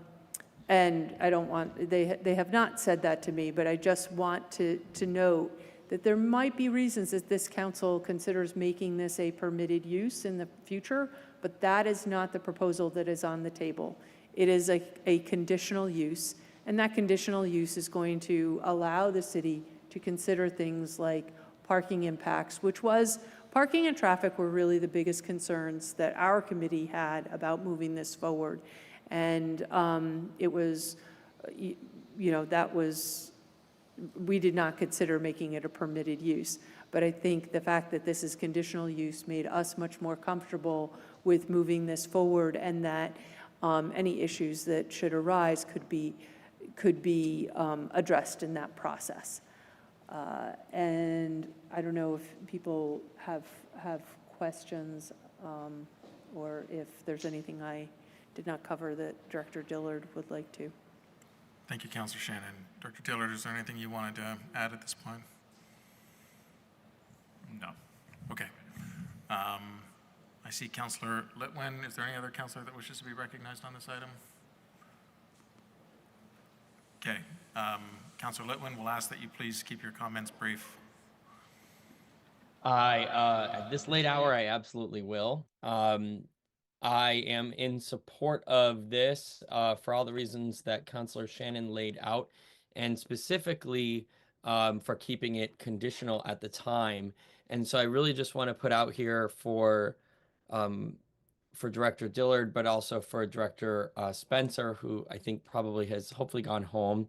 I don't want, they have not said that to me, but I just want to note that there might be reasons that this council considers making this a permitted use in the future, but that is not the proposal that is on the table. It is a conditional use, and that conditional use is going to allow the city to consider things like parking impacts, parking and traffic were really the biggest concerns that our committee had about moving this forward. And it was, we did not consider making it a permitted use. But I think the fact that this is conditional use made us much more comfortable with moving this forward, and that any issues that should arise could be addressed in that process. And I don't know if people have questions or if there's anything I did not cover that Director Dillard would like to. Thank you, Councilor Shannon. Director Dillard, is there anything you wanted to add at this point? No. Okay. I see Councilor Litwin. Is there any other councilor that wishes to be recognized on this item? Okay. Councilor Litwin, we'll ask that you please keep your comments brief. At this late hour, I absolutely will. I am in support of this for all the reasons that Councilor Shannon laid out, and specifically for keeping it conditional at the time. And so I really just want to put out here for Director Dillard, but also for Director Spencer, who I think probably has hopefully gone home,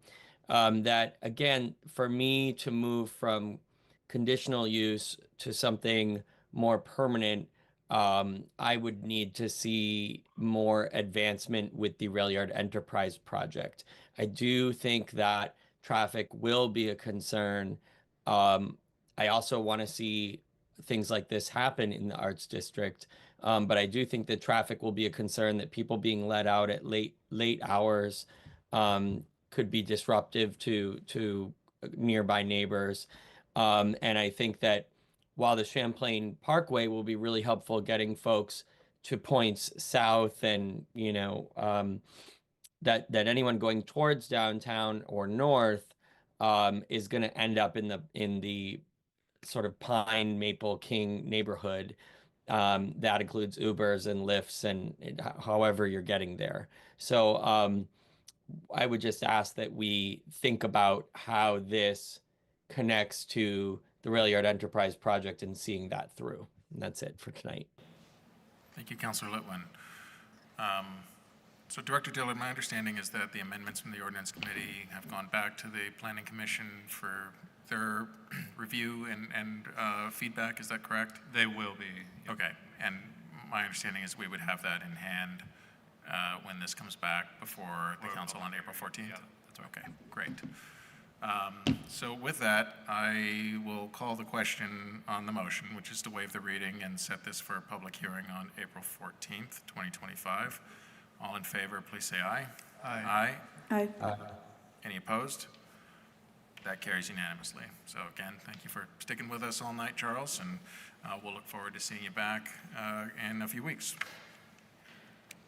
that again, for me to move from conditional use to something more permanent, I would need to see more advancement with the Rail Yard Enterprise project. I do think that traffic will be a concern. I also want to see things like this happen in the Arts District, but I do think that traffic will be a concern, that people being let out at late hours could be disruptive to nearby neighbors. And I think that while the Champlain Parkway will be really helpful getting folks to points south, and that anyone going towards downtown or north is going to end up in the sort of Pine, Maple, King neighborhood. That includes Ubers and Lyfts and however you're getting there. So I would just ask that we think about how this connects to the Rail Yard Enterprise project and seeing that through. And that's it for tonight. Thank you, Councilor Litwin. So Director Dillard, my understanding is that the amendments from the Ordinance Committee have gone back to the Planning Commission for their review and feedback. Is that correct? They will be. Okay. And my understanding is we would have that in hand when this comes back before the council on April 14th? Yeah, that's right. Okay, great. So with that, I will call the question on the motion, which is to waive the reading and set this for a public hearing on April 14th, 2025. All in favor, please say aye. Aye. Aye. Aye. Any opposed? That carries unanimously. So again, thank you for sticking with us all night, Charles, and we'll look forward to seeing you back in a few weeks.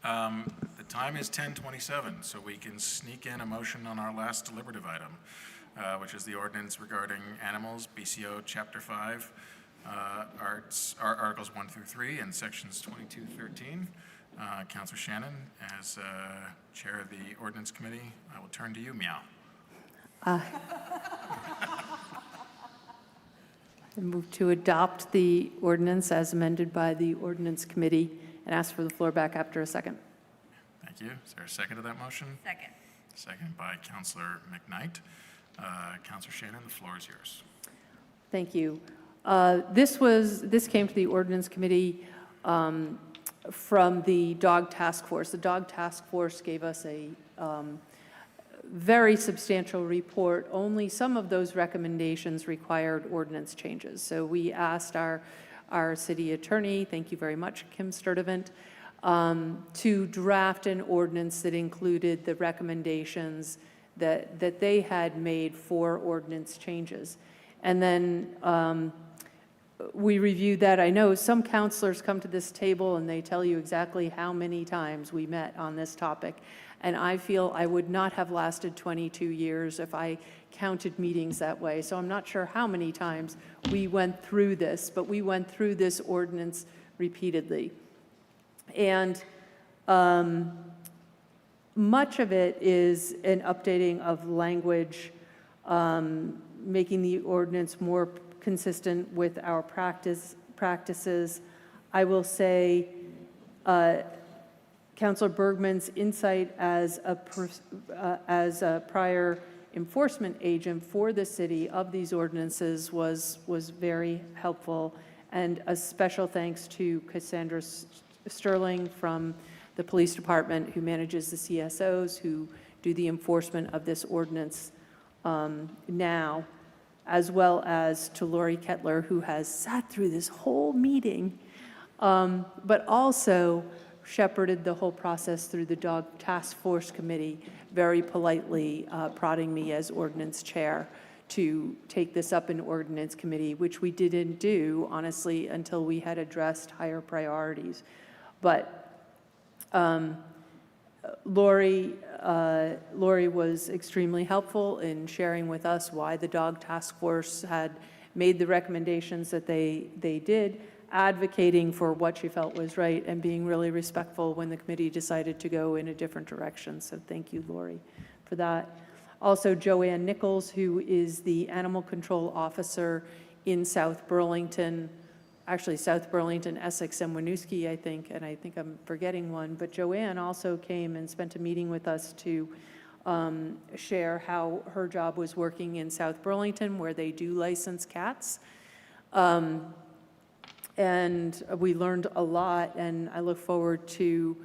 The time is 10:27, so we can sneak in a motion on our last deliberative item, which is the ordinance regarding animals, BCO Chapter 5, Articles 1 through 3, and Sections 22-13. Councilor Shannon, as Chair of the Ordinance Committee, I will turn to you, meow. I move to adopt the ordinance as amended by the Ordinance Committee and ask for the floor back after a second. Thank you. Is there a second to that motion? Second. Second by Councilor McKnight. Councilor Shannon, the floor is yours. Thank you. This came to the Ordinance Committee from the Dog Task Force. The Dog Task Force gave us a very substantial report. Only some of those recommendations required ordinance changes. So we asked our city attorney, thank you very much, Kim Sturdivant, to draft an ordinance that included the recommendations that they had made for ordinance changes. And then we reviewed that. I know some counselors come to this table and they tell you exactly how many times we met on this topic. And I feel I would not have lasted 22 years if I counted meetings that way. So I'm not sure how many times we went through this, but we went through this ordinance repeatedly. And much of it is an updating of language, making the ordinance more consistent with our practices. I will say Councilor Bergman's insight as a prior enforcement agent for the city of these ordinances was very helpful. And a special thanks to Cassandra Sterling from the police department, who manages the CSOs, who do the enforcement of this ordinance now, as well as to Lori Kettler, who has sat through this whole meeting, but also shepherded the whole process through the Dog Task Force Committee, very politely prodding me as ordinance chair to take this up in Ordinance Committee, which we didn't do, honestly, until we had addressed higher priorities. But Lori was extremely helpful in sharing with us why the Dog Task Force had made the recommendations that they did, advocating for what she felt was right, and being really respectful when the committee decided to go in a different direction. So thank you, Lori, for that. Also, Joanne Nichols, who is the Animal Control Officer in South Burlington, actually South Burlington, Essex, and Winooski, I think, and I think I'm forgetting one, but Joanne also came and spent a meeting with us to share how her job was working in South Burlington, where they do license cats. And we learned a lot, and I look forward to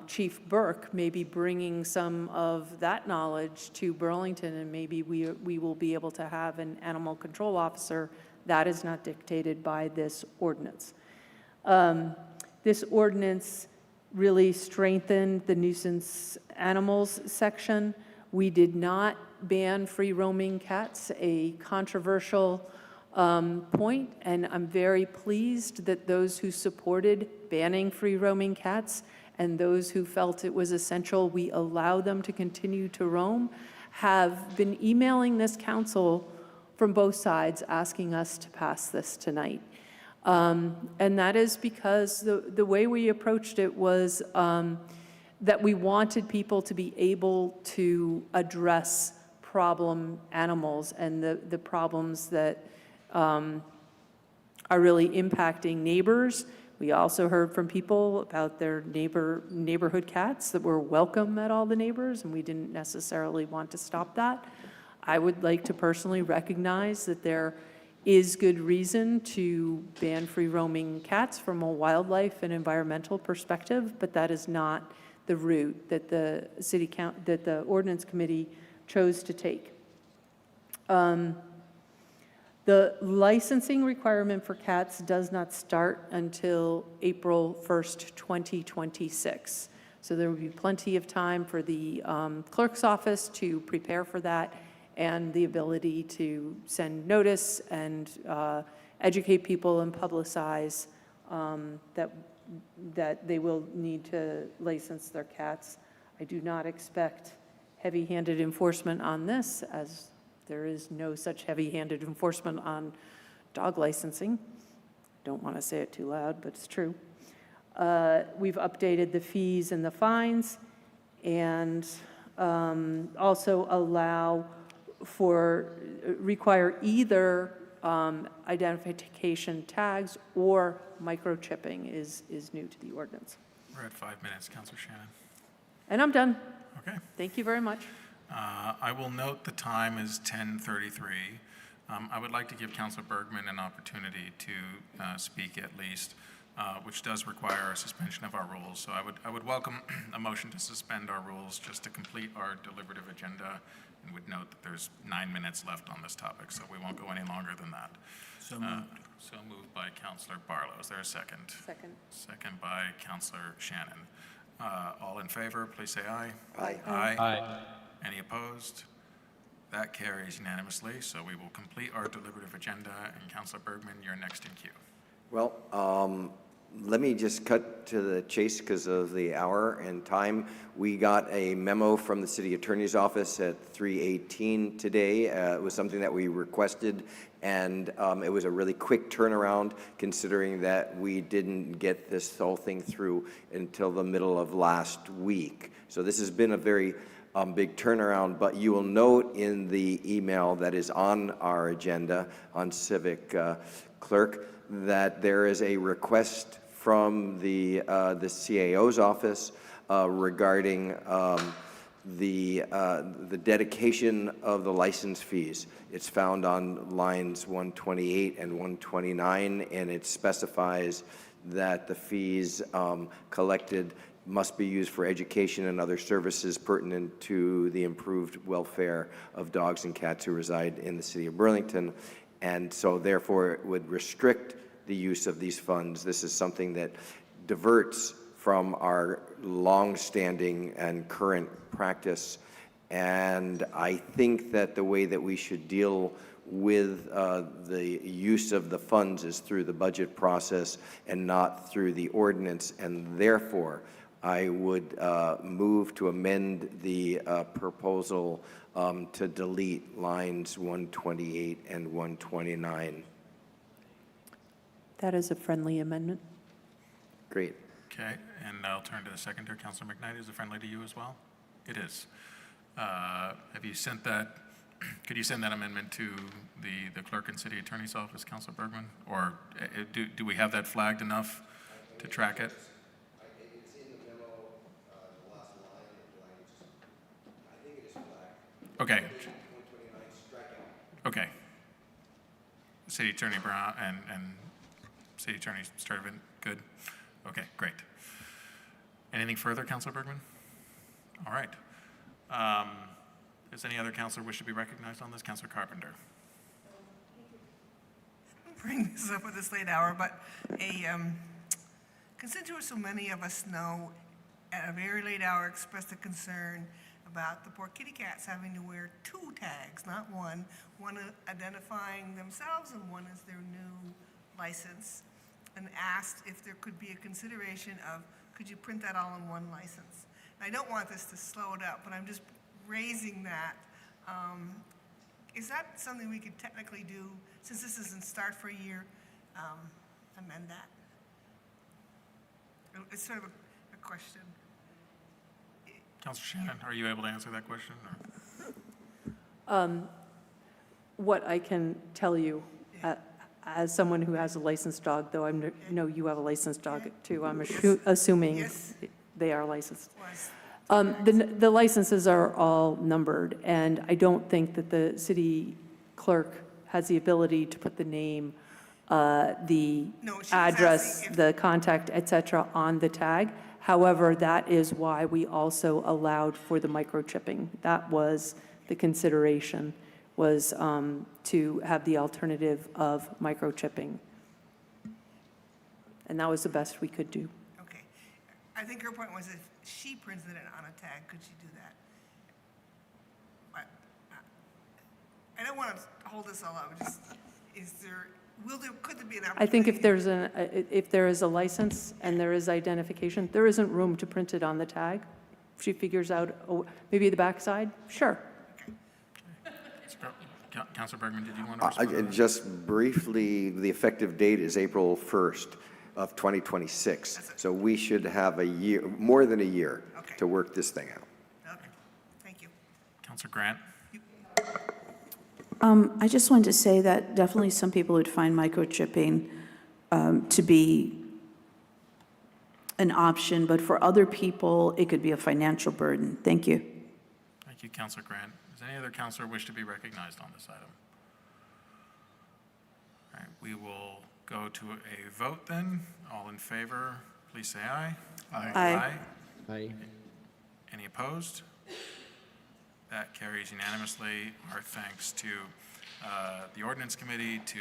Chief Burke maybe bringing some of that knowledge to Burlington, and maybe we will be able to have an animal control officer that is not dictated by this ordinance. This ordinance really strengthened the nuisance animals section. We did not ban free-roaming cats, a controversial point, and I'm very pleased that those who supported banning free-roaming cats and those who felt it was essential we allow them to continue to roam have been emailing this council from both sides asking us to pass this tonight. And that is because the way we approached it was that we wanted people to be able to address problem animals and the problems that are really impacting neighbors. We also heard from people about their neighborhood cats that were welcome at all the neighbors, and we didn't necessarily want to stop that. I would like to personally recognize that there is good reason to ban free-roaming cats from a wildlife and environmental perspective, but that is not the route that the Ordinance Committee chose to take. The licensing requirement for cats does not start until April 1st, 2026. So there will be plenty of time for the clerk's office to prepare for that, and the ability to send notice and educate people and publicize that they will need to license their cats. I do not expect heavy-handed enforcement on this, as there is no such heavy-handed enforcement on dog licensing. Don't want to say it too loud, but it's true. We've updated the fees and the fines, and also require either identification tags or microchipping is new to the ordinance. We're at 5 minutes, Councilor Shannon. And I'm done. Okay. Thank you very much. I will note the time is 10:33. I would like to give Councilor Bergman an opportunity to speak at least, which does require a suspension of our rules. So I would welcome a motion to suspend our rules just to complete our deliberative agenda, and would note that there's 9 minutes left on this topic, so we won't go any longer than that. So moved. So moved by Councilor Barlow. Is there a second? Second. Second by Councilor Shannon. All in favor, please say aye. Aye. Aye. Aye. Any opposed? That carries unanimously, so we will complete our deliberative agenda, and Councilor Bergman, you're next in queue. Well, let me just cut to the chase because of the hour and time. We got a memo from the city attorney's office at 3:18 today. It was something that we requested, and it was a really quick turnaround considering that we didn't get this whole thing through until the middle of last week. So this has been a very big turnaround, but you will note in the email that is on our agenda on Civic Clerk that there is a request from the CAO's office regarding the dedication of the license fees. It's found on lines 128 and 129, and it specifies that the fees collected must be used for education and other services pertinent to the improved welfare of dogs and cats who reside in the city of Burlington. And so therefore it would restrict the use of these funds. This is something that diverts from our long-standing and current practice. And I think that the way that we should deal with the use of the funds is through the budget process and not through the ordinance. And therefore, I would move to amend the proposal to delete lines 128 and 129. That is a friendly amendment. Great. Okay, and I'll turn to the seconder. Councilor McKnight, is it friendly to you as well? It is. Have you sent that, could you send that amendment to the clerk and city attorney's office, Councilor Bergman? Or do we have that flagged enough to track it? It's in the memo, the last line, I think it is flagged. Okay. 129, strike out. Okay. City Attorney Brown and City Attorney Sturdivant, good? Okay, great. Anything further, Councilor Bergman? All right. Does any other councilor wish to be recognized on this? Councilor Carpenter. Bring this up at this late hour, but a constituent so many of us know at a very late hour expressed a concern about the poor kitty cats having to wear 2 tags, not one identifying themselves and one is their new license, and asked if there could be a consideration of, could you print that all in one license? And I don't want this to slow it up, but I'm just raising that. Is that something we could technically do, since this isn't start for a year, amend that? It's sort of a question. Councilor Shannon, are you able to answer that question? Or? What I can tell you, as someone who has a licensed dog, though I know you have a licensed dog too, I'm assuming Yes. they are licensed. Was The licenses are all numbered, and I don't think that the city clerk has the ability to put the name, the No, she was address, asking if- the contact, et cetera, on the tag. However, that is why we also allowed for the microchipping. That was the consideration, was to have the alternative of microchipping. And that was the best we could do. Okay. I think her point was if she printed it on a tag, could she do that? But I don't want to hold this all up. Just, could there be an opportunity? I think if there is a license and there is identification, there isn't room to print it on the tag. If she figures out, maybe the backside, sure. Councilor Bergman, did you want to respond? Just briefly, the effective date is April 1st of 2026. So we should have a year, more than a year, Okay. to work this thing out. Okay, thank you. Councilor Grant? I just wanted to say that definitely some people would find microchipping to be an option, but for other people, it could be a financial burden. Thank you. Thank you, Councilor Grant. Does any other councilor wish to be recognized on this item? All right, we will go to a vote then. All in favor, please say aye. Aye. Aye. Any opposed? That carries unanimously. Our thanks to the Ordinance Committee, to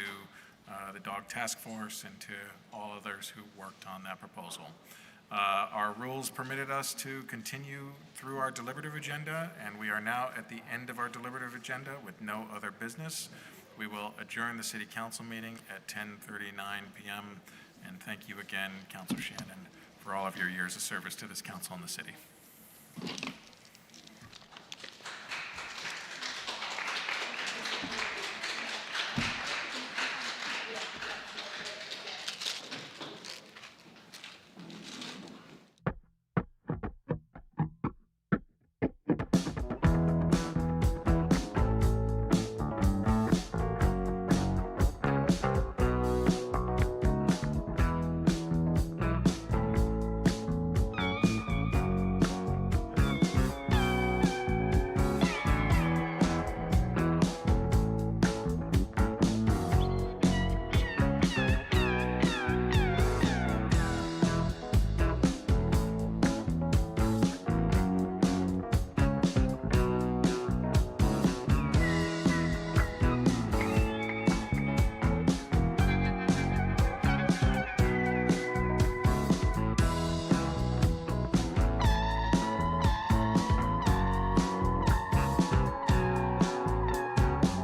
the Dog Task Force, and to all others who worked on that proposal. Our rules permitted us to continue through our deliberative agenda, and we are now at the end of our deliberative agenda with no other business. We will adjourn the City Council meeting at 10:39 p.m. And thank you again, Councilor Shannon, for all of your years of service to this council and the city.